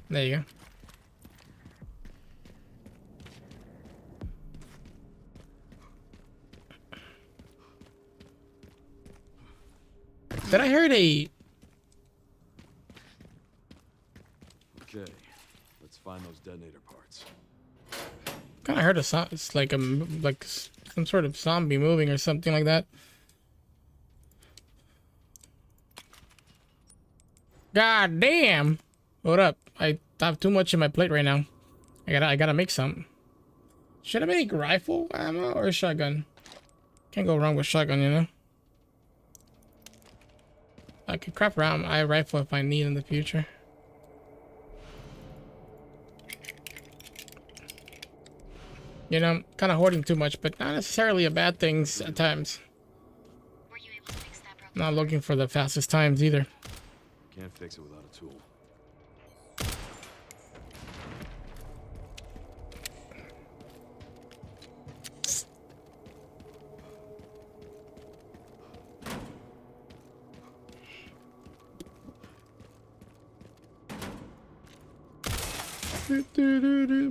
There you go. Did I heard a... Okay, let's find those detonator parts. Kind of heard a sound. It's like some sort of zombie moving or something like that. God damn! Hold up. I have too much in my plate right now. I gotta make some. Should I make rifle ammo or shotgun? Can't go wrong with shotgun, you know? I could craft around my rifle if I need in the future. You know, I'm kind of hoarding too much, but not necessarily a bad thing at times. Were you able to fix that broken? Not looking for the fastest times either. Can't fix it without a tool.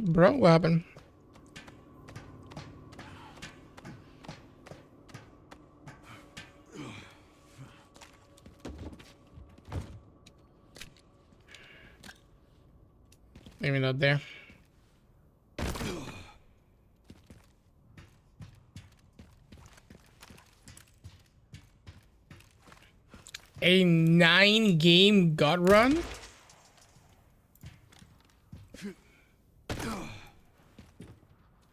Bro, what happened? Maybe not there. A 9-game gut run?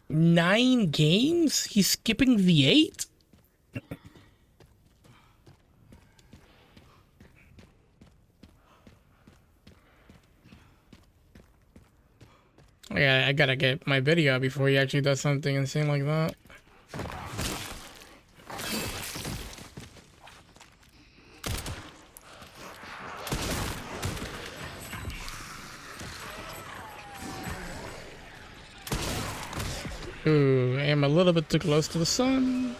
Nine games? He's skipping the 8? Yeah, I gotta get my video before he actually does something insane like that. Ooh, I am a little bit too close to the sun.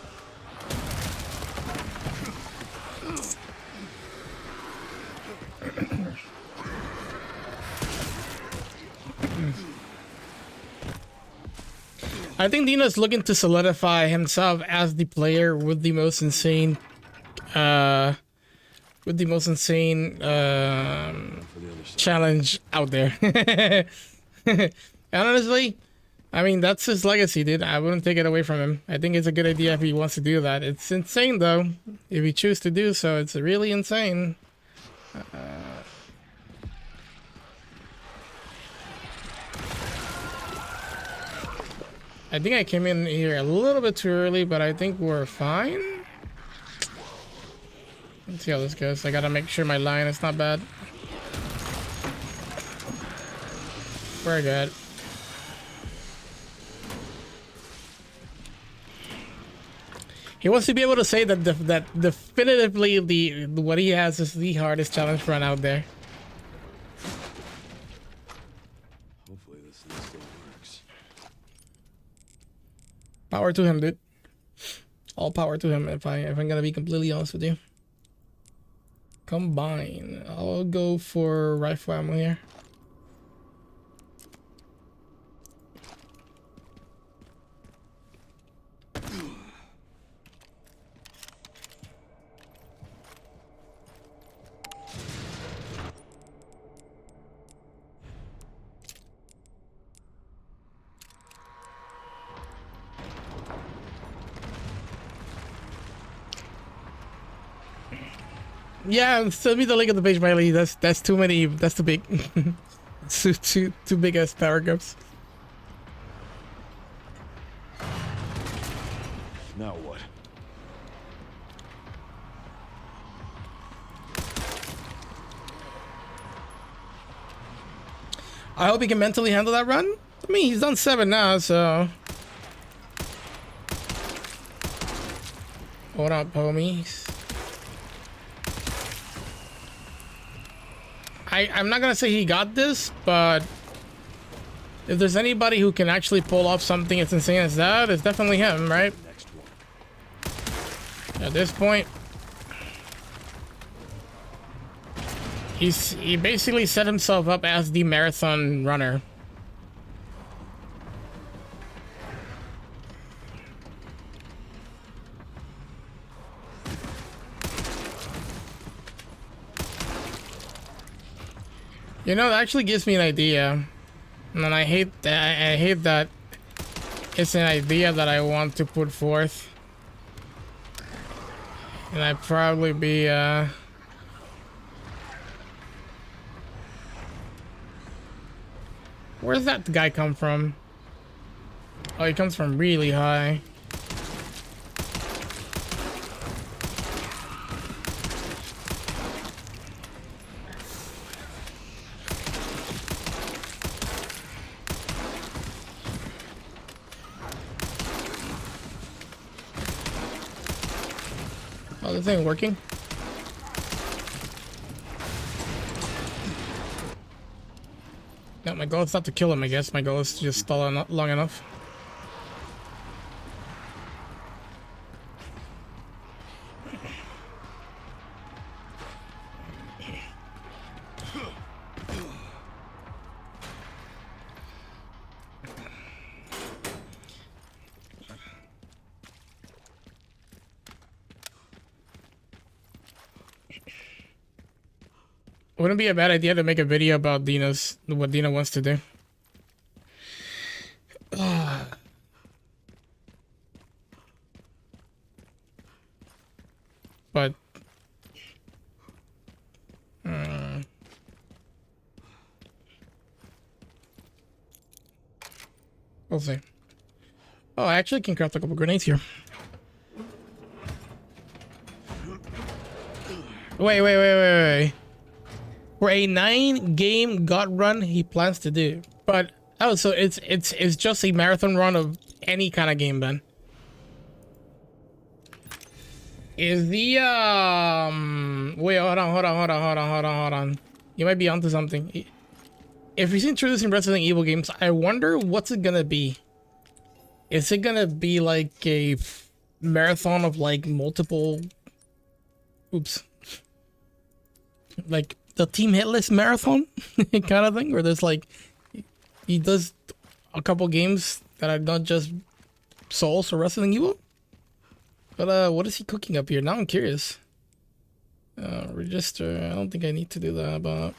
I think Dino's looking to solidify himself as the player with the most insane, challenge out there. And honestly, I mean, that's his legacy, dude. I wouldn't take it away from him. I think it's a good idea if he wants to do that. It's insane, though. If he chooses to do so, it's really insane. I think I came in here a little bit too early, but I think we're fine. Let's see how this goes. I gotta make sure my line is not bad. We're good. He wants to be able to say that that definitively what he has is the hardest challenge run out there. Hopefully this thing still works. Power to him, dude. All power to him. If I'm gonna be completely honest with you. Combine. I'll go for rifle ammo here. Yeah, send me the link of the page, Miley. That's too many. That's too big. too big as paragraphs. Now what? I hope he can mentally handle that run. I mean, he's done 7 now, so. What up, homies? I'm not gonna say he got this, but if there's anybody who can actually pull off something as insane as that, it's definitely him, right? Next one. At this point, he basically set himself up as the marathon runner. You know, that actually gives me an idea, and I hate that. I hate that it's an idea that I want to put forth, and I'd probably be where's that guy come from? Oh, he comes from really high. Oh, this ain't working. No, my goal is not to kill him, I guess. My goal is to just stall long enough. Wouldn't be a bad idea to make a video about what Dina wants to do. But we'll see. Oh, I actually can craft a couple grenades here. Wait. For a 9-game god run, he plans to do. But oh, so it's just a marathon run of any kind of game then. Is the wait, hold on. You might be onto something. If he's introducing Resident Evil games, I wonder what's it gonna be. Is it gonna be like a marathon of like multiple like the Team Hitless marathon kind of thing, where there's like he does a couple games that are not just Souls or Resident Evil. But what is he cooking up here? Now I'm curious. Register. I don't think I need to do that, but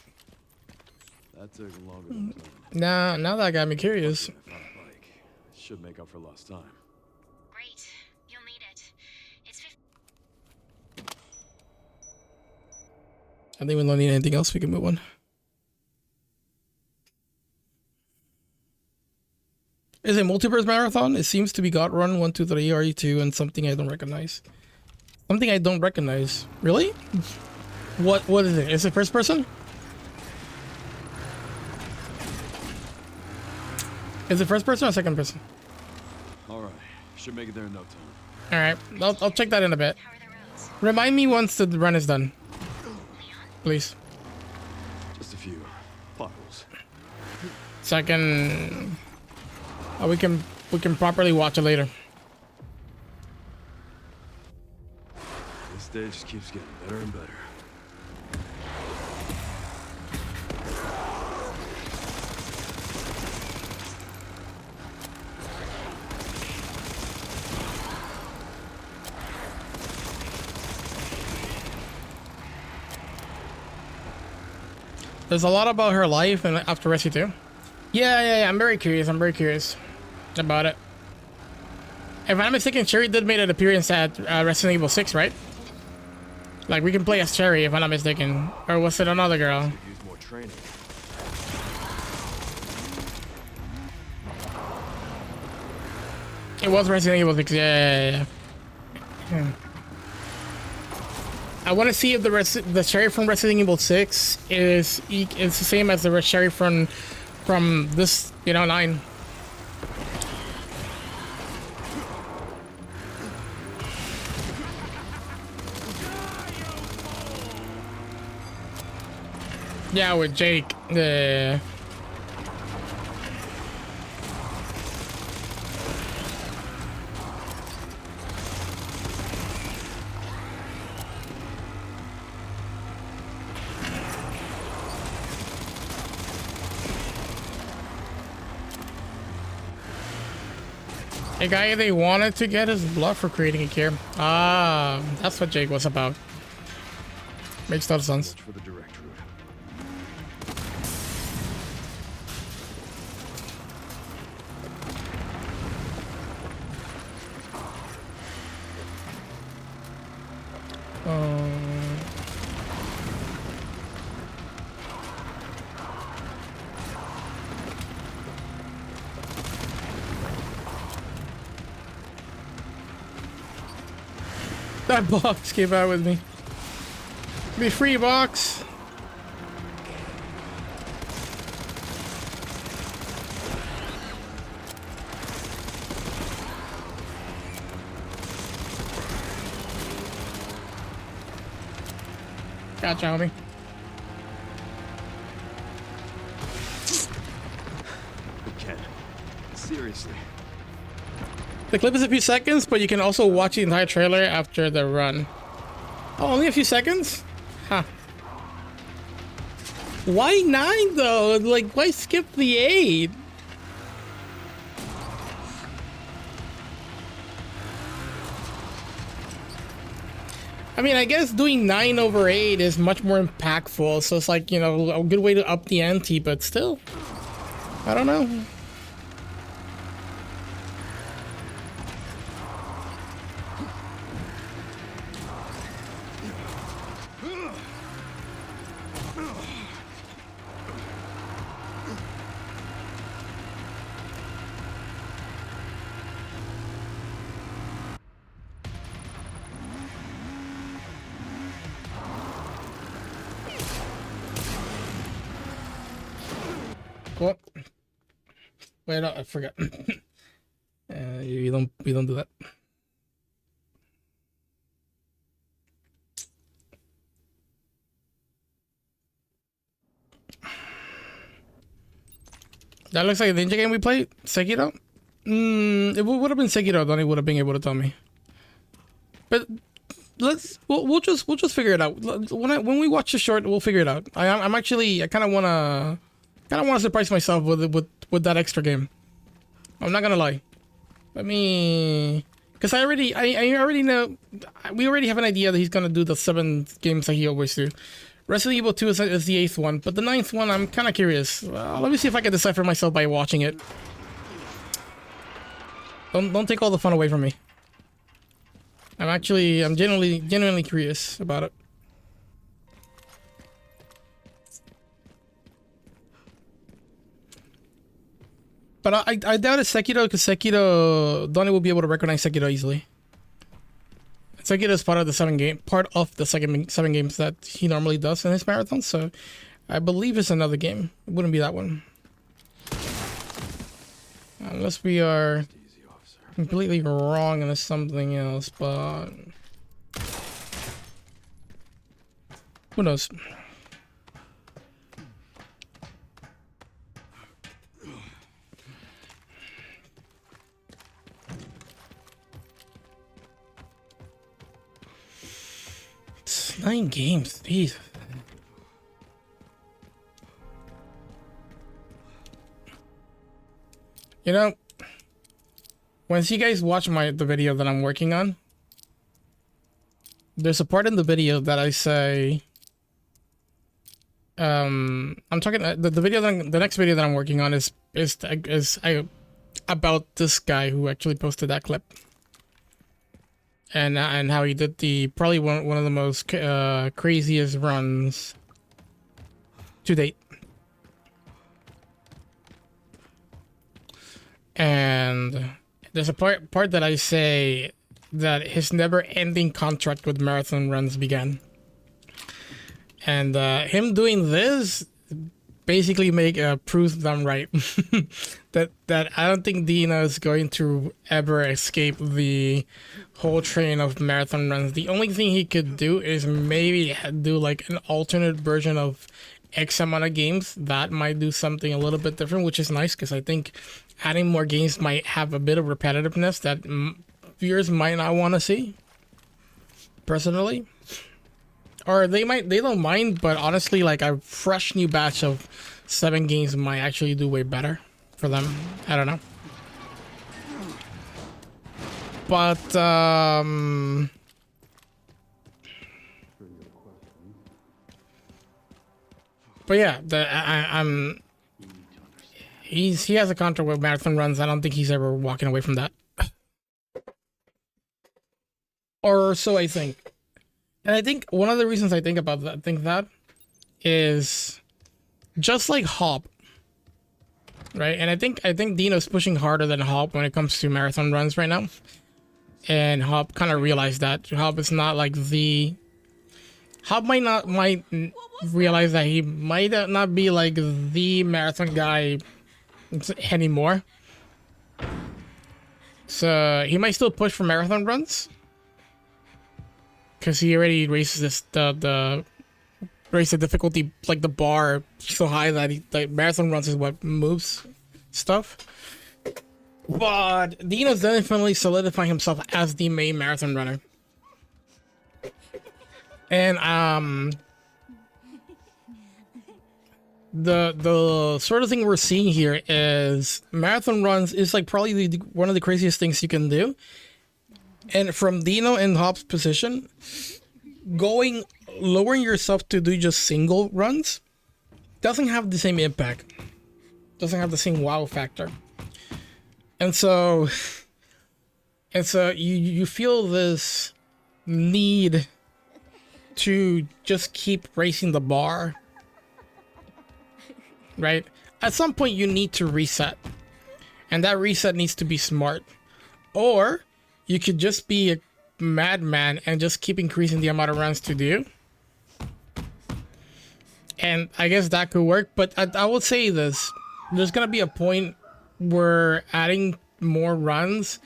That took longer than planned. now that got me curious. I found a bike. Should make up for lost time. Great. You'll need it. It's I think we don't need anything else. We can move on. Is it multiverse marathon? It seems to be God Run 1, 2, 3, RE2, and something I don't recognize. Something I don't recognize. Really? What is it? Is it first person? Is it first person or second person? All right, should make it there in no time. All right, I'll check that in a bit. How are the roads? Remind me once the run is done, please. Just a few potholes. So I can, we can properly watch it later. This day just keeps getting better and better. There's a lot about her life and after Rescue 2. Yeah, I'm very curious. I'm very curious about it. If I'm not mistaken, Sherry did make an appearance at Resident Evil 6, right? Like, we can play as Sherry, if I'm not mistaken. Or was it another girl? Use more training. It was Resident Evil 6, yeah. I want to see if the Sherry from Resident Evil 6 is the same as the Sherry from this, 9. Yeah, with Jake. The guy they wanted to get his blood for creating a cure. Ah, that's what Jake was about. Makes total sense. For the direct route. That box came out with me. Be free, box. Gotcha, homie. Ken, seriously. The clip is a few seconds, but you can also watch the entire trailer after the run. Oh, only a few seconds? Huh. Why 9 though? Like, why skip the 8? I mean, I guess doing 9 over 8 is much more impactful, so it's like, a good way to up the ante, but still. I don't know. What? Wait, no, I forgot. You don't do that. That looks like a ninja game we played. Sekiro. It would have been Sekiro. Donnie would have been able to tell me. But we'll just figure it out. When we watch the short, we'll figure it out. I kind of wanna surprise myself with that extra game. I'm not gonna lie. Because I already know. We already have an idea that he's gonna do the 7 games that he always do. Resident Evil 2 is the 8th one, but the 9th one I'm kind of curious. Let me see if I can decipher myself by watching it. Don't take all the fun away from me. I'm genuinely curious about it. But I doubt it's Sekiro, because Sekiro, Donnie will be able to recognize Sekiro easily. Sekiro is part of the 7 games that he normally does in his marathon, so I believe it's another game. It wouldn't be that one. Unless we are Easy, officer. completely wrong and it's something else, but who knows? It's 9 games, jeez. You know, once you guys watch the video that I'm working on, there's a part in the video that I say, I'm talking the video that the next video that I'm working on is about this guy who actually posted that clip, and how he did probably one of the most craziest runs to date. And there's a part that I say that his never-ending contract with marathon runs began, and him doing this basically proves them right. that I don't think Dino is going to ever escape the whole train of marathon runs. The only thing he could do is maybe do like an alternate version of X amount of games. That might do something a little bit different, which is nice because I think adding more games might have a bit of repetitiveness that viewers might not want to see, personally. Or they don't mind, but honestly, like a fresh new batch of 7 games might actually do way better for them. I don't know. But yeah, he has a contract with marathon runs. I don't think he's ever walking away from that. Or so I think. And I think one of the reasons I think that is just like Hop, right? And I think Dino's pushing harder than Hop when it comes to marathon runs right now. And Hop kind of realized that Hop is not like Hop might realize that he might not be like the marathon guy anymore. So he might still push for marathon runs, because he already raises the difficulty, like the bar so high that marathon runs is what moves stuff. But Dino's definitely solidifying himself as the main marathon runner. And the sort of thing we're seeing here is marathon runs is like probably one of the craziest things you can do. And from Dino and Hop's position, lowering yourself to do just single runs doesn't have the same impact, doesn't have the same wow factor. And so you feel this need to just keep raising the bar, right? At some point you need to reset, and that reset needs to be smart. Or you could just be a madman and just keep increasing the amount of runs to do. And I guess that could work, but I would say this. There's going to be a point where adding more runs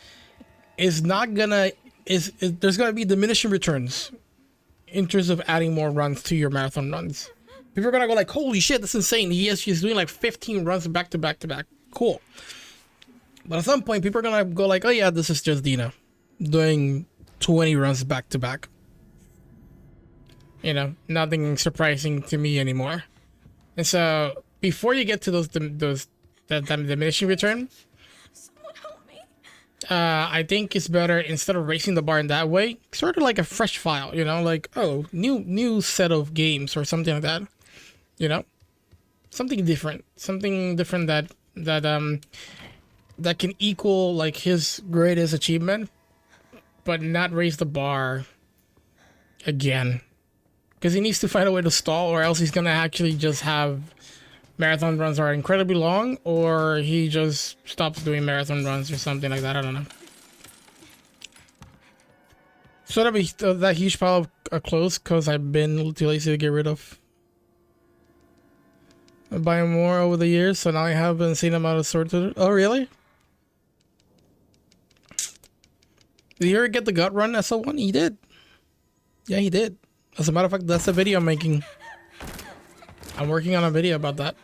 is not going to... there's going to be diminishing returns in terms of adding more runs to your marathon runs. People are going to go like, holy shit, that's insane. He's doing like 15 runs back to back to back. Cool. But at some point, people are going to go like, oh yeah, this is just Dino doing 20 runs back to back. You know, nothing surprising to me anymore. And so before you get to that diminishing return, Someone help me. I think it's better, instead of raising the bar in that way, sort of like a fresh file, you know, like, oh, new set of games or something like that, you know, something different that can equal like his greatest achievement, but not raise the bar again, because he needs to find a way to stall, or else he's gonna actually just have marathon runs are incredibly long, or he just stops doing marathon runs or something like that. I don't know. Sort of that huge pile of clothes because I've been too lazy to get rid of. I buy more over the years, so now I haven't seen them out of sorted. Oh, really? Did you ever get the gut run SO1? He did. Yeah, he did. As a matter of fact, that's a video I'm making. I'm working on a video about that.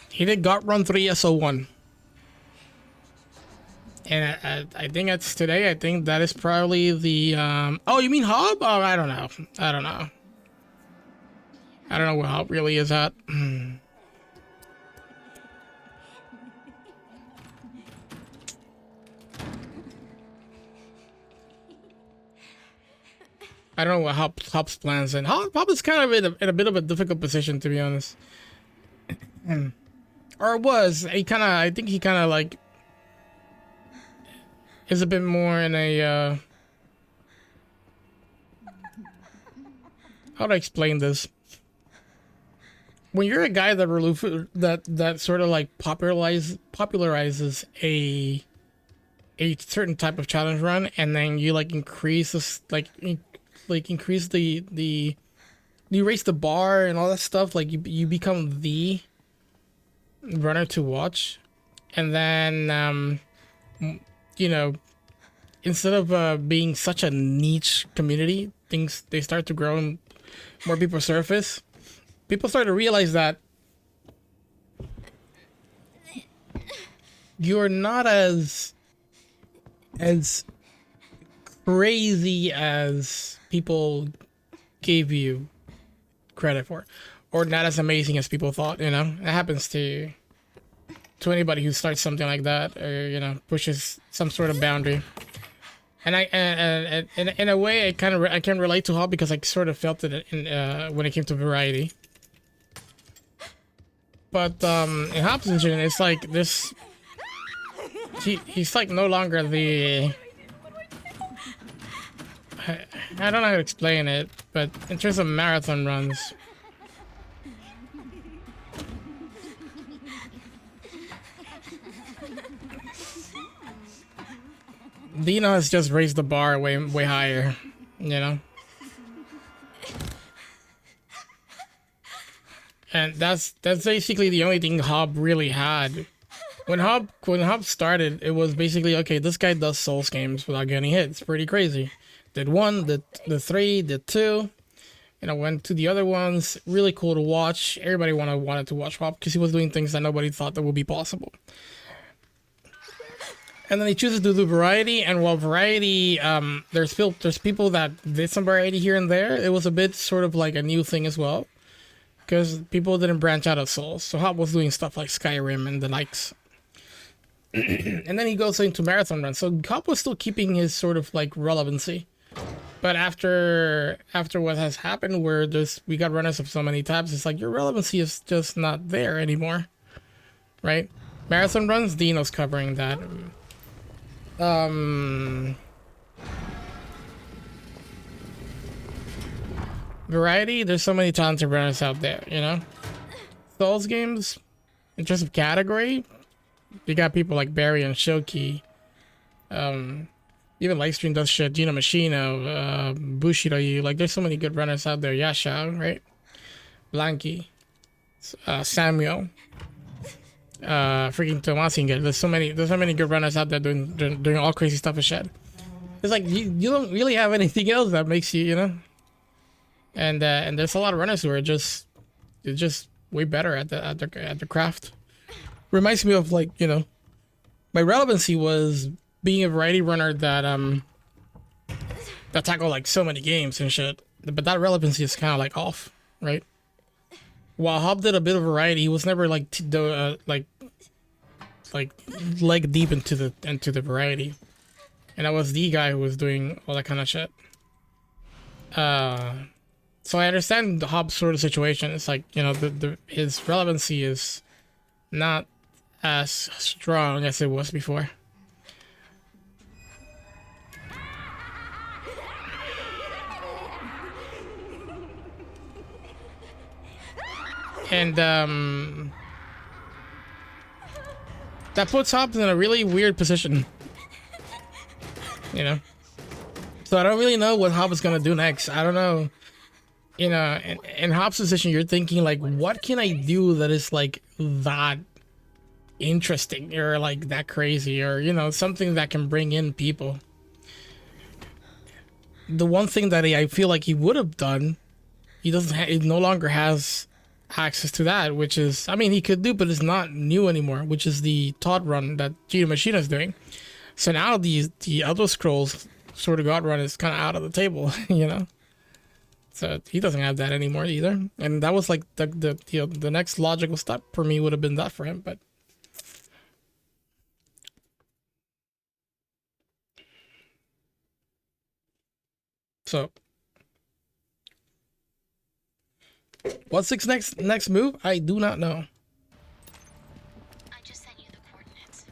He did gut run 3 SO1. And I think it's today. I think that is probably the oh, you mean Hob? Oh, I don't know. I don't know where Hob really is at. I don't know what Hop's plans, and Hop is kind of in a bit of a difficult position, to be honest. Or it was. I think he kind of like is a bit more in a how to explain this? When you're a guy that sort of like popularizes a certain type of challenge run, and then you like increase this increase the you raise the bar and all that stuff, like you become the runner to watch, and then you know, instead of being such a niche community, they start to grow and more people surface. People start to realize that you're not as crazy as people gave you credit for, or not as amazing as people thought. You know, it happens to anybody who starts something like that, or you know, pushes some sort of boundary. And in a way, I can relate to Hob, because I sort of felt it when it came to variety. But in Hob's position, it's like this. He's like no longer the. I don't know how to explain it, but in terms of marathon runs, Dino has just raised the bar way higher, you know. And that's basically the only thing Hob really had. When Hob started, it was basically, okay, this guy does Souls games without getting hit. It's pretty crazy. Did 1, did 3, did 2. You know, went to the other ones. Really cool to watch. Everybody wanted to watch Hob because he was doing things that nobody thought that would be possible. And then he chooses to do variety, and while variety, there's people that did some variety here and there. It was a bit sort of like a new thing as well, because people didn't branch out of Souls. So Hob was doing stuff like Skyrim and the likes. And then he goes into marathon runs. So Hob was still keeping his sort of like relevancy. But after what has happened, where we got runners of so many tabs, it's like your relevancy is just not there anymore, right? Marathon runs, Dino's covering that. Variety, there's so many talented runners out there, you know. Souls games, in terms of category, you got people like Barry and Shoki. Even Lightstream does shit. Gino Machino, Bushido, like there's so many good runners out there. Yasha, right? Blanky, Samuel, freaking Tomasinger. There's so many good runners out there doing all crazy stuff and shit. It's like you don't really have anything else that makes you, you know. And there's a lot of runners who are just way better at the craft. Reminds me of, like, you know, my relevancy was being a variety runner that tackled like so many games and shit. But that relevancy is kind of like off, right? While Hob did a bit of variety, he was never like like leg deep into the variety. And I was the guy who was doing all that kind of shit. So I understand the Hob sort of situation. It's like, you know, his relevancy is not as strong as it was before. And that puts Hobbs in a really weird position, you know. So I don't really know what Hobbs is gonna do next. I don't know. You know, in Hobbs' position, you're thinking like, what can I do that is like that interesting or like that crazy or, you know, something that can bring in people. The one thing that I feel like he would have done, he no longer has access to that, which is, I mean, he could do, but it's not new anymore, which is the Todd run that Gina Machina is doing. So now the Elder Scrolls Sword of God run is kind of out of the table, you know. So he doesn't have that anymore either, and that was like the you know, the next logical step for me would have been that for him, but. So, what's his next move? I do not know. I just sent you the coordinates.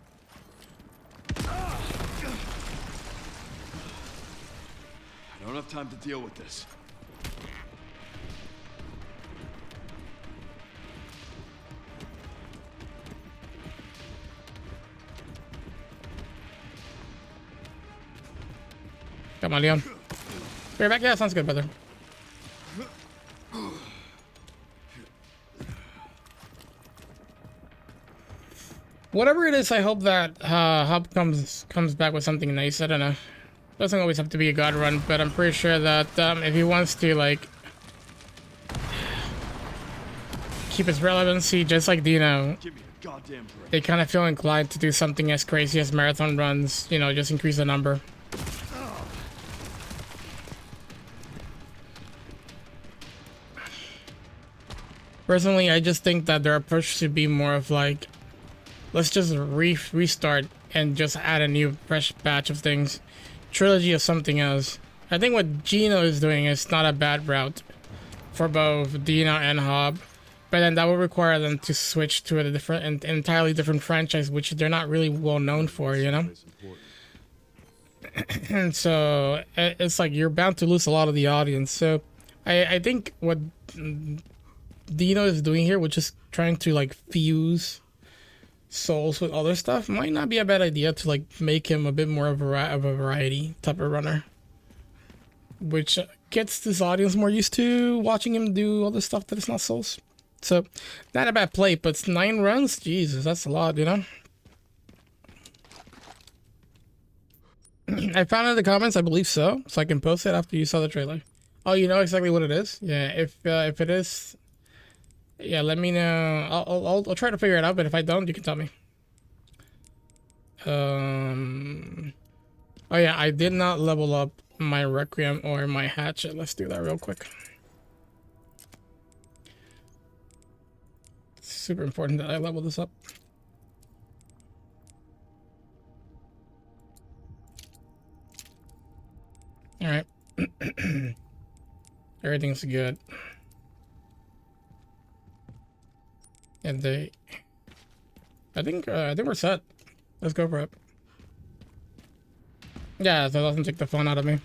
I don't have time to deal with this. Come on, Leon. You're back. Yeah, sounds good, brother. Whatever it is, I hope that Hub comes back with something nice. I don't know. Doesn't always have to be a God run, but I'm pretty sure that if he wants to like keep his relevancy, just like Dino, Give me a goddamn break. they kind of feel inclined to do something as crazy as marathon runs. You know, just increase the number. Personally, I just think that their approach should be more of like, let's just restart and just add a new fresh batch of things. Trilogy of something else. I think what Gino is doing is not a bad route for both Dino and Hob, but then that would require them to switch to a different, an entirely different franchise, which they're not really well known for, you know? It's important. And so it's like you're bound to lose a lot of the audience. So I think what Dino is doing here, which is trying to like fuse Souls with other stuff, might not be a bad idea to like make him a bit more of a variety type of runner, which gets this audience more used to watching him do other stuff that is not Souls. So not a bad play, but 9 runs, Jesus, that's a lot, you know. I found it in the comments, I believe so I can post it after you saw the trailer. Oh, you know exactly what it is? Yeah, if it is, yeah, let me know. I'll try to figure it out, but if I don't, you can tell me. Oh yeah, I did not level up my Requiem or my Hatchet. Let's do that real quick. It's super important that I level this up. All right. Everything's good. And I think we're set. Let's go for it. Yeah, so it doesn't take the fun out of me.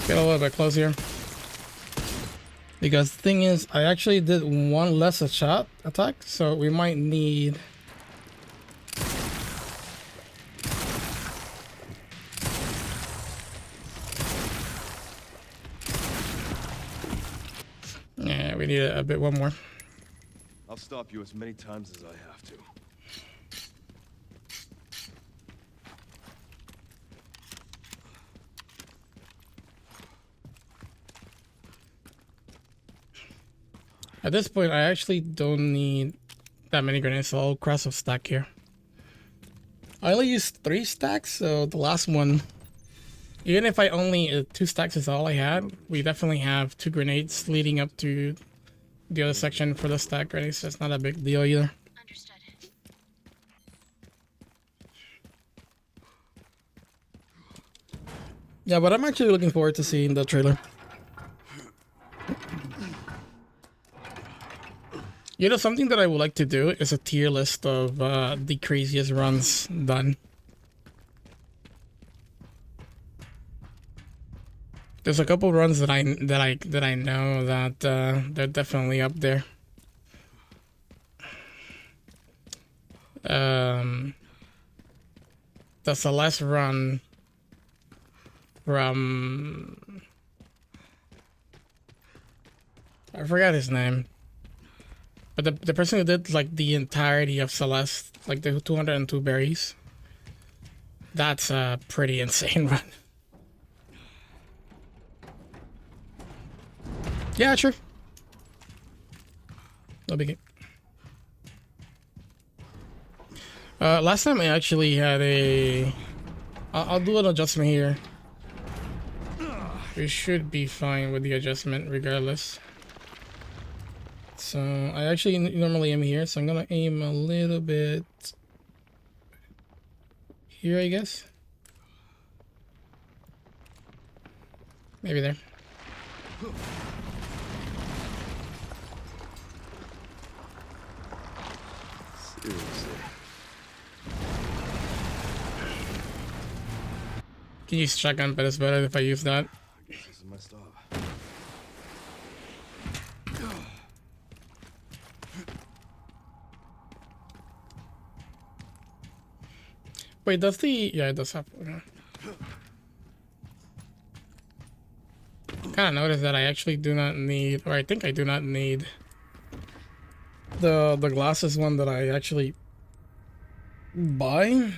Get a little bit closer. Because the thing is, I actually did one less a shot attack, so we might need... Yeah, we need a bit one more. I'll stop you as many times as I have to. At this point, I actually don't need that many grenades, so I'll cross a stack here. I only used 3 stacks, so the last one, even if I only 2 stacks is all I had, we definitely have 2 grenades leading up to the other section for the stack grenades. So it's not a big deal either. Understood. Yeah, but I'm actually looking forward to seeing the trailer. You know, something that I would like to do is a tier list of the craziest runs done. There's a couple runs that I know that they're definitely up there. The Celeste run from, I forgot his name, but the person who did like the entirety of Celeste, like the 202 berries, that's a pretty insane run. Yeah, sure. No biggie. Last time I actually had a... I'll do an adjustment here. We should be fine with the adjustment regardless. So I actually normally aim here, so I'm gonna aim a little bit here, I guess. Maybe there. Seriously. Can use shotgun, but it's better if I use that. I guess this is my stop. Wait, does the... Yeah, it does have... Kind of noticed that I actually do not need, or I think I do not need the glasses one that I actually buy.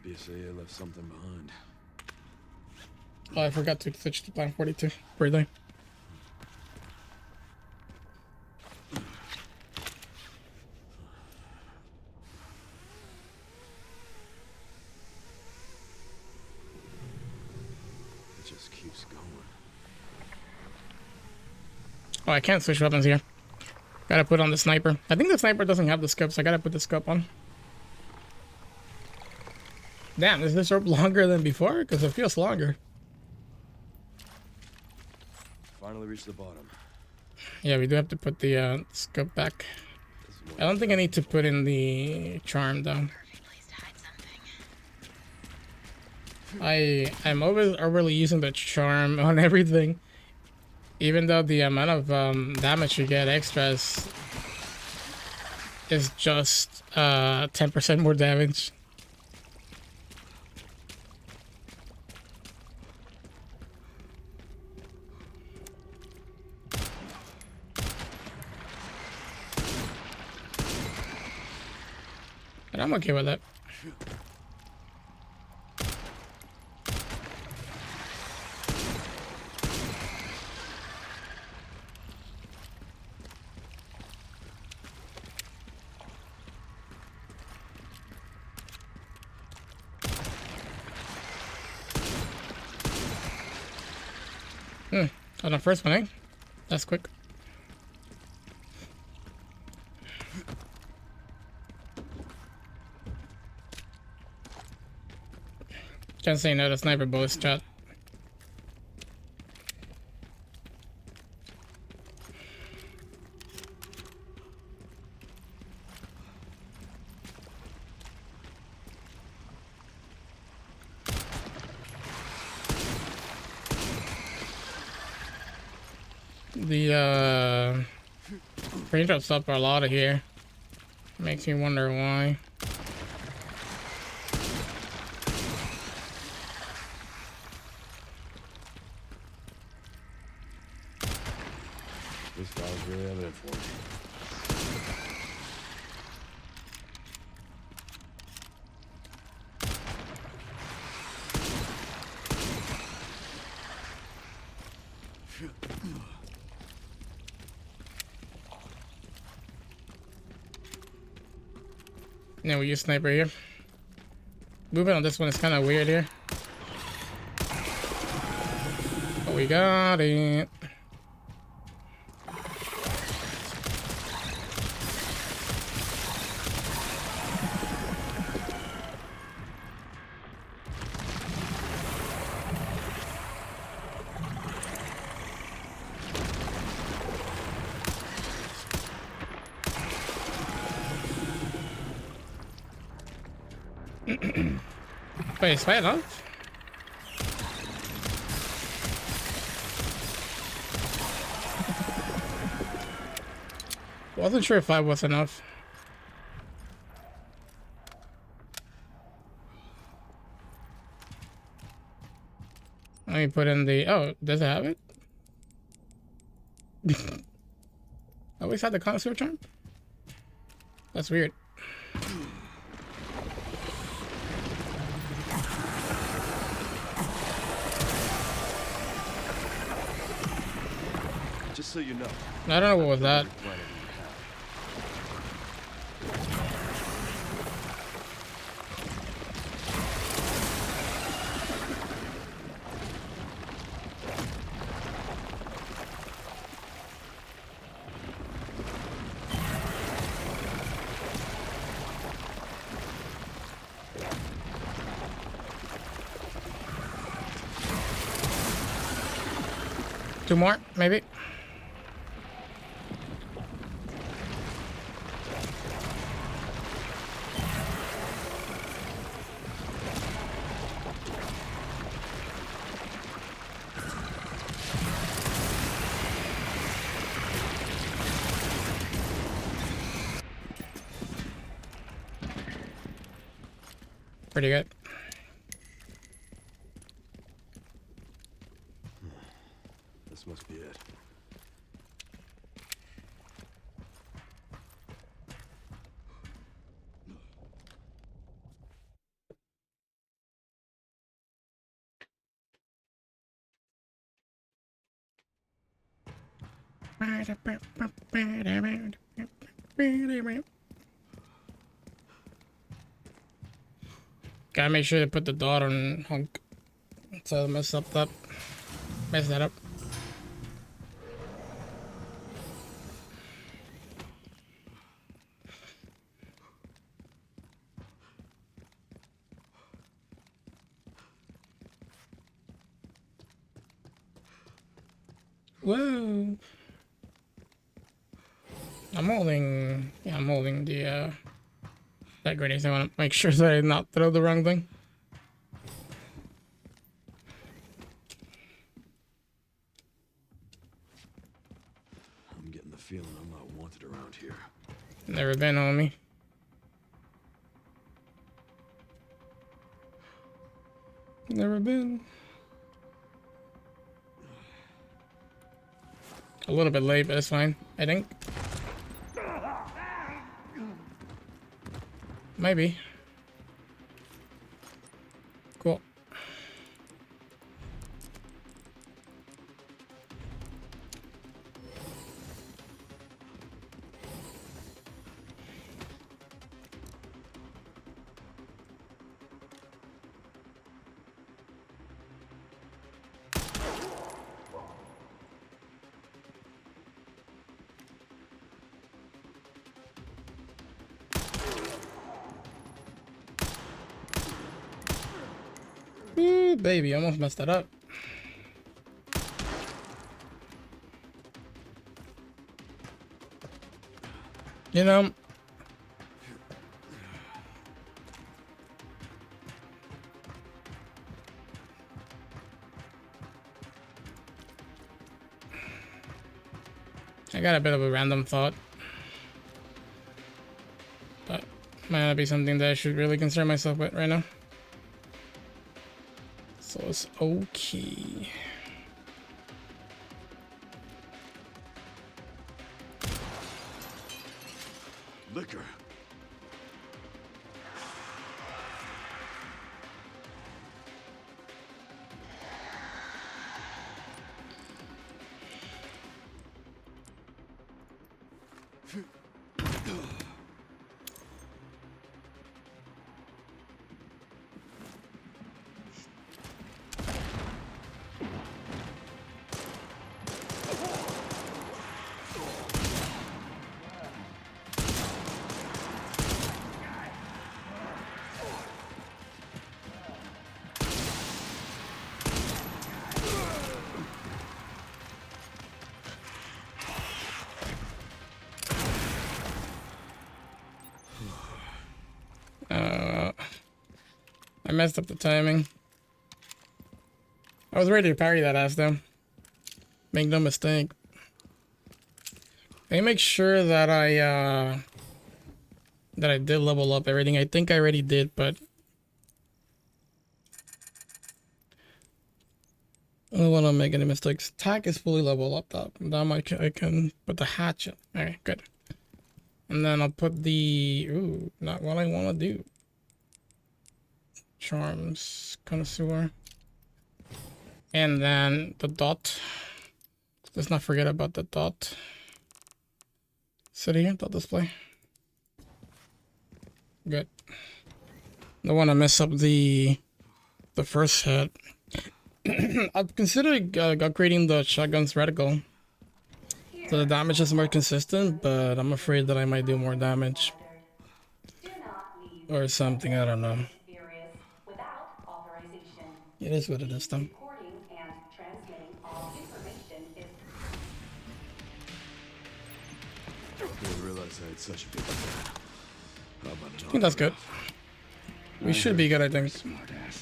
BSAA left something behind. Oh, I forgot to switch to plan 42. Really? It just keeps going. Oh, I can't switch weapons here. Gotta put on the sniper. I think the sniper doesn't have the scope, so I gotta put the scope on. Damn, is this rope longer than before? Because it feels longer. Finally reached the bottom. Yeah, we do have to put the scope back. I don't think I need to put in the charm, though. Perfect place to hide something. I'm always overly using the charm on everything. Even though the amount of damage you get extras is just 10% more damage. And I'm okay with that. On the first one, eh? That's quick. Can't say no to sniper bullets, chat. The raindrops up a lot of here. Makes me wonder why. This file's really evident for me. Yeah, we use sniper here. Movement on this one is kind of weird here. But we got it. Wait, is 5 enough? Wasn't sure if 5 was enough. Let me put in the... Oh, does it have it? I always had the connoisseur charm? That's weird. Just so you know. I don't know what was that. Two more, maybe. Pretty good. This must be it. Gotta make sure to put the dot on Hunk. So I mess that up. Whoa. I'm holding the that grenade. I want to make sure that I not throw the wrong thing. I'm getting the feeling I'm not wanted around here. Never been on me. Never been. A little bit late, but it's fine, I think. Maybe. Cool. Ooh, baby, almost messed that up. You know, I got a bit of a random thought, but might not be something that I should really concern myself with right now. So it's okay. Liquor. messed up the timing. I was ready to parry that ass though. Make no mistake. Let me make sure that I did level up everything. I think I already did, but I don't want to make any mistakes. Attack is fully leveled up though. That I can put the hatchet. Alright, good. And then I'll put the not what I want to do. Charms, connoisseur. And then the dot. Let's not forget about the dot. Sit here, dot display. Good. Don't want to mess up the first hit. I've considered upgrading the shotgun's reticle so the damage is more consistent, but I'm afraid that I might do more damage Do not leave or something. I don't know. Furious without authorization. It is what it is, though. Recording and transmitting all information is I didn't realize I had such a big fan. How about I think that's good. We should be good, I think. Smartass.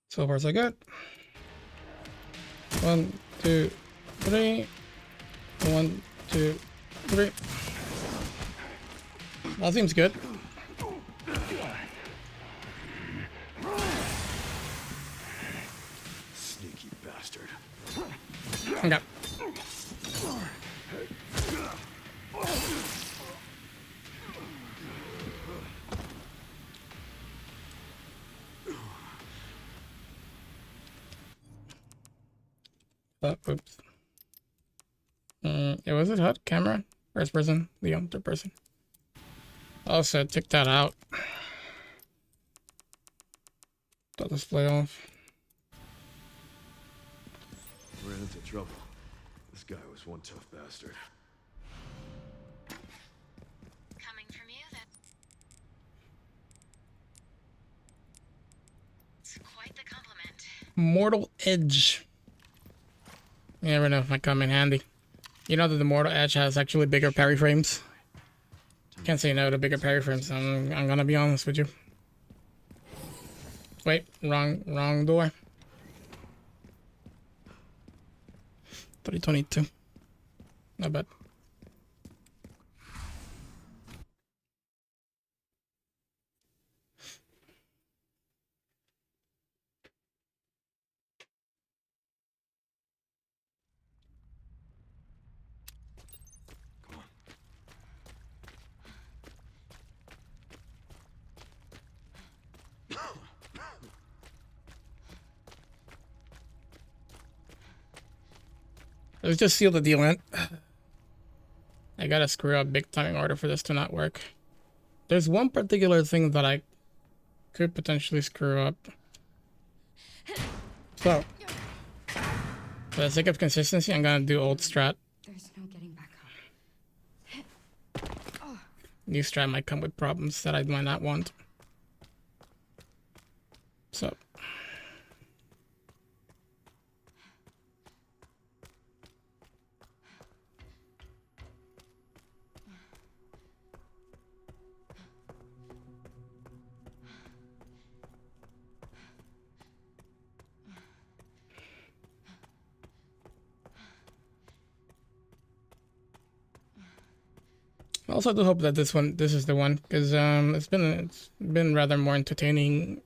So far, so good. 1, 2, 3. 1, 2, 3. That seems good. Sneaky bastard. Okay. Oops. Yeah, was it HUD? Camera? First person? The third person. Also, take that out. Dot display off. Ran into trouble. This guy was one tough bastard. Coming from you, that's quite the compliment. Mortal Edge. You never know if it might come in handy. You know that the Mortal Edge has actually bigger parry frames. Can't say no to bigger parry frames. I'm gonna be honest with you. Wait, wrong door. 322. Not bad. Let's just seal the deal in. I gotta screw up big time in order for this to not work. There's one particular thing that I could potentially screw up. So, for the sake of consistency, I'm gonna do old strat. There's no getting back up. New strat might come with problems that I might not want. So. I also do hope that this is the one, because it's been rather more entertaining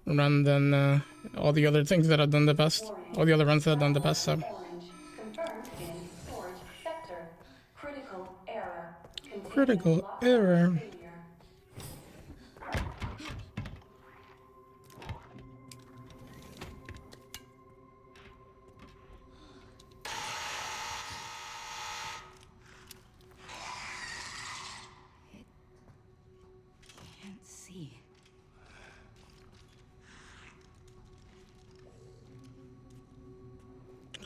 run than all the other things that I've done the best, all the other runs that I've done the best. So orange. Confirmed in storage sector. Critical error. Containment critical lock error. failure. Can't see.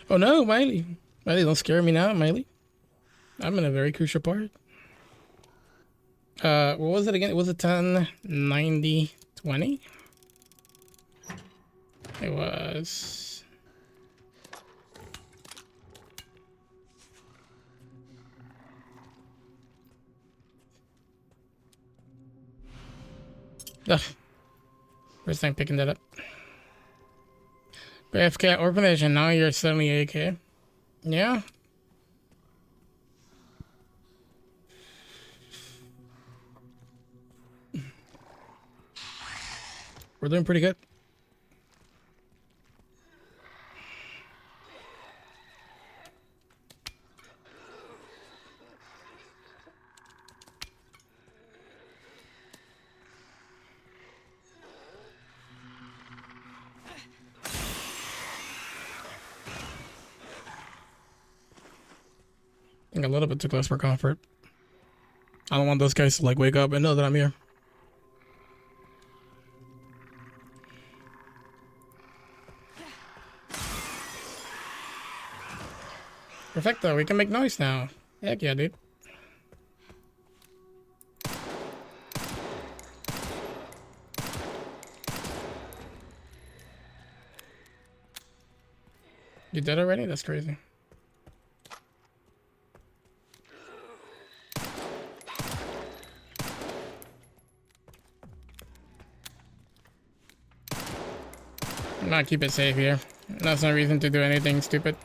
Oh no, Miley! Miley, don't scare me now, Miley. I'm in a very crucial part. What was it again? It was a 10, 90, 20. It was. Ugh. First time picking that up. AFK orphanage, and now you're suddenly AK. Yeah. We're doing pretty good. I think a little bit too close for comfort. I don't want those guys to like wake up and know that I'm here. Perfecto, we can make noise now. Heck yeah, dude. You dead already? That's crazy. I'm gonna keep it safe here. That's no reason to do anything stupid.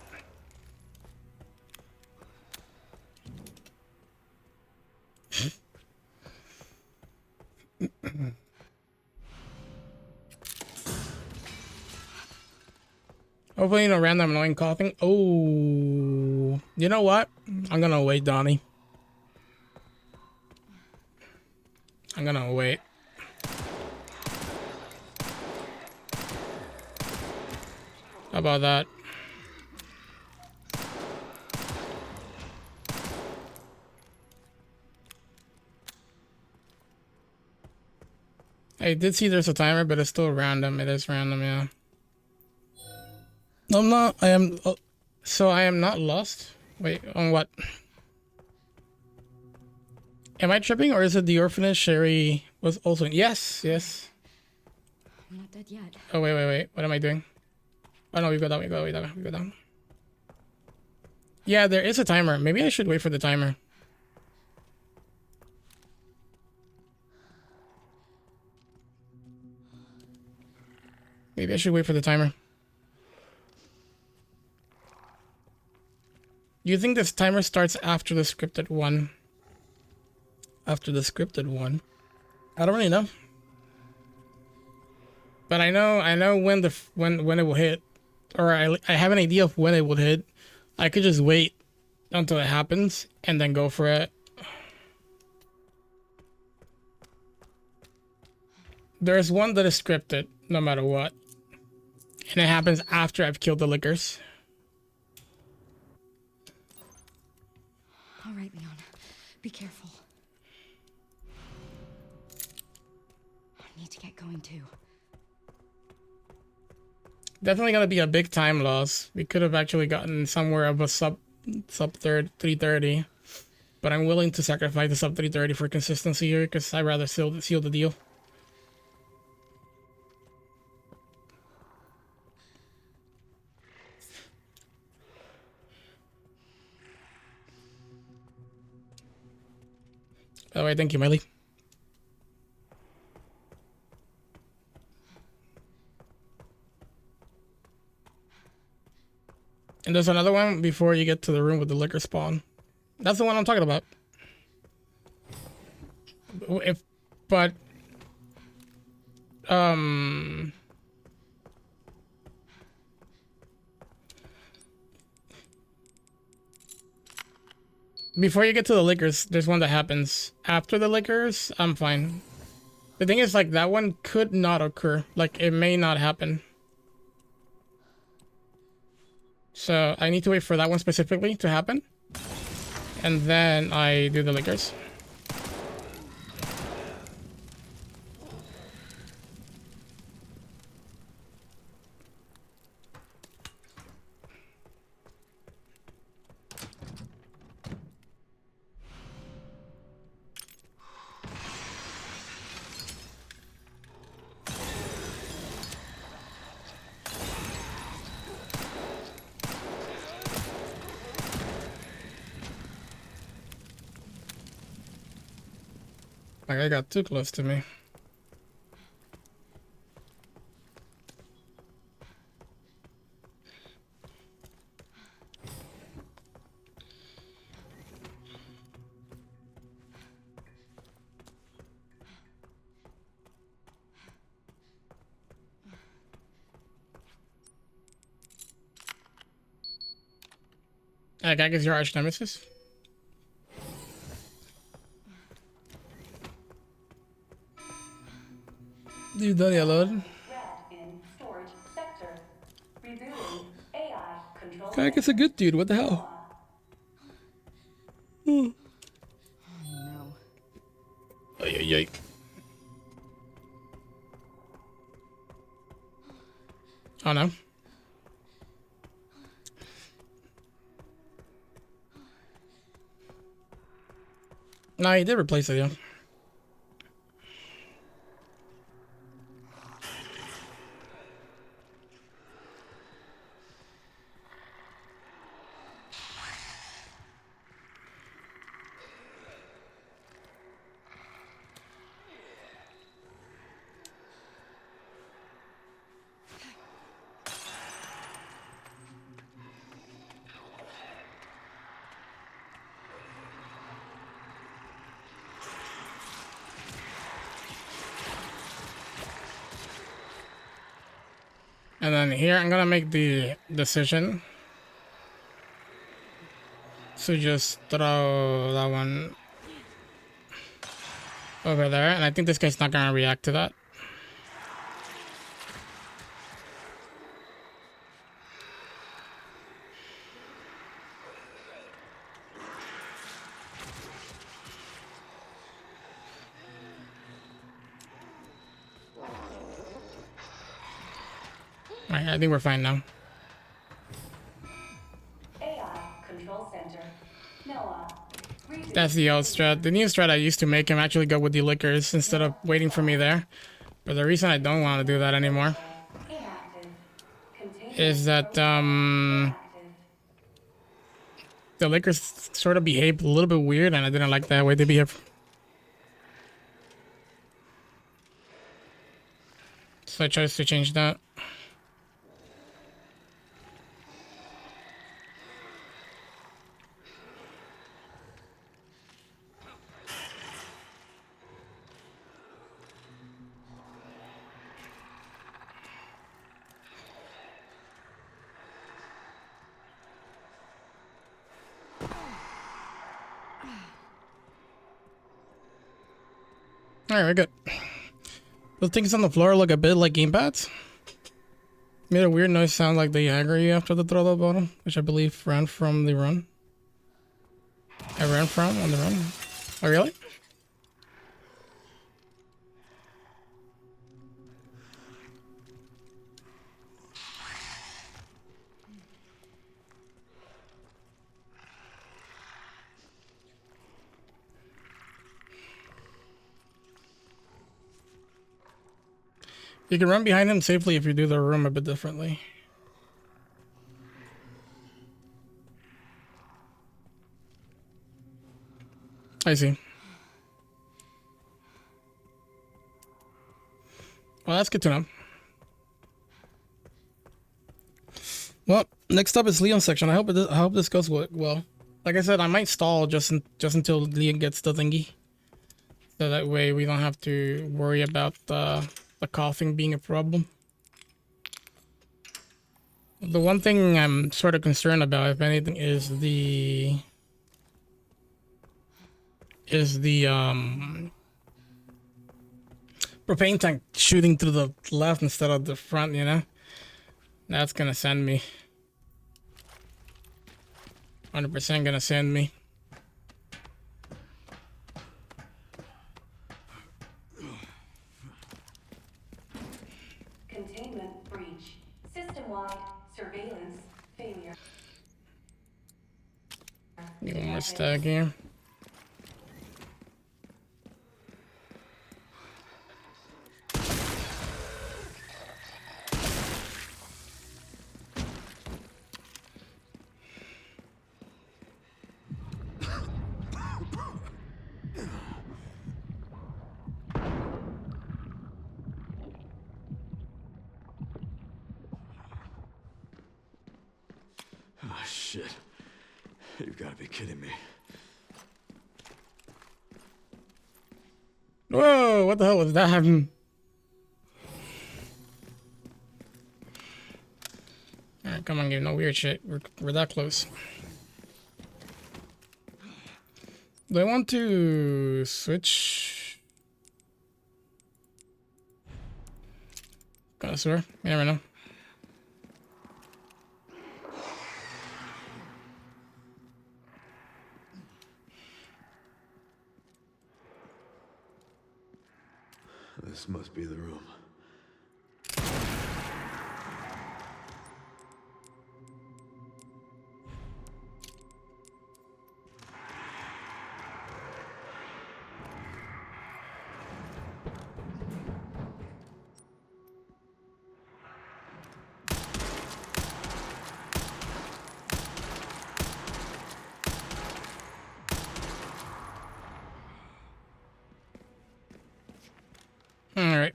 Hopefully no random annoying coughing. Oh, you know what? I'm gonna wait, Donnie. I'm gonna wait. How about that? I did see there's a timer, but it's still random. It is random, yeah. I'm not. I am. So I am not lost. Wait, on what? Am I tripping, or is it the orphanage Sherry was also? Yes, yes. I'm not dead yet. Oh wait. What am I doing? Oh no, we go down. We go down. Yeah, there is a timer. Maybe I should wait for the timer. Maybe I should wait for the timer. You think this timer starts after the scripted one? After the scripted one? I don't really know. But I know when when it will hit, or I have an idea of when it will hit. I could just wait until it happens and then go for it. There's one that is scripted, no matter what. And it happens after I've killed the lickers. All right, Leon. Be careful. I need to get going too. Definitely gonna be a big time loss. We could have actually gotten somewhere of a sub 330, but I'm willing to sacrifice the sub 330 for consistency here because I'd rather seal the deal. By the way, thank you, Miley. And there's another one before you get to the room with the liquor spawn. That's the one I'm talking about. Before you get to the liquors, there's one that happens after the liquors. I'm fine. The thing is, like, that one could not occur. Like, it may not happen. So I need to wait for that one specifically to happen. And then I do the liquors. Like I got too close to me. Gag is your arch nemesis. You done yet, load? Rat in storage sector. Rebooting AI control Gag is a good dude. What the hell? No. Ay, ay, ay. Oh no. No, he did replace it, yeah. And then here I'm gonna make the decision to just throw that one over there, and I think this guy's not gonna react to that. Alright, I think we're fine now. AI control center. Noah. That's the old strat. The new strat I used to make him actually go with the liquors instead of waiting for me there. But the reason I don't want to do that anymore Inactive. Containment is that active. the liquors sort of behaved a little bit weird, and I didn't like that way they behave. So I chose to change that. Alright, we're good. Those things on the floor look a bit like gamepads. Made a weird noise sound like they aggro you after the throw the bottom, which I believe ran from the run. I ran from on the run. Oh, really? You can run behind him safely if you do the room a bit differently. I see. Well, that's good to know. Well, next up is Leon's section. I hope this goes well. Like I said, I might stall just until Leon gets the thingy, so that way we don't have to worry about the coughing being a problem. The one thing I'm sort of concerned about, if anything, is the propane tank shooting through the left instead of the front, you know? That's gonna send me. 100% gonna send me. Containment breach. System-wide surveillance failure. Get one more stack here. Oh, shit. You've got to be kidding me. Whoa, what the hell was that? Alright, come on, give no weird shit. We're that close. Do I want to switch? Kinda swear. You never know. This must be the room. Alright.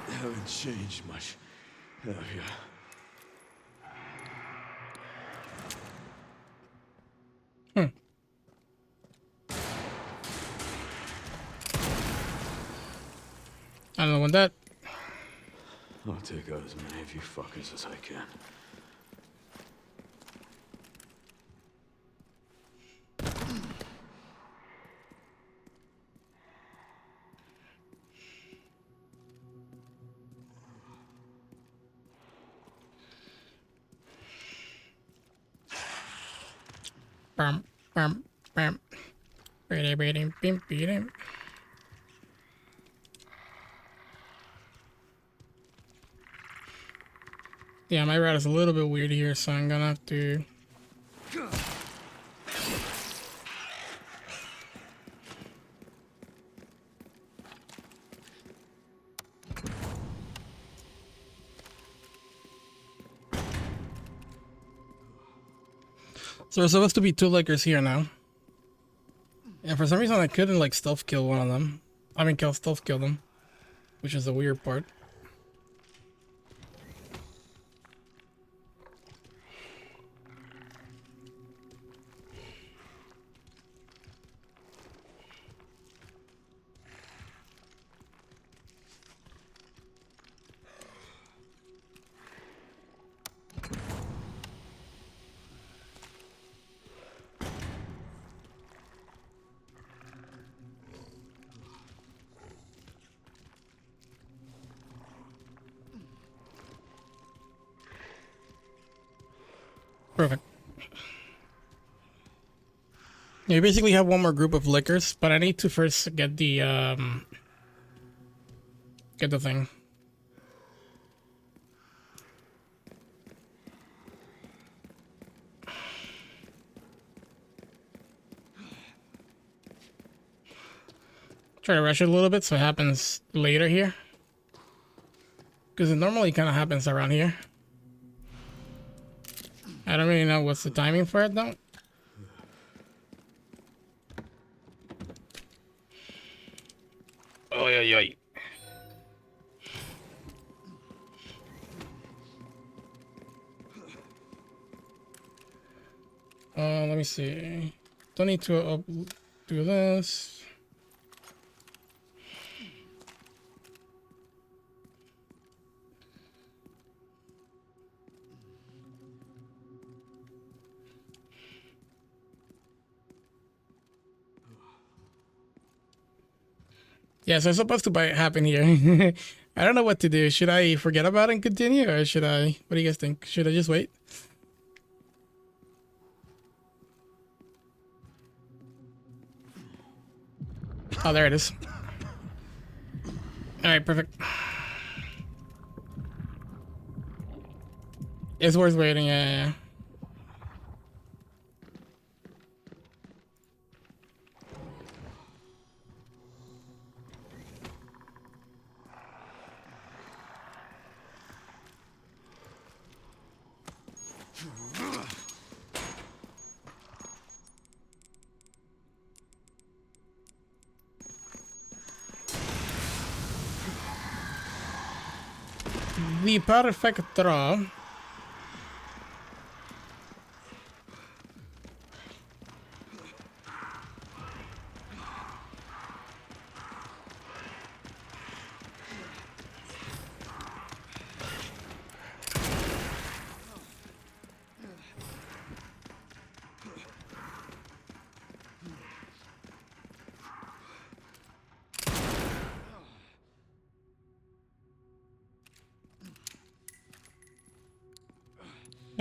Haven't changed much. Oh, yeah. I don't know what that. I'll take out as many of you fuckers as I can. Bam, bam, bam. Beating, beating, beating, beating. Yeah, my route is a little bit weird here, so I'm gonna have to. So there's supposed to be 2 lickers here now. And for some reason I couldn't like stealth kill one of them. I mean stealth kill them. Which is the weird part. Perfect. You basically have one more group of lickers, but I need to first get the thing. Try to rush it a little bit so it happens later here. Because it normally kind of happens around here. I don't really know what's the timing for it though. Oh yeah, yeah. Let me see. Don't need to do this. Yeah, so it's supposed to happen here. I don't know what to do. Should I forget about it and continue, or should I? What do you guys think? Should I just wait? Oh, there it is. All right, perfect. It's worth waiting. Yeah. the perfect draw.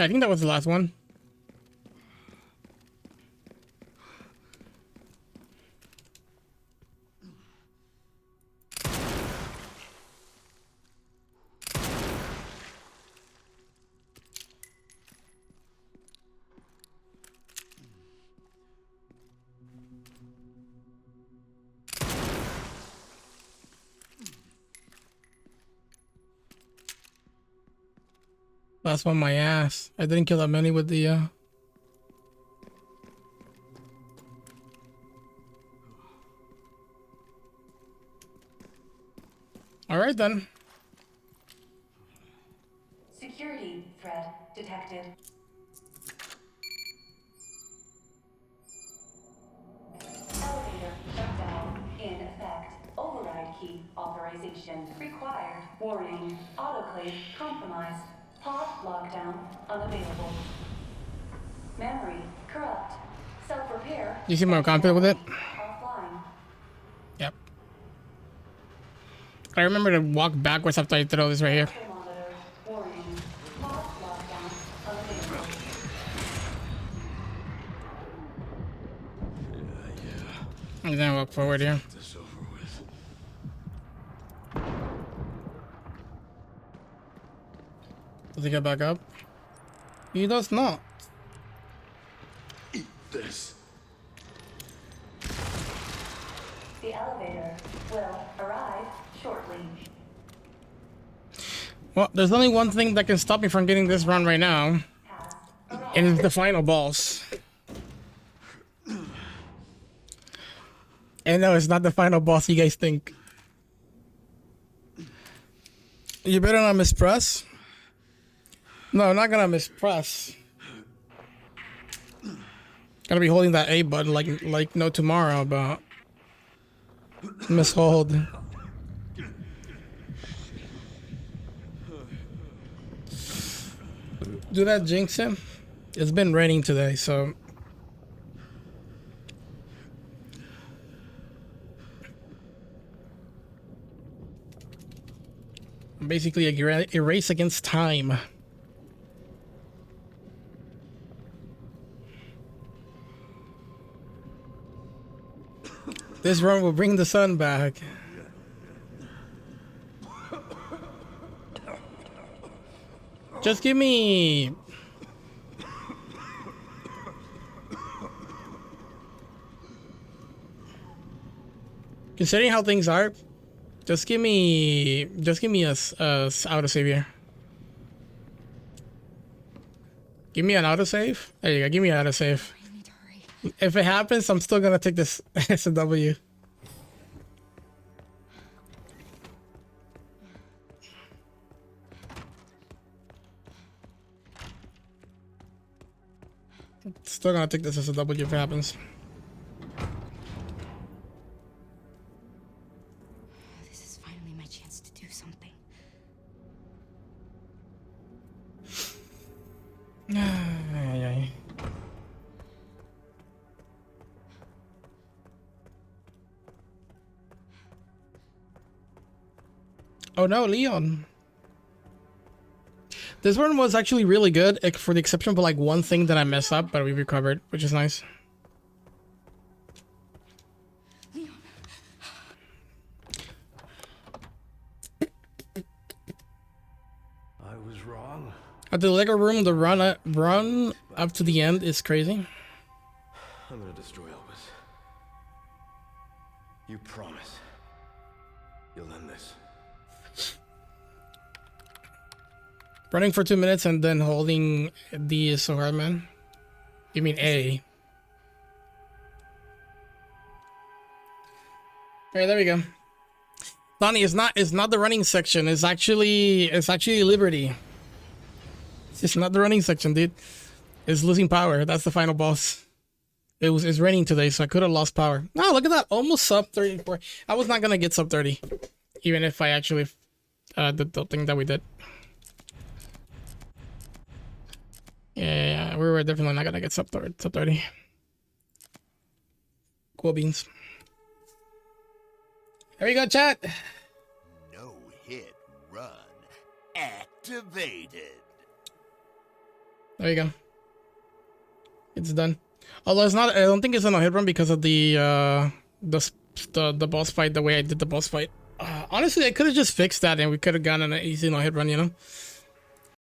I think that was the last one. Last one, my ass. I didn't kill that many with the Alright then. Security threat detected. Elevator shutdown in effect. Override key authorization required. Warning. Autoclave compromised. Pod lockdown unavailable. Memory corrupt. Self-repair. You seem more confident with it? Offline. Yep. I remember to walk backwards after I throw this right here. Thermometer. Warning. Pod lockdown unavailable. And then walk forward here. This over with. Does he get back up? He does not. Eat this. The elevator will arrive shortly. Well, there's only one thing that can stop me from getting this run right now. And it's the final boss. And no, it's not the final boss you guys think. You better not mispress. No, I'm not gonna mispress. Gotta be holding that A button like no tomorrow, but mishold. Do that, jinx him. It's been raining today, so basically a race against time. This run will bring the sun back. Just give me... Considering how things are, just give me a autosave here. Give me an autosave. There you go. Give me an autosave. I need to hurry. If it happens, I'm still gonna take this as a W. Still gonna take this as a W if it happens. This is finally my chance to do something. Ay, ay. Oh no, Leon. This one was actually really good, for the exception of like one thing that I messed up, but we recovered, which is nice. Leon. I was wrong. At the Lego room, the run up to the end is crazy. I'm gonna destroy Elvis. You promise you'll end this. Running for 2 minutes and then holding D is so hard, man. You mean A? Alright, there we go. Donnie, it's not the running section. It's actually Liberty. It's not the running section, dude. It's losing power. That's the final boss. It's raining today, so I could have lost power. Oh, look at that. Almost sub 34. I was not gonna get sub 30. Even if I actually did the thing that we did. Yeah, we were definitely not gonna get sub 30. Cool beans. There you go, chat. No hit run activated. There you go. It's done. Although it's not, I don't think it's a no-hit run because of the boss fight, the way I did the boss fight. Honestly, I could have just fixed that and we could have gotten an easy no-hit run, you know?